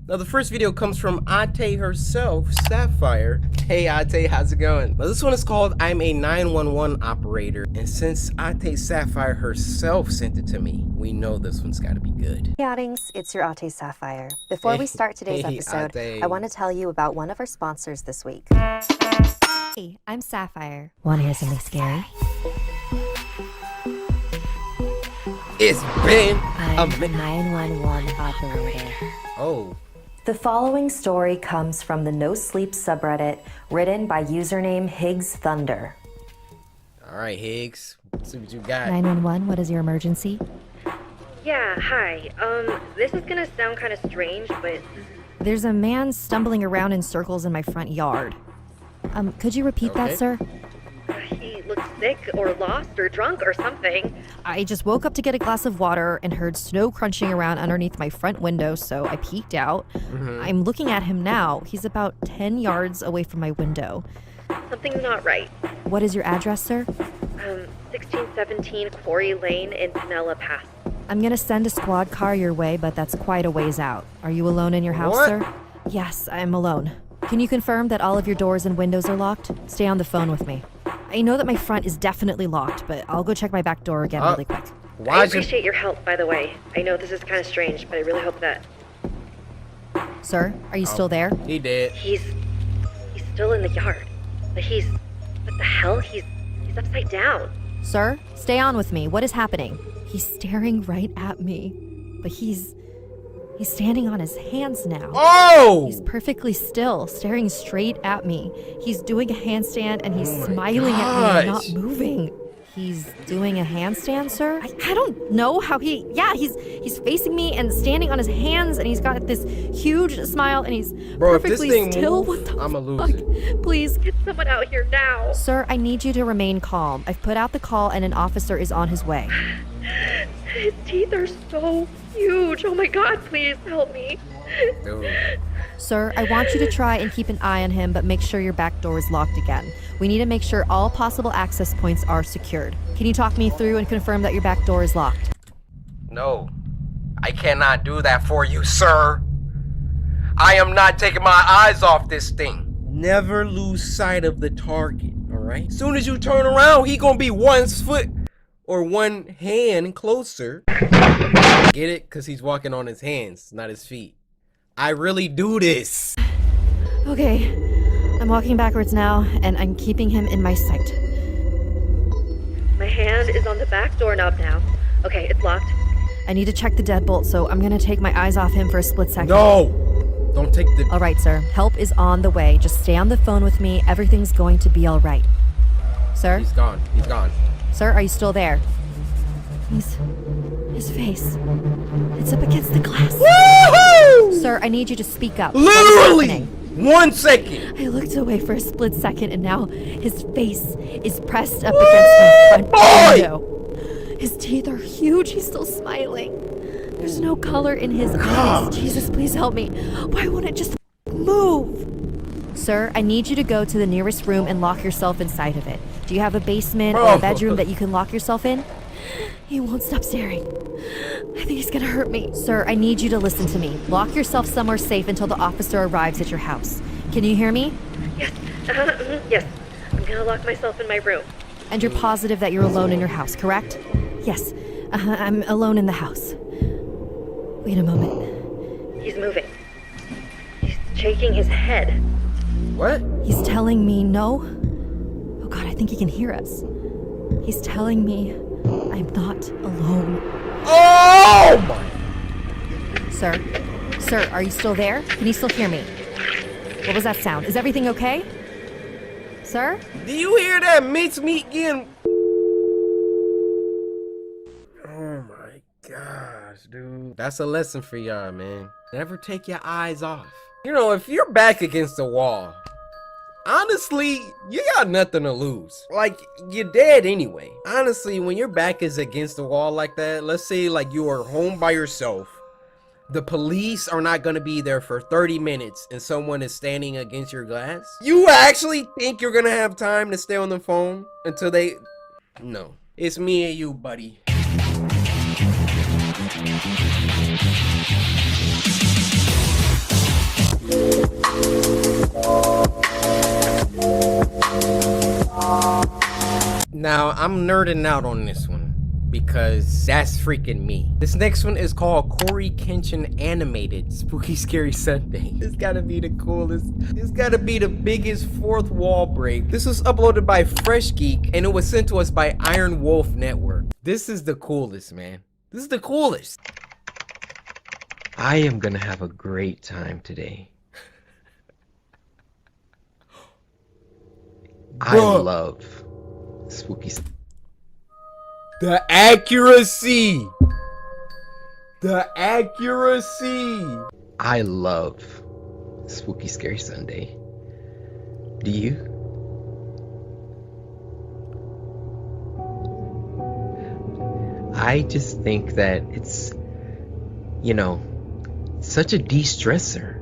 [SPEAKER 1] Now the first video comes from Ate herself, Sapphire. Hey Ate, how's it going? Now this one is called I'm a 911 operator. And since Ate Sapphire herself sent it to me, we know this one's gotta be good.
[SPEAKER 5] Hey Ottings, it's your Ate Sapphire. Before we start today's episode, I want to tell you about one of our sponsors this week.
[SPEAKER 9] Hey, I'm Sapphire.
[SPEAKER 5] Want to hear something scary?
[SPEAKER 1] It's been
[SPEAKER 5] I'm a 911 operator.
[SPEAKER 1] Oh.
[SPEAKER 5] The following story comes from the No Sleep subreddit, written by username Higgs Thunder.
[SPEAKER 1] All right, Higgs, let's see what you got.
[SPEAKER 9] 911, what is your emergency?
[SPEAKER 23] Yeah, hi. This is gonna sound kind of strange, but...
[SPEAKER 9] There's a man stumbling around in circles in my front yard. Could you repeat that, sir?
[SPEAKER 23] He looks sick or lost or drunk or something.
[SPEAKER 9] I just woke up to get a glass of water and heard snow crunching around underneath my front window, so I peeked out. I'm looking at him now. He's about 10 yards away from my window.
[SPEAKER 23] Something's not right.
[SPEAKER 9] What is your address, sir?
[SPEAKER 23] 1617 Quarry Lane in Pinella Pass.
[SPEAKER 9] I'm gonna send a squad car your way, but that's quite a ways out. Are you alone in your house, sir? Yes, I'm alone. Can you confirm that all of your doors and windows are locked? Stay on the phone with me. I know that my front is definitely locked, but I'll go check my back door again really quick.
[SPEAKER 23] I appreciate your help, by the way. I know this is kind of strange, but I really hope that...
[SPEAKER 9] Sir, are you still there?
[SPEAKER 1] He did.
[SPEAKER 23] He's still in the yard. But what the hell? He's upside down.
[SPEAKER 9] Sir, stay on with me. What is happening? He's staring right at me, but he's standing on his hands now.
[SPEAKER 1] Oh!
[SPEAKER 9] He's perfectly still, staring straight at me. He's doing a handstand and he's smiling at me and not moving. He's doing a handstand, sir? I don't know how he's facing me and standing on his hands and he's got this huge smile and he's perfectly still.
[SPEAKER 1] Moves,
[SPEAKER 9] what the
[SPEAKER 1] I'ma lose it.
[SPEAKER 9] Please.
[SPEAKER 23] Get someone out here now.
[SPEAKER 9] Sir, I need you to remain calm. I've put out the call and an officer is on his way.
[SPEAKER 23] His teeth are so huge. Oh my god, please help me.
[SPEAKER 9] Sir, I want you to try and keep an eye on him, but make sure your back door is locked again. We need to make sure all possible access points are secured. Can you talk me through and confirm that your back door is locked?
[SPEAKER 1] No, I cannot do that for you, sir. I am not taking my eyes off this thing. Never lose sight of the target, all right? Soon as you turn around, he gonna be 1 foot or 1 hand closer. Get it? Because he's walking on his hands, not his feet. I really do this.
[SPEAKER 9] Okay, I'm walking backwards now, and I'm keeping him in my sight.
[SPEAKER 23] My hand is on the back doorknob now. Okay, it's locked.
[SPEAKER 9] I need to check the deadbolt, so I'm gonna take my eyes off him for a split second.
[SPEAKER 1] No! Don't take the...
[SPEAKER 9] All right, sir. Help is on the way. Just stay on the phone with me. Everything's going to be all right. Sir?
[SPEAKER 1] He's gone. He's gone.
[SPEAKER 9] Sir, are you still there? His face. It's up against the glass.
[SPEAKER 1] Woohoo!
[SPEAKER 9] Sir, I need you to speak up.
[SPEAKER 1] Literally! 1 second!
[SPEAKER 9] I looked away for a split second and now his face is pressed up against my front window. His teeth are huge. He's still smiling. There's no color in his eyes. Jesus, please help me. Why won't it just move? Sir, I need you to go to the nearest room and lock yourself inside of it. Do you have a basement or a bedroom that you can lock yourself in? He won't stop staring. I think he's gonna hurt me. Sir, I need you to listen to me. Lock yourself somewhere safe until the officer arrives at your house. Can you hear me?
[SPEAKER 23] Yes. Yes. I'm gonna lock myself in my room.
[SPEAKER 9] And you're positive that you're alone in your house, correct? Yes. I'm alone in the house. Wait a moment.
[SPEAKER 23] He's moving. He's shaking his head.
[SPEAKER 1] What?
[SPEAKER 9] He's telling me no. Oh god, I think he can hear us. He's telling me I'm not alone.
[SPEAKER 1] Oh my!
[SPEAKER 9] Sir, are you still there? Can you still hear me? What was that sound? Is everything okay? Sir?
[SPEAKER 1] Do you hear that mincemeat getting... Oh Dude, that's a lesson for y'all, man. Never take your eyes off. You know, if you're back against the wall, honestly, you got nothing to lose. Like, you're dead anyway. Honestly, when your back is against the wall like that, let's say like you are home by yourself, the police are not gonna be there for 30 minutes and someone is standing against your glass. You actually think you're gonna have time to stay on the phone until they... No. It's me and you, buddy. Now, I'm nerding out on this one because that's freaking me. This next one is called Coryxkenshin Animated Spooky Scary Sunday. This gotta be the coolest. This gotta be the biggest fourth wall break. This was uploaded by Fresh Geek and it was sent to us by Iron Wolf Network. This is the coolest, man. This is the coolest.
[SPEAKER 3] I am gonna have a great time today. I love spooky.
[SPEAKER 1] The accuracy. The accuracy.
[SPEAKER 3] I love Spooky Scary Sunday. Do you? I just think that it's, you know, such a de-stressor.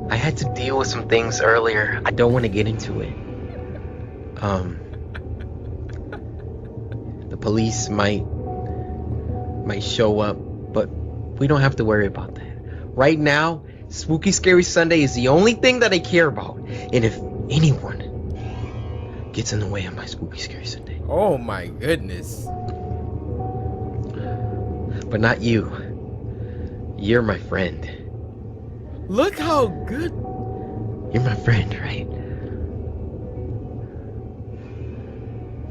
[SPEAKER 3] I had to deal with some things earlier. I don't want to get into it. The police might show up, but we don't have to worry about that. Right now, Spooky Scary Sunday is the only thing that I care about. And if anyone gets in the way of my Spooky Scary Sunday.
[SPEAKER 1] Oh my goodness.
[SPEAKER 3] But not you. You're my friend.
[SPEAKER 1] Look how good.
[SPEAKER 3] You're my friend, right?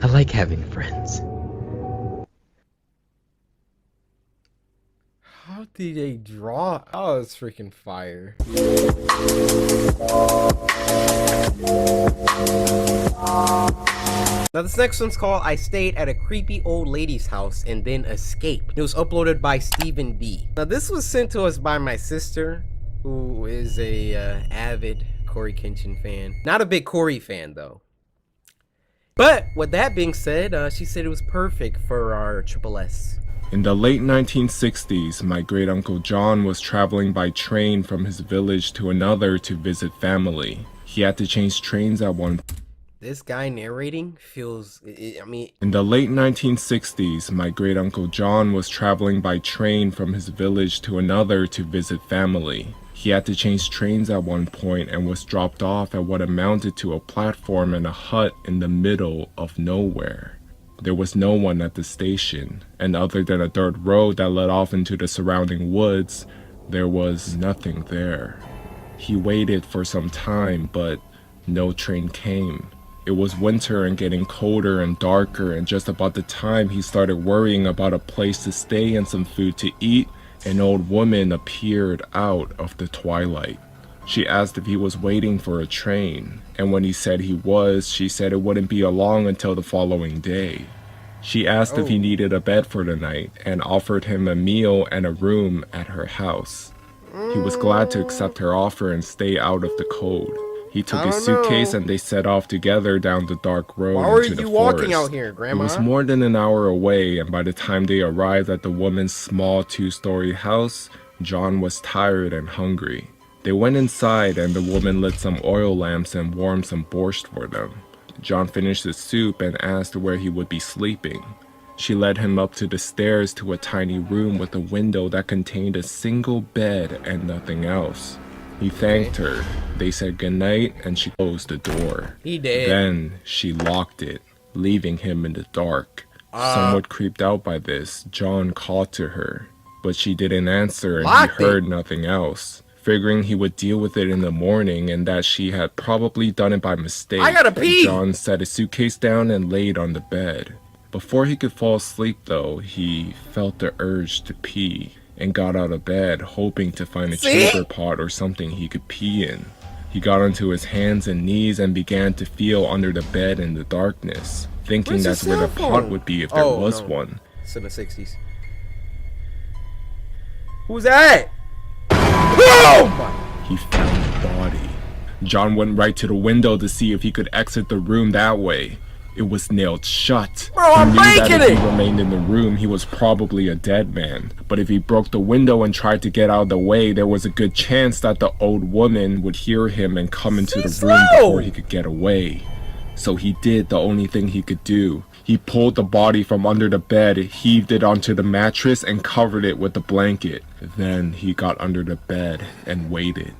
[SPEAKER 3] I like having friends.
[SPEAKER 1] How did they draw? Oh, it's freaking fire. Now this next one's called I Stayed at a Creepy Old Lady's House and Then Escaped. It was uploaded by Stephen D. Now this was sent to us by my sister, who is a avid Coryxkenshin fan. Not a big Cory fan though. But with that being said, she said it was perfect for our Triple S.
[SPEAKER 10] In the late 1960s, my great-uncle John was traveling by train from his village to another to visit family. He had to change trains at one point.
[SPEAKER 1] This guy narrating feels, I mean...
[SPEAKER 10] In the late 1960s, my great-uncle John was traveling by train from his village to another to visit family. He had to change trains at one point and was dropped off at what amounted to a platform and a hut in the middle of nowhere. There was no one at the station, and other than a dirt road that led off into the surrounding woods, there was nothing there. He waited for some time, but no train came. It was winter and getting colder and darker, and just about the time he started worrying about a place to stay and some food to eat, an old woman appeared out of the twilight. She asked if he was waiting for a train, and when he said he was, she said it wouldn't be along until the following day. She asked if he needed a bed for the night and offered him a meal and a room at her house. He was glad to accept her offer and stay out of the cold. He took his suitcase and they set off together down the dark road into the forest.
[SPEAKER 1] Why are you walking out here, Grandma?
[SPEAKER 10] It was more than an hour away, and by the time they arrived at the woman's small two-story house, John was tired and hungry. They went inside and the woman lit some oil lamps and warmed some borscht for them. John finished his soup and asked where he would be sleeping. She led him up to the stairs to a tiny room with a window that contained a single bed and nothing else. He thanked her. They said goodnight and she closed the door.
[SPEAKER 1] He did.
[SPEAKER 10] Then she locked it, leaving him in the dark. Somewhat creeped out by this, John called to her, but she didn't answer and he heard nothing else. Figuring he would deal with it in the morning and that she had probably done it by mistake,
[SPEAKER 1] I gotta pee!
[SPEAKER 10] John set his suitcase down and laid on the bed. Before he could fall asleep though, he felt the urge to pee and got out of bed hoping to find a chamber pot or something he could pee in. He got onto his hands and knees and began to feel under the bed in the darkness, thinking that's where the pot would be if there was one.
[SPEAKER 1] It's in the 60s. Who's that? Oh!
[SPEAKER 10] He found the body. John went right to the window to see if he could exit the room that way. It was nailed shut.
[SPEAKER 1] Bro, I'm
[SPEAKER 10] he knew that
[SPEAKER 1] breaking
[SPEAKER 10] if
[SPEAKER 1] it!
[SPEAKER 10] he remained in the room, he was probably a dead man. But if he broke the window and tried to get out of the way, there was a good chance that the old woman would hear him and come into the room before he could get away. So he did the only thing he could do. He pulled the body from under the bed, heaved it onto the mattress, and covered it with a blanket. Then he got under the bed and waited.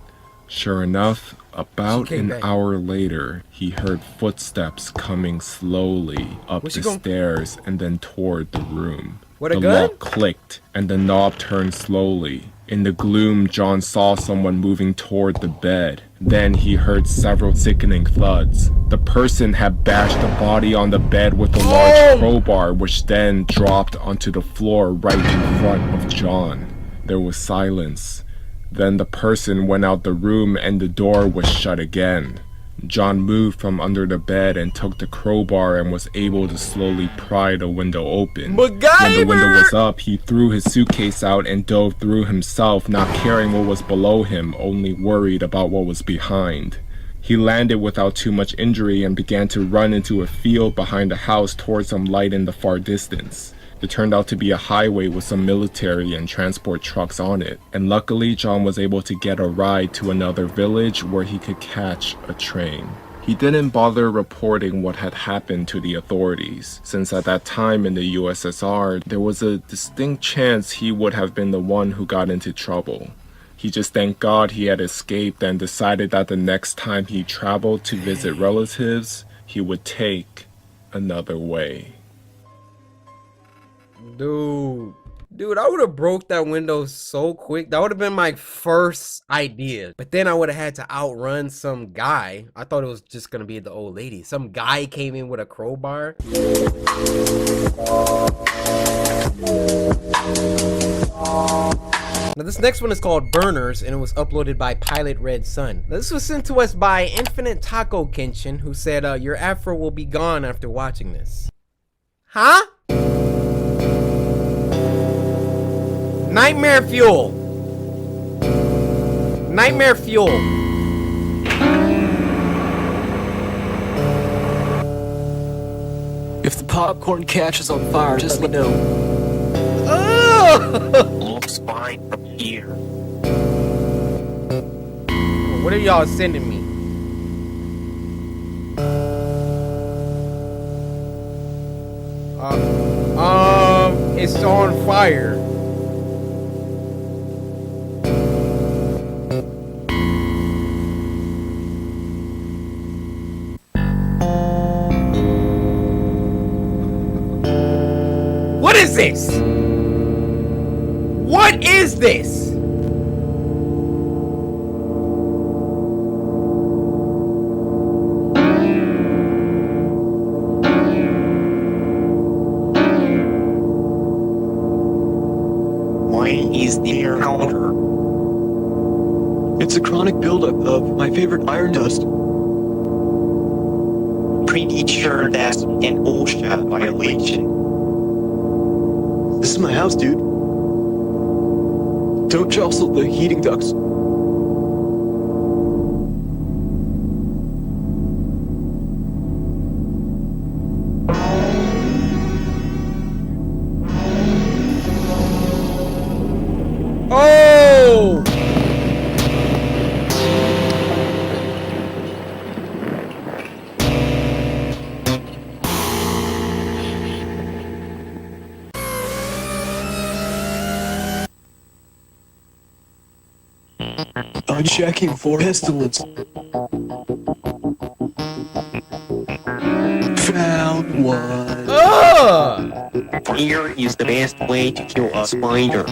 [SPEAKER 10] Sure enough, about an hour later, he heard footsteps coming slowly up the stairs and then toward the room. The lock clicked and the knob turned slowly. In the gloom, John saw someone moving toward the bed. Then he heard several sickening thuds. The person had bashed the body on the bed with a large crowbar, which then dropped onto the floor right in front of John. There was silence. Then the person went out the room and the door was shut again. John moved from under the bed and took the crowbar and was able to slowly pry the window open. When the window was up, he threw his suitcase out and dove through himself, not caring what was below him, only worried about what was behind. He landed without too much injury and began to run into a field behind the house towards some light in the far distance. It turned out to be a highway with some military and transport trucks on it, and luckily John was able to get a ride to another village where he could catch a train. He didn't bother reporting what had happened to the authorities, since at that time in the USSR, there was a distinct chance he would have been the one who got into trouble. He just thanked God he had escaped and decided that the next time he traveled to visit relatives, he would take another way.
[SPEAKER 1] Dude, I would have broke that window so quick. That would have been my first idea. But then I would have had to outrun some guy. I thought it was just gonna be the old lady. Some guy came in with a crowbar. Now this next one is called Burners, and it was uploaded by Pilot Red Sun. Now this was sent to us by Infinite Taco Kenshin, who said, your afro will be gone after watching this. Huh? Nightmare fuel. Nightmare fuel.
[SPEAKER 11] If the popcorn catches on fire, just let me know.
[SPEAKER 12] Looks fine from here.
[SPEAKER 1] What are y'all sending me? It's on fire. What is this? What is this?
[SPEAKER 12] Why is there powder?
[SPEAKER 11] It's a chronic buildup of my favorite iron dust.
[SPEAKER 12] Pretty sure that's an OSHA violation.
[SPEAKER 11] This is my house, dude. Don't jostle the heating ducts.
[SPEAKER 1] Oh!
[SPEAKER 11] I'm checking for pestilence. Found one.
[SPEAKER 12] Here is the best way to kill a spider.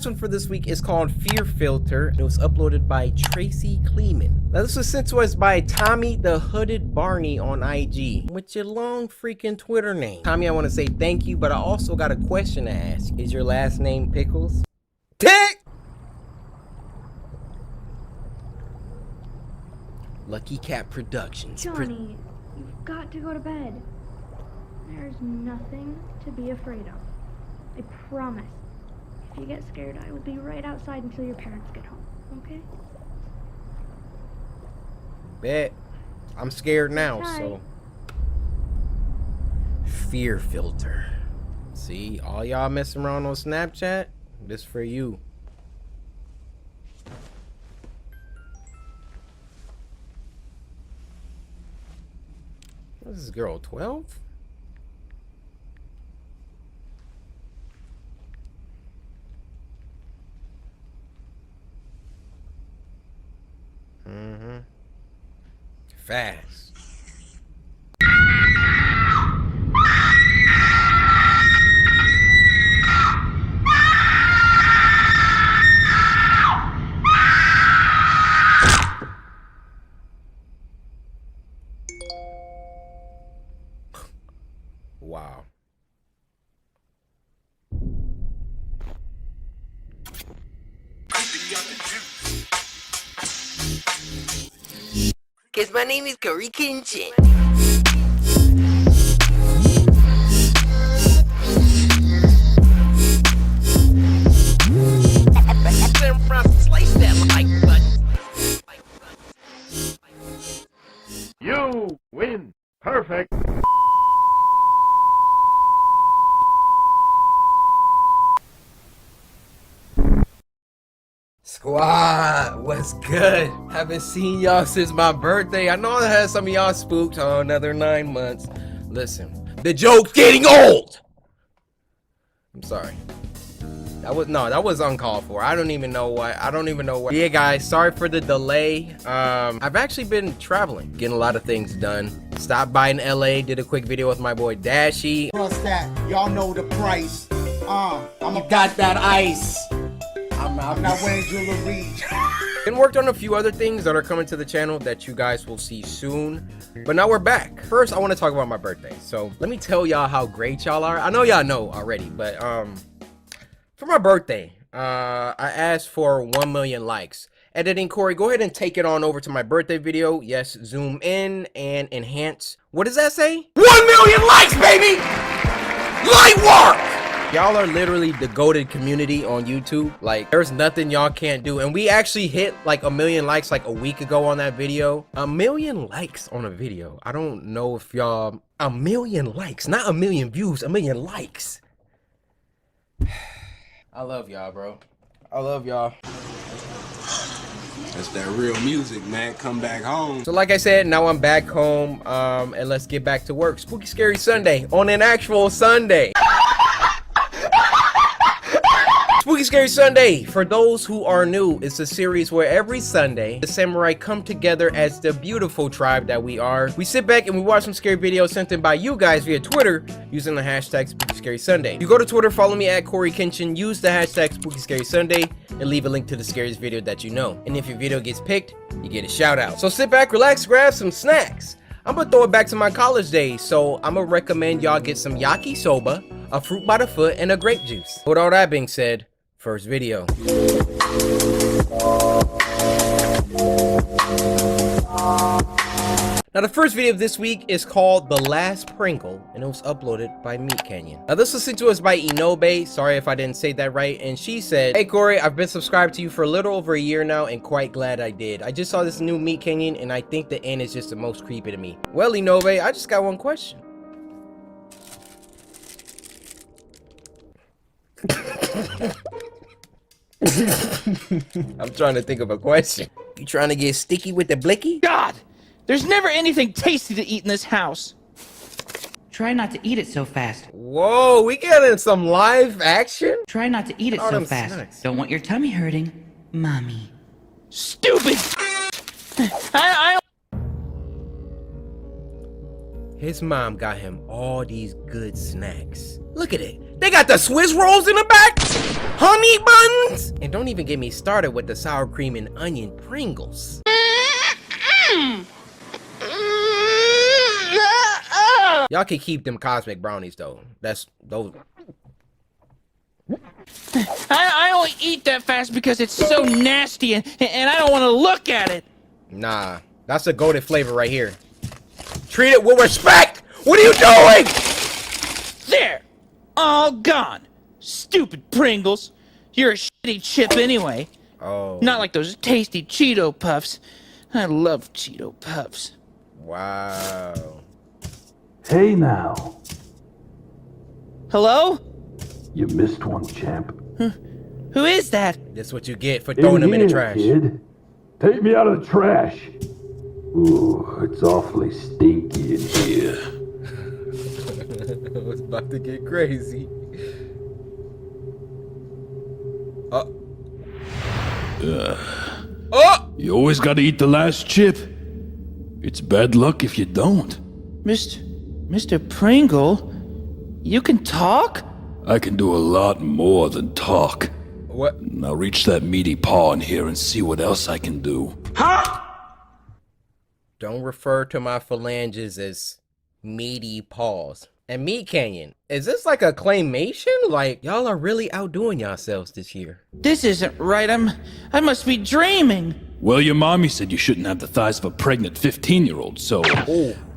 [SPEAKER 1] last one for this week is called Fear Filter, and it was uploaded by Tracy Kleeman. Now this was sent to us by Tommy the Hooded Barney on IG, with your long freaking Twitter name. Tommy, I want to say thank you, but I also got a question to ask. Is your last name Pickles? Tick! Lucky Cat Productions.
[SPEAKER 2] Johnny, you've got to go to bed. There's nothing to be afraid of. I promise. If you get scared, I will be right outside until your parents get home, okay?
[SPEAKER 1] Bet. I'm scared now,
[SPEAKER 2] Hi.
[SPEAKER 1] so. Fear Filter. See, all y'all messing around on Snapchat, this for you. What is this girl, 12? Fast. Wow.
[SPEAKER 14] Cause my name is Coryxkenshin. Slice that like button.
[SPEAKER 7] You win. Perfect.
[SPEAKER 1] Squad, what's good? Haven't seen y'all since my birthday. I know I had some of y'all spooked on another 9 months. Listen, the joke's getting old. I'm sorry. That was uncalled for. I don't even know what. Yeah, guys, sorry for the delay. I've actually been traveling, getting a lot of things done. Stopped by in LA, did a quick video with my boy Dashy.
[SPEAKER 15] Plus that, y'all know the price.
[SPEAKER 24] You got that ice.
[SPEAKER 15] I'm not wearing jewelry.
[SPEAKER 1] And worked on a few other things that are coming to the channel that you guys will see soon. But now we're back. First, I want to talk about my birthday. So let me tell y'all how great y'all are. I know y'all know already, but for my birthday, I asked for 1 million likes. Editing, Corey, go ahead and take it on over to my birthday video. Yes, zoom in and enhance. What does that say? 1 million likes, baby! Light work! Y'all are literally the goated community on YouTube. Like, there's nothing y'all can't do. And we actually hit like 1 million likes like a week ago on that video. 1 million likes on a video. I don't know if y'all... 1 million likes, not 1 million views, 1 million likes. I love y'all, bro. I love y'all.
[SPEAKER 25] That's that real music, man. Come back home.
[SPEAKER 1] So like I said, now I'm back home, and let's get back to work. Spooky Scary Sunday on an actual Sunday. Spooky Scary Sunday, for those who are new, it's a series where every Sunday, the samurai come together as the beautiful tribe that we are. We sit back and we watch some scary videos sent in by you guys via Twitter using the hashtag Spooky Scary Sunday. You go to Twitter, follow me at Coryxkenshin, use the hashtag Spooky Scary Sunday, and leave a link to the scariest video that you know. And if your video gets picked, you get a shout out. So sit back, relax, grab some snacks. I'm gonna throw it back to my college days, so I'm gonna recommend y'all get some yakisoba, a fruit by the foot, and a grape juice. With all that being said, first video. Now the first video of this week is called The Last Pringle, and it was uploaded by Meat Canyon. Now this was sent to us by Inobe, sorry if I didn't say that right, and she said, "Hey Corey, I've been subscribed to you for a little over a year now and quite glad I did. I just saw this new Meat Canyon and I think the end is just the most creepy to me." Well Inobe, I just got one question. I'm trying to think of a question. You trying to get sticky with the blicky?
[SPEAKER 26] God! There's never anything tasty to eat in this house.
[SPEAKER 27] Try not to eat it so fast.
[SPEAKER 1] Whoa, we getting some live action?
[SPEAKER 27] Try not to eat it so fast.
[SPEAKER 1] Snacks.
[SPEAKER 27] Don't want your tummy hurting, mommy.
[SPEAKER 26] Stupid!
[SPEAKER 1] His mom got him all these good snacks. Look at it. They got the Swiss rolls in the back. honey buns! And don't even get me started with the sour cream and onion Pringles. Y'all can keep them cosmic brownies though. That's those.
[SPEAKER 26] I only eat that fast because it's so nasty and I don't want to look at it.
[SPEAKER 1] Nah, that's a goated flavor right here. Treat it with respect! What are you doing?
[SPEAKER 26] There! All gone. Stupid Pringles. You're a shitty chip anyway.
[SPEAKER 1] Oh.
[SPEAKER 26] Not like those tasty Cheeto Puffs. I love Cheeto Puffs.
[SPEAKER 1] Wow.
[SPEAKER 8] Hey now.
[SPEAKER 26] Hello?
[SPEAKER 8] You missed one, champ.
[SPEAKER 26] Who is that?
[SPEAKER 1] That's what you get for throwing them in the trash.
[SPEAKER 8] Kid. Take me out of the trash. Ooh, it's awfully stinky in here.
[SPEAKER 1] It's about to get crazy.
[SPEAKER 8] You always gotta eat the last chip. It's bad luck if you don't.
[SPEAKER 26] Mr. Pringle? You can talk?
[SPEAKER 8] I can do a lot more than talk.
[SPEAKER 1] What?
[SPEAKER 8] Now reach that meaty paw in here and see what else I can do.
[SPEAKER 1] Don't refer to my phalanges as meaty paws. And Meat Canyon, is this like a claymation? Like, y'all are really outdoing yourselves this year.
[SPEAKER 26] This isn't right. I must be dreaming.
[SPEAKER 8] Well, your mommy said you shouldn't have the thighs of a pregnant 15-year-old, so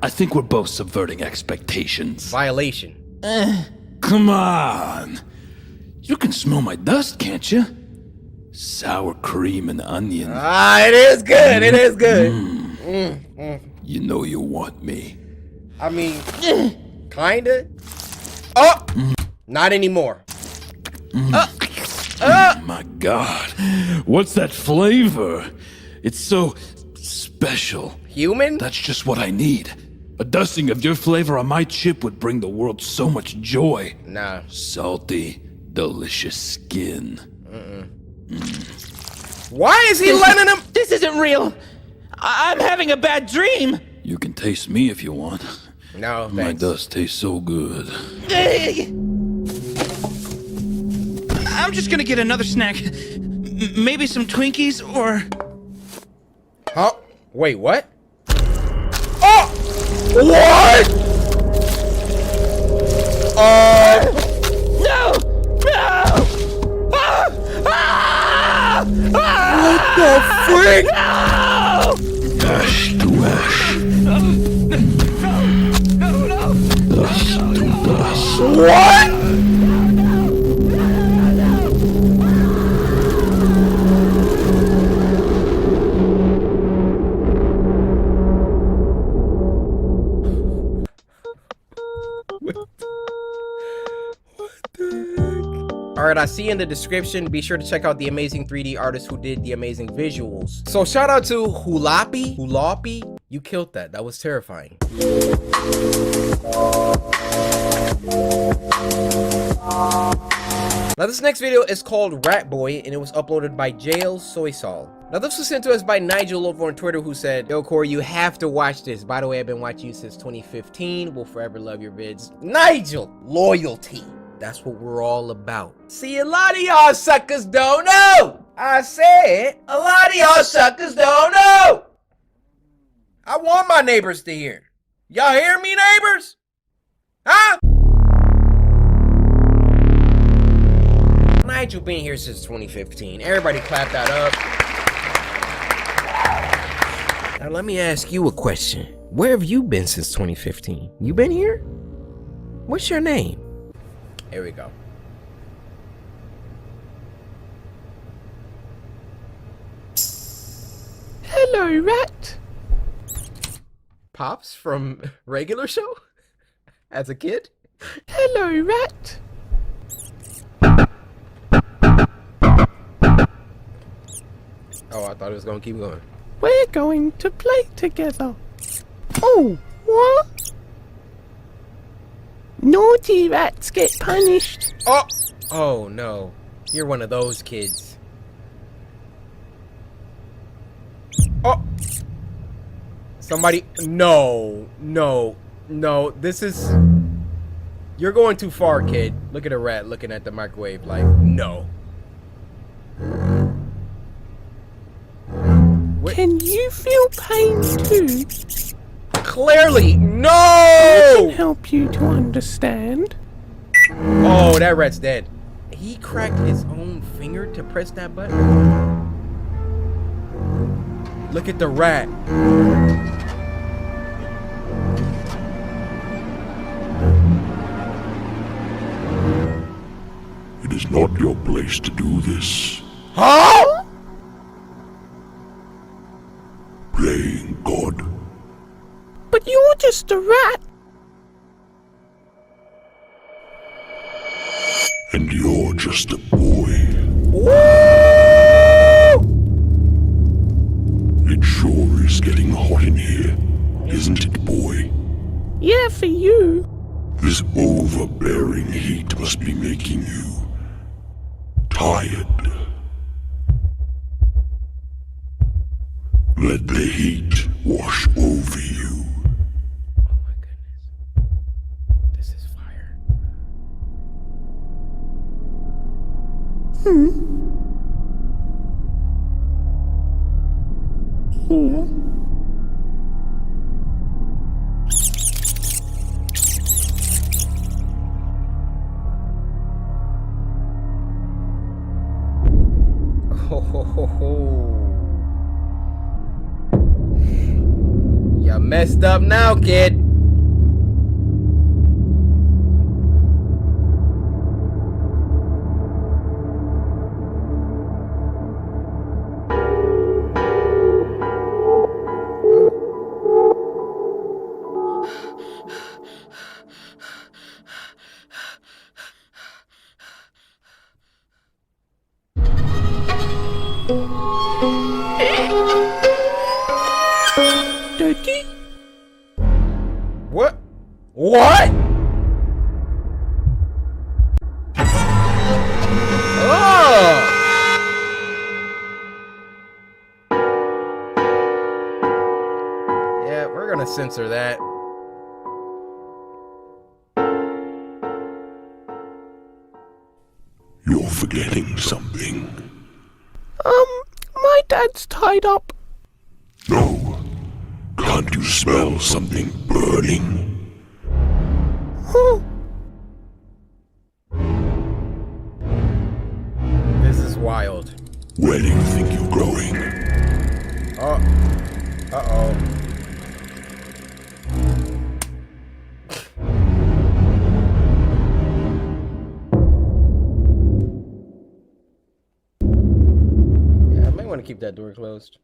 [SPEAKER 8] I think we're both subverting expectations.
[SPEAKER 1] Violation.
[SPEAKER 8] Come on. You can smell my dust, can't you? Sour cream and onion.
[SPEAKER 1] Ah, it is good. It is good.
[SPEAKER 8] You know you want me.
[SPEAKER 1] I mean, kinda. Oh, not anymore.
[SPEAKER 8] My God, what's that flavor? It's so special.
[SPEAKER 1] Human?
[SPEAKER 8] That's just what I need. A dusting of your flavor on my chip would bring the world so much joy.
[SPEAKER 1] Nah.
[SPEAKER 8] Salty, delicious skin.
[SPEAKER 1] Why is he letting him?
[SPEAKER 26] This isn't real. I'm having a bad dream.
[SPEAKER 8] You can taste me if you want.
[SPEAKER 1] No,
[SPEAKER 8] my dust tastes so good.
[SPEAKER 26] I'm just gonna get another snack. Maybe some Twinkies or...
[SPEAKER 1] Huh? Wait, what? Oh! What?
[SPEAKER 26] No! No!
[SPEAKER 1] What the freak?
[SPEAKER 26] No!
[SPEAKER 8] Ash to ash. Dust to dust.
[SPEAKER 1] What? Alright, I see in the description, be sure to check out the amazing 3D artist who did the amazing visuals. So shout out to Hulapi, you killed that. That was terrifying. Now this next video is called Rat Boy, and it was uploaded by Jail Soy Sol. Now this was sent to us by Nigel over on Twitter, who said, "Yo Corey, you have to watch this. By the way, I've been watching you since 2015. Will forever love your vids." Nigel, loyalty. That's what we're all about. See, a lot of y'all suckers don't know. I said, a lot of y'all suckers don't know. I want my neighbors to hear. Y'all hear me, neighbors? Huh? Nigel been here since 2015. Everybody clap that up. Now let me ask you a question. Where have you been since 2015? You been here? What's your name? Here we go.
[SPEAKER 13] Hello, Rat.
[SPEAKER 1] Pops from Regular Show? As a kid?
[SPEAKER 13] Hello, Rat.
[SPEAKER 1] Oh, I thought it was gonna keep going.
[SPEAKER 13] We're going to play together. Oh, what? Naughty rats get punished.
[SPEAKER 1] Oh! Oh no. You're one of those kids. Oh! Somebody. No. No. No. This is. You're going too far, kid. Look at a rat looking at the microwave like, no.
[SPEAKER 13] Can you feel pain too?
[SPEAKER 1] Clearly, no!
[SPEAKER 13] I can help you to understand.
[SPEAKER 1] Oh, that rat's dead. He cracked his own finger to press that button. Look at the rat.
[SPEAKER 6] It is not your place to do this.
[SPEAKER 1] Huh?
[SPEAKER 6] Playing God.
[SPEAKER 13] But you're just a rat.
[SPEAKER 6] And you're just a boy.
[SPEAKER 1] Woo!
[SPEAKER 6] It sure is getting hot in here, isn't it, boy?
[SPEAKER 13] Yeah, for you.
[SPEAKER 6] This overbearing heat must be making you tired. Let the heat wash over you.
[SPEAKER 1] Oh my goodness. This is fire. Ho ho ho ho. You messed up now, kid.
[SPEAKER 13] Turkey?
[SPEAKER 1] What? What? Oh! Yeah, we're gonna censor that.
[SPEAKER 6] You're forgetting something.
[SPEAKER 13] My dad's tied up.
[SPEAKER 6] No. Can't you smell something burning?
[SPEAKER 13] Huh?
[SPEAKER 1] This is wild.
[SPEAKER 6] Where do you think you're going?
[SPEAKER 1] Oh. Uh-oh. Yeah, I might want to keep that door closed.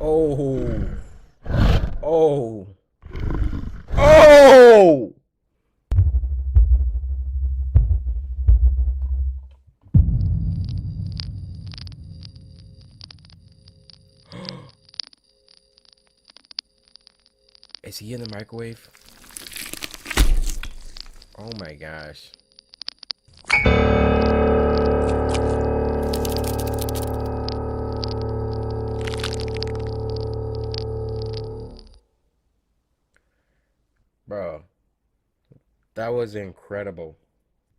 [SPEAKER 1] Oh. Oh. Oh! Is he in the microwave? Oh my gosh. Bro, that was incredible.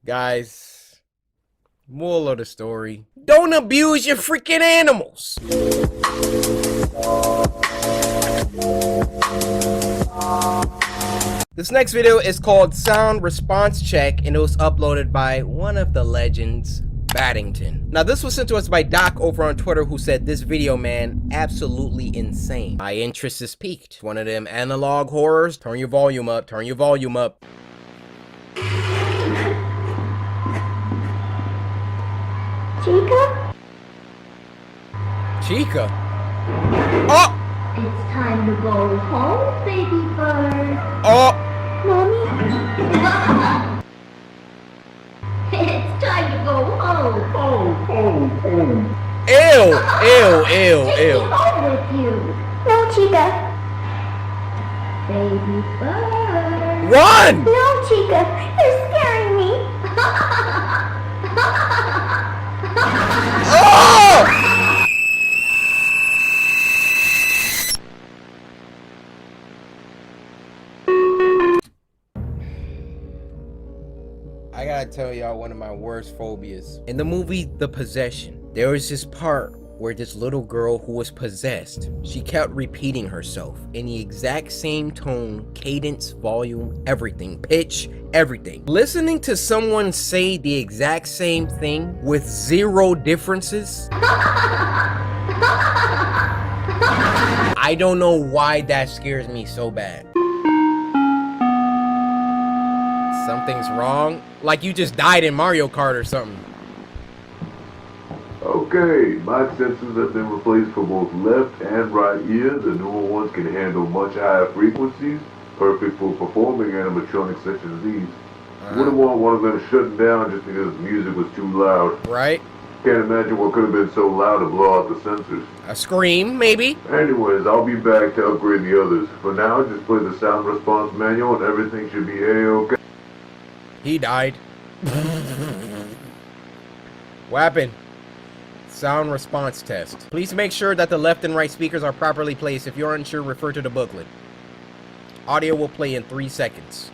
[SPEAKER 1] Guys, moral of the story, don't abuse your freaking animals. This next video is called Sound Response Check, and it was uploaded by one of the legends, Baddington. Now, this was sent to us by Doc over on Twitter, who said, "This video, man, absolutely insane. My interest is piqued. One of them analog horrors. Turn your volume up. Turn your volume up."
[SPEAKER 2] Chica?
[SPEAKER 1] Chica? Oh!
[SPEAKER 2] It's time to go home, baby bird.
[SPEAKER 1] Oh!
[SPEAKER 2] Mommy? It's time to go home. Home.
[SPEAKER 1] Ew! Ew! Ew!
[SPEAKER 2] Take
[SPEAKER 1] Ew!
[SPEAKER 2] me home with you. No, Chica. Baby bird.
[SPEAKER 1] Run!
[SPEAKER 2] No, Chica. You're scaring me.
[SPEAKER 1] Oh! tell y'all one of my worst phobias. In the movie The Possession, there was this part where this little girl who was possessed, she kept repeating herself in the exact same tone, cadence, volume, everything, pitch, everything. Listening to someone say the exact same thing with zero differences, I don't know why that scares me so bad. Something's wrong? Like you just died in Mario Kart or something.
[SPEAKER 7] Okay, my sensors have been replaced for both left and right ear. The newer ones can handle much higher frequencies, perfect for performing animatronics such as these. Wouldn't want one of them shutting down just because the music was too loud.
[SPEAKER 1] Right?
[SPEAKER 7] Can't imagine what could have been so loud to blow out the sensors.
[SPEAKER 1] A scream, maybe?
[SPEAKER 7] Anyways, I'll be back to upgrade the others. For now, just play the sound response manual and everything should be A-okay.
[SPEAKER 1] He died. What happened? Sound response test. Please make sure that the left and right speakers are properly placed. If you're unsure, refer to the booklet. Audio will play in 3 seconds.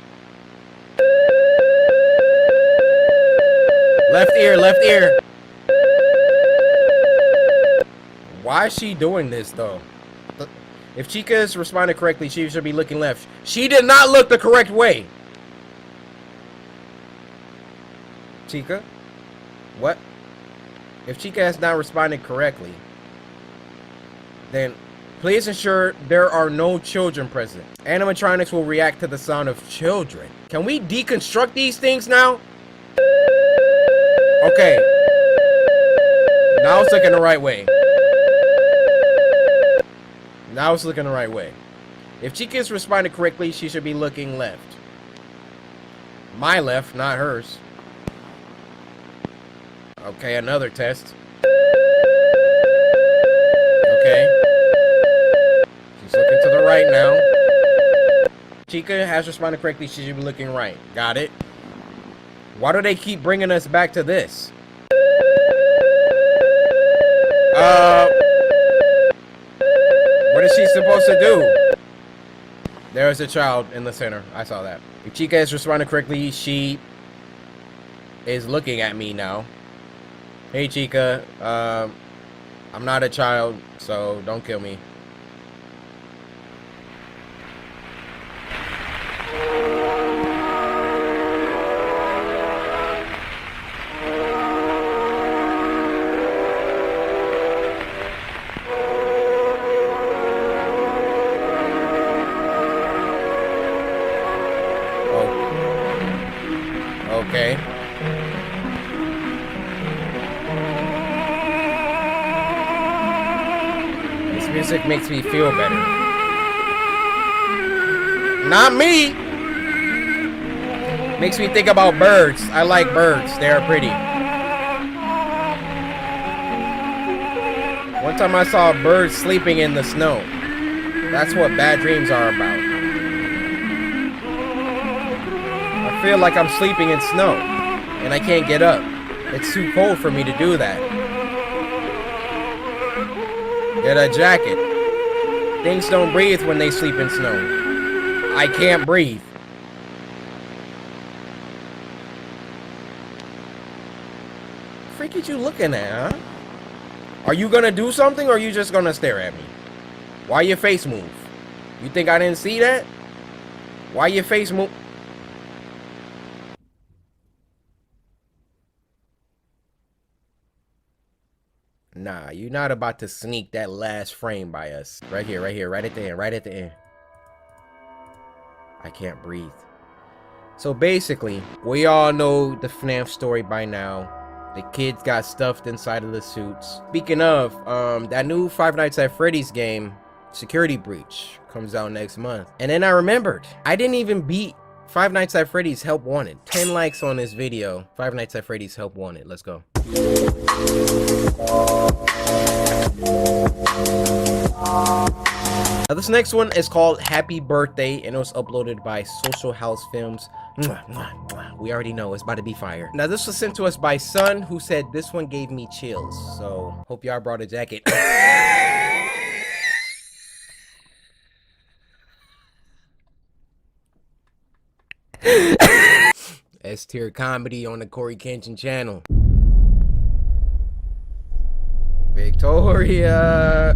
[SPEAKER 1] Left ear, left ear. Why is she doing this though? If Chica is responding correctly, she should be looking left. She did not look the correct way. Chica? What? If Chica has not responded correctly, then please ensure there are no children present. Animatronics will react to the sound of children. Can we deconstruct these things now? Okay. Now it's looking the right way. Now it's looking the right way. If Chica is responding correctly, she should be looking left. My left, not hers. Okay, another test. Okay. She's looking to the right now. Chica has responded correctly. She should be looking right. Got it. Why do they keep bringing us back to this? What is she supposed to do? There's a child in the center. I saw that. If Chica has responded correctly, she is looking at me now. Hey Chica, I'm not a child, so don't kill me. Oh. Okay. Music makes me feel better. Not me. Makes me think about birds. I like birds. They're pretty. One time I saw a bird sleeping in the snow. That's what bad dreams are about. I feel like I'm sleeping in snow and I can't get up. It's too cold for me to do that. Get a jacket. Things don't breathe when they sleep in snow. I can't breathe. Freak are you looking at, huh? Are you gonna do something or are you just gonna stare at me? Why your face move? You think I didn't see that? Why your face move? Nah, you're not about to sneak that last frame by us. Right here, right at the end, right at the end. I can't breathe. So basically, we all know the FNAF story by now. The kids got stuffed inside of the suits. Speaking of, that new Five Nights at Freddy's game, Security Breach, comes out next month. And then I remembered, I didn't even beat Five Nights at Freddy's Help Wanted. 10 likes on this video. Five Nights at Freddy's Help Wanted. Let's go. Now this next one is called Happy Birthday and it was uploaded by Social House Films. We already know it's about to be fire. Now this was sent to us by Sun, who said this one gave me chills. So hope y'all brought a jacket. S-tier comedy on the Coryxkenshin channel. Victoria.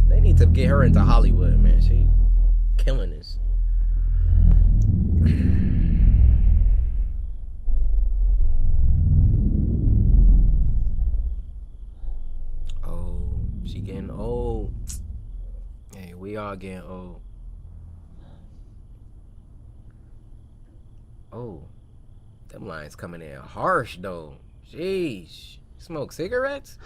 [SPEAKER 1] They need to get her into Hollywood, man. She killing this. Oh, she getting old. Hey, we all getting old. Oh, them lines coming in harsh though. Jeez, smoke cigarettes?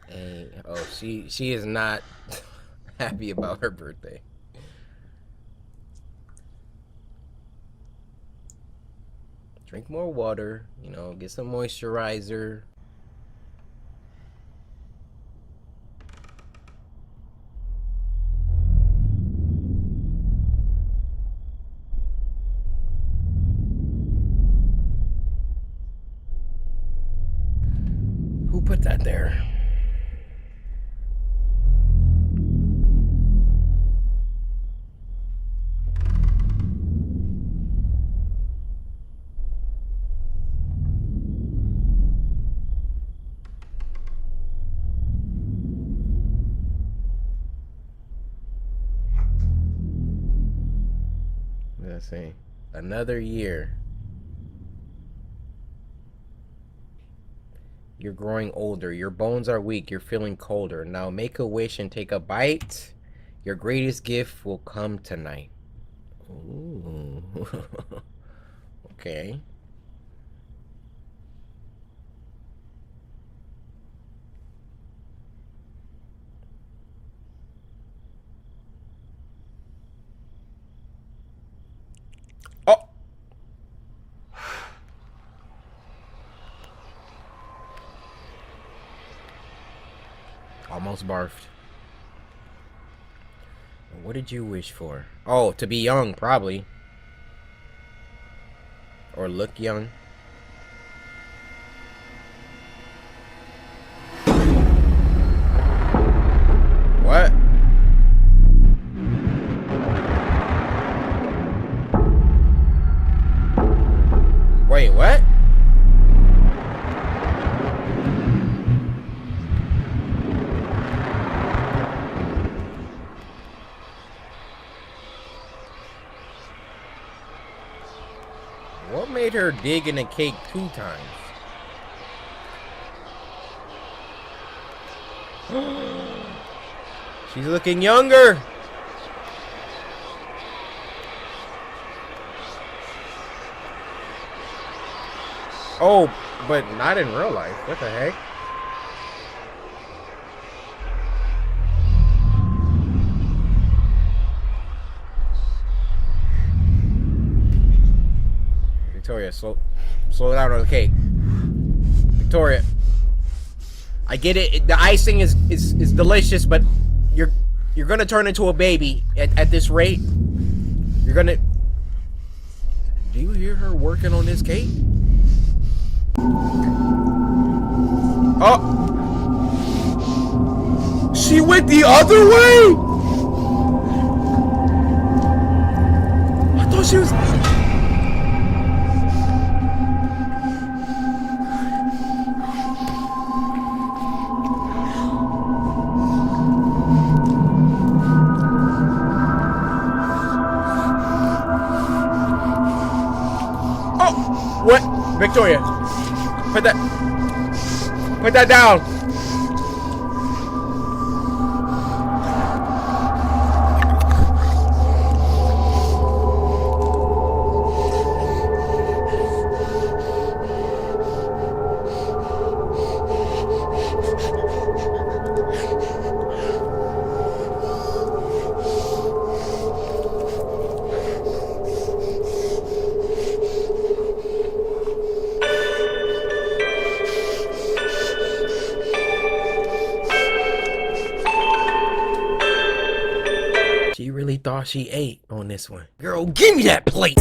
[SPEAKER 1] Hey, oh, she is not happy about her birthday. Drink more water, you know, get some moisturizer. Who put that there? Let's see. Another year. You're growing older. Your bones are weak. You're feeling colder. Now make a wish and take a bite. Your greatest gift will come tonight. Ooh. Okay. Almost barfed. What did you wish for? Oh, to be young, probably. Or look young. What? Wait, what? What made her dig in the cake 2 times? She's looking younger. Oh, but not in real life. What the heck? Victoria, slow down on the cake. Victoria, I get it. The icing is delicious, but you're gonna turn into a baby at this rate. You're gonna. Do you hear her working on this cake? Oh, she went the other way. I thought she was. What? Victoria, put that down. you really thought she ate on this one. Girl, give me that plate!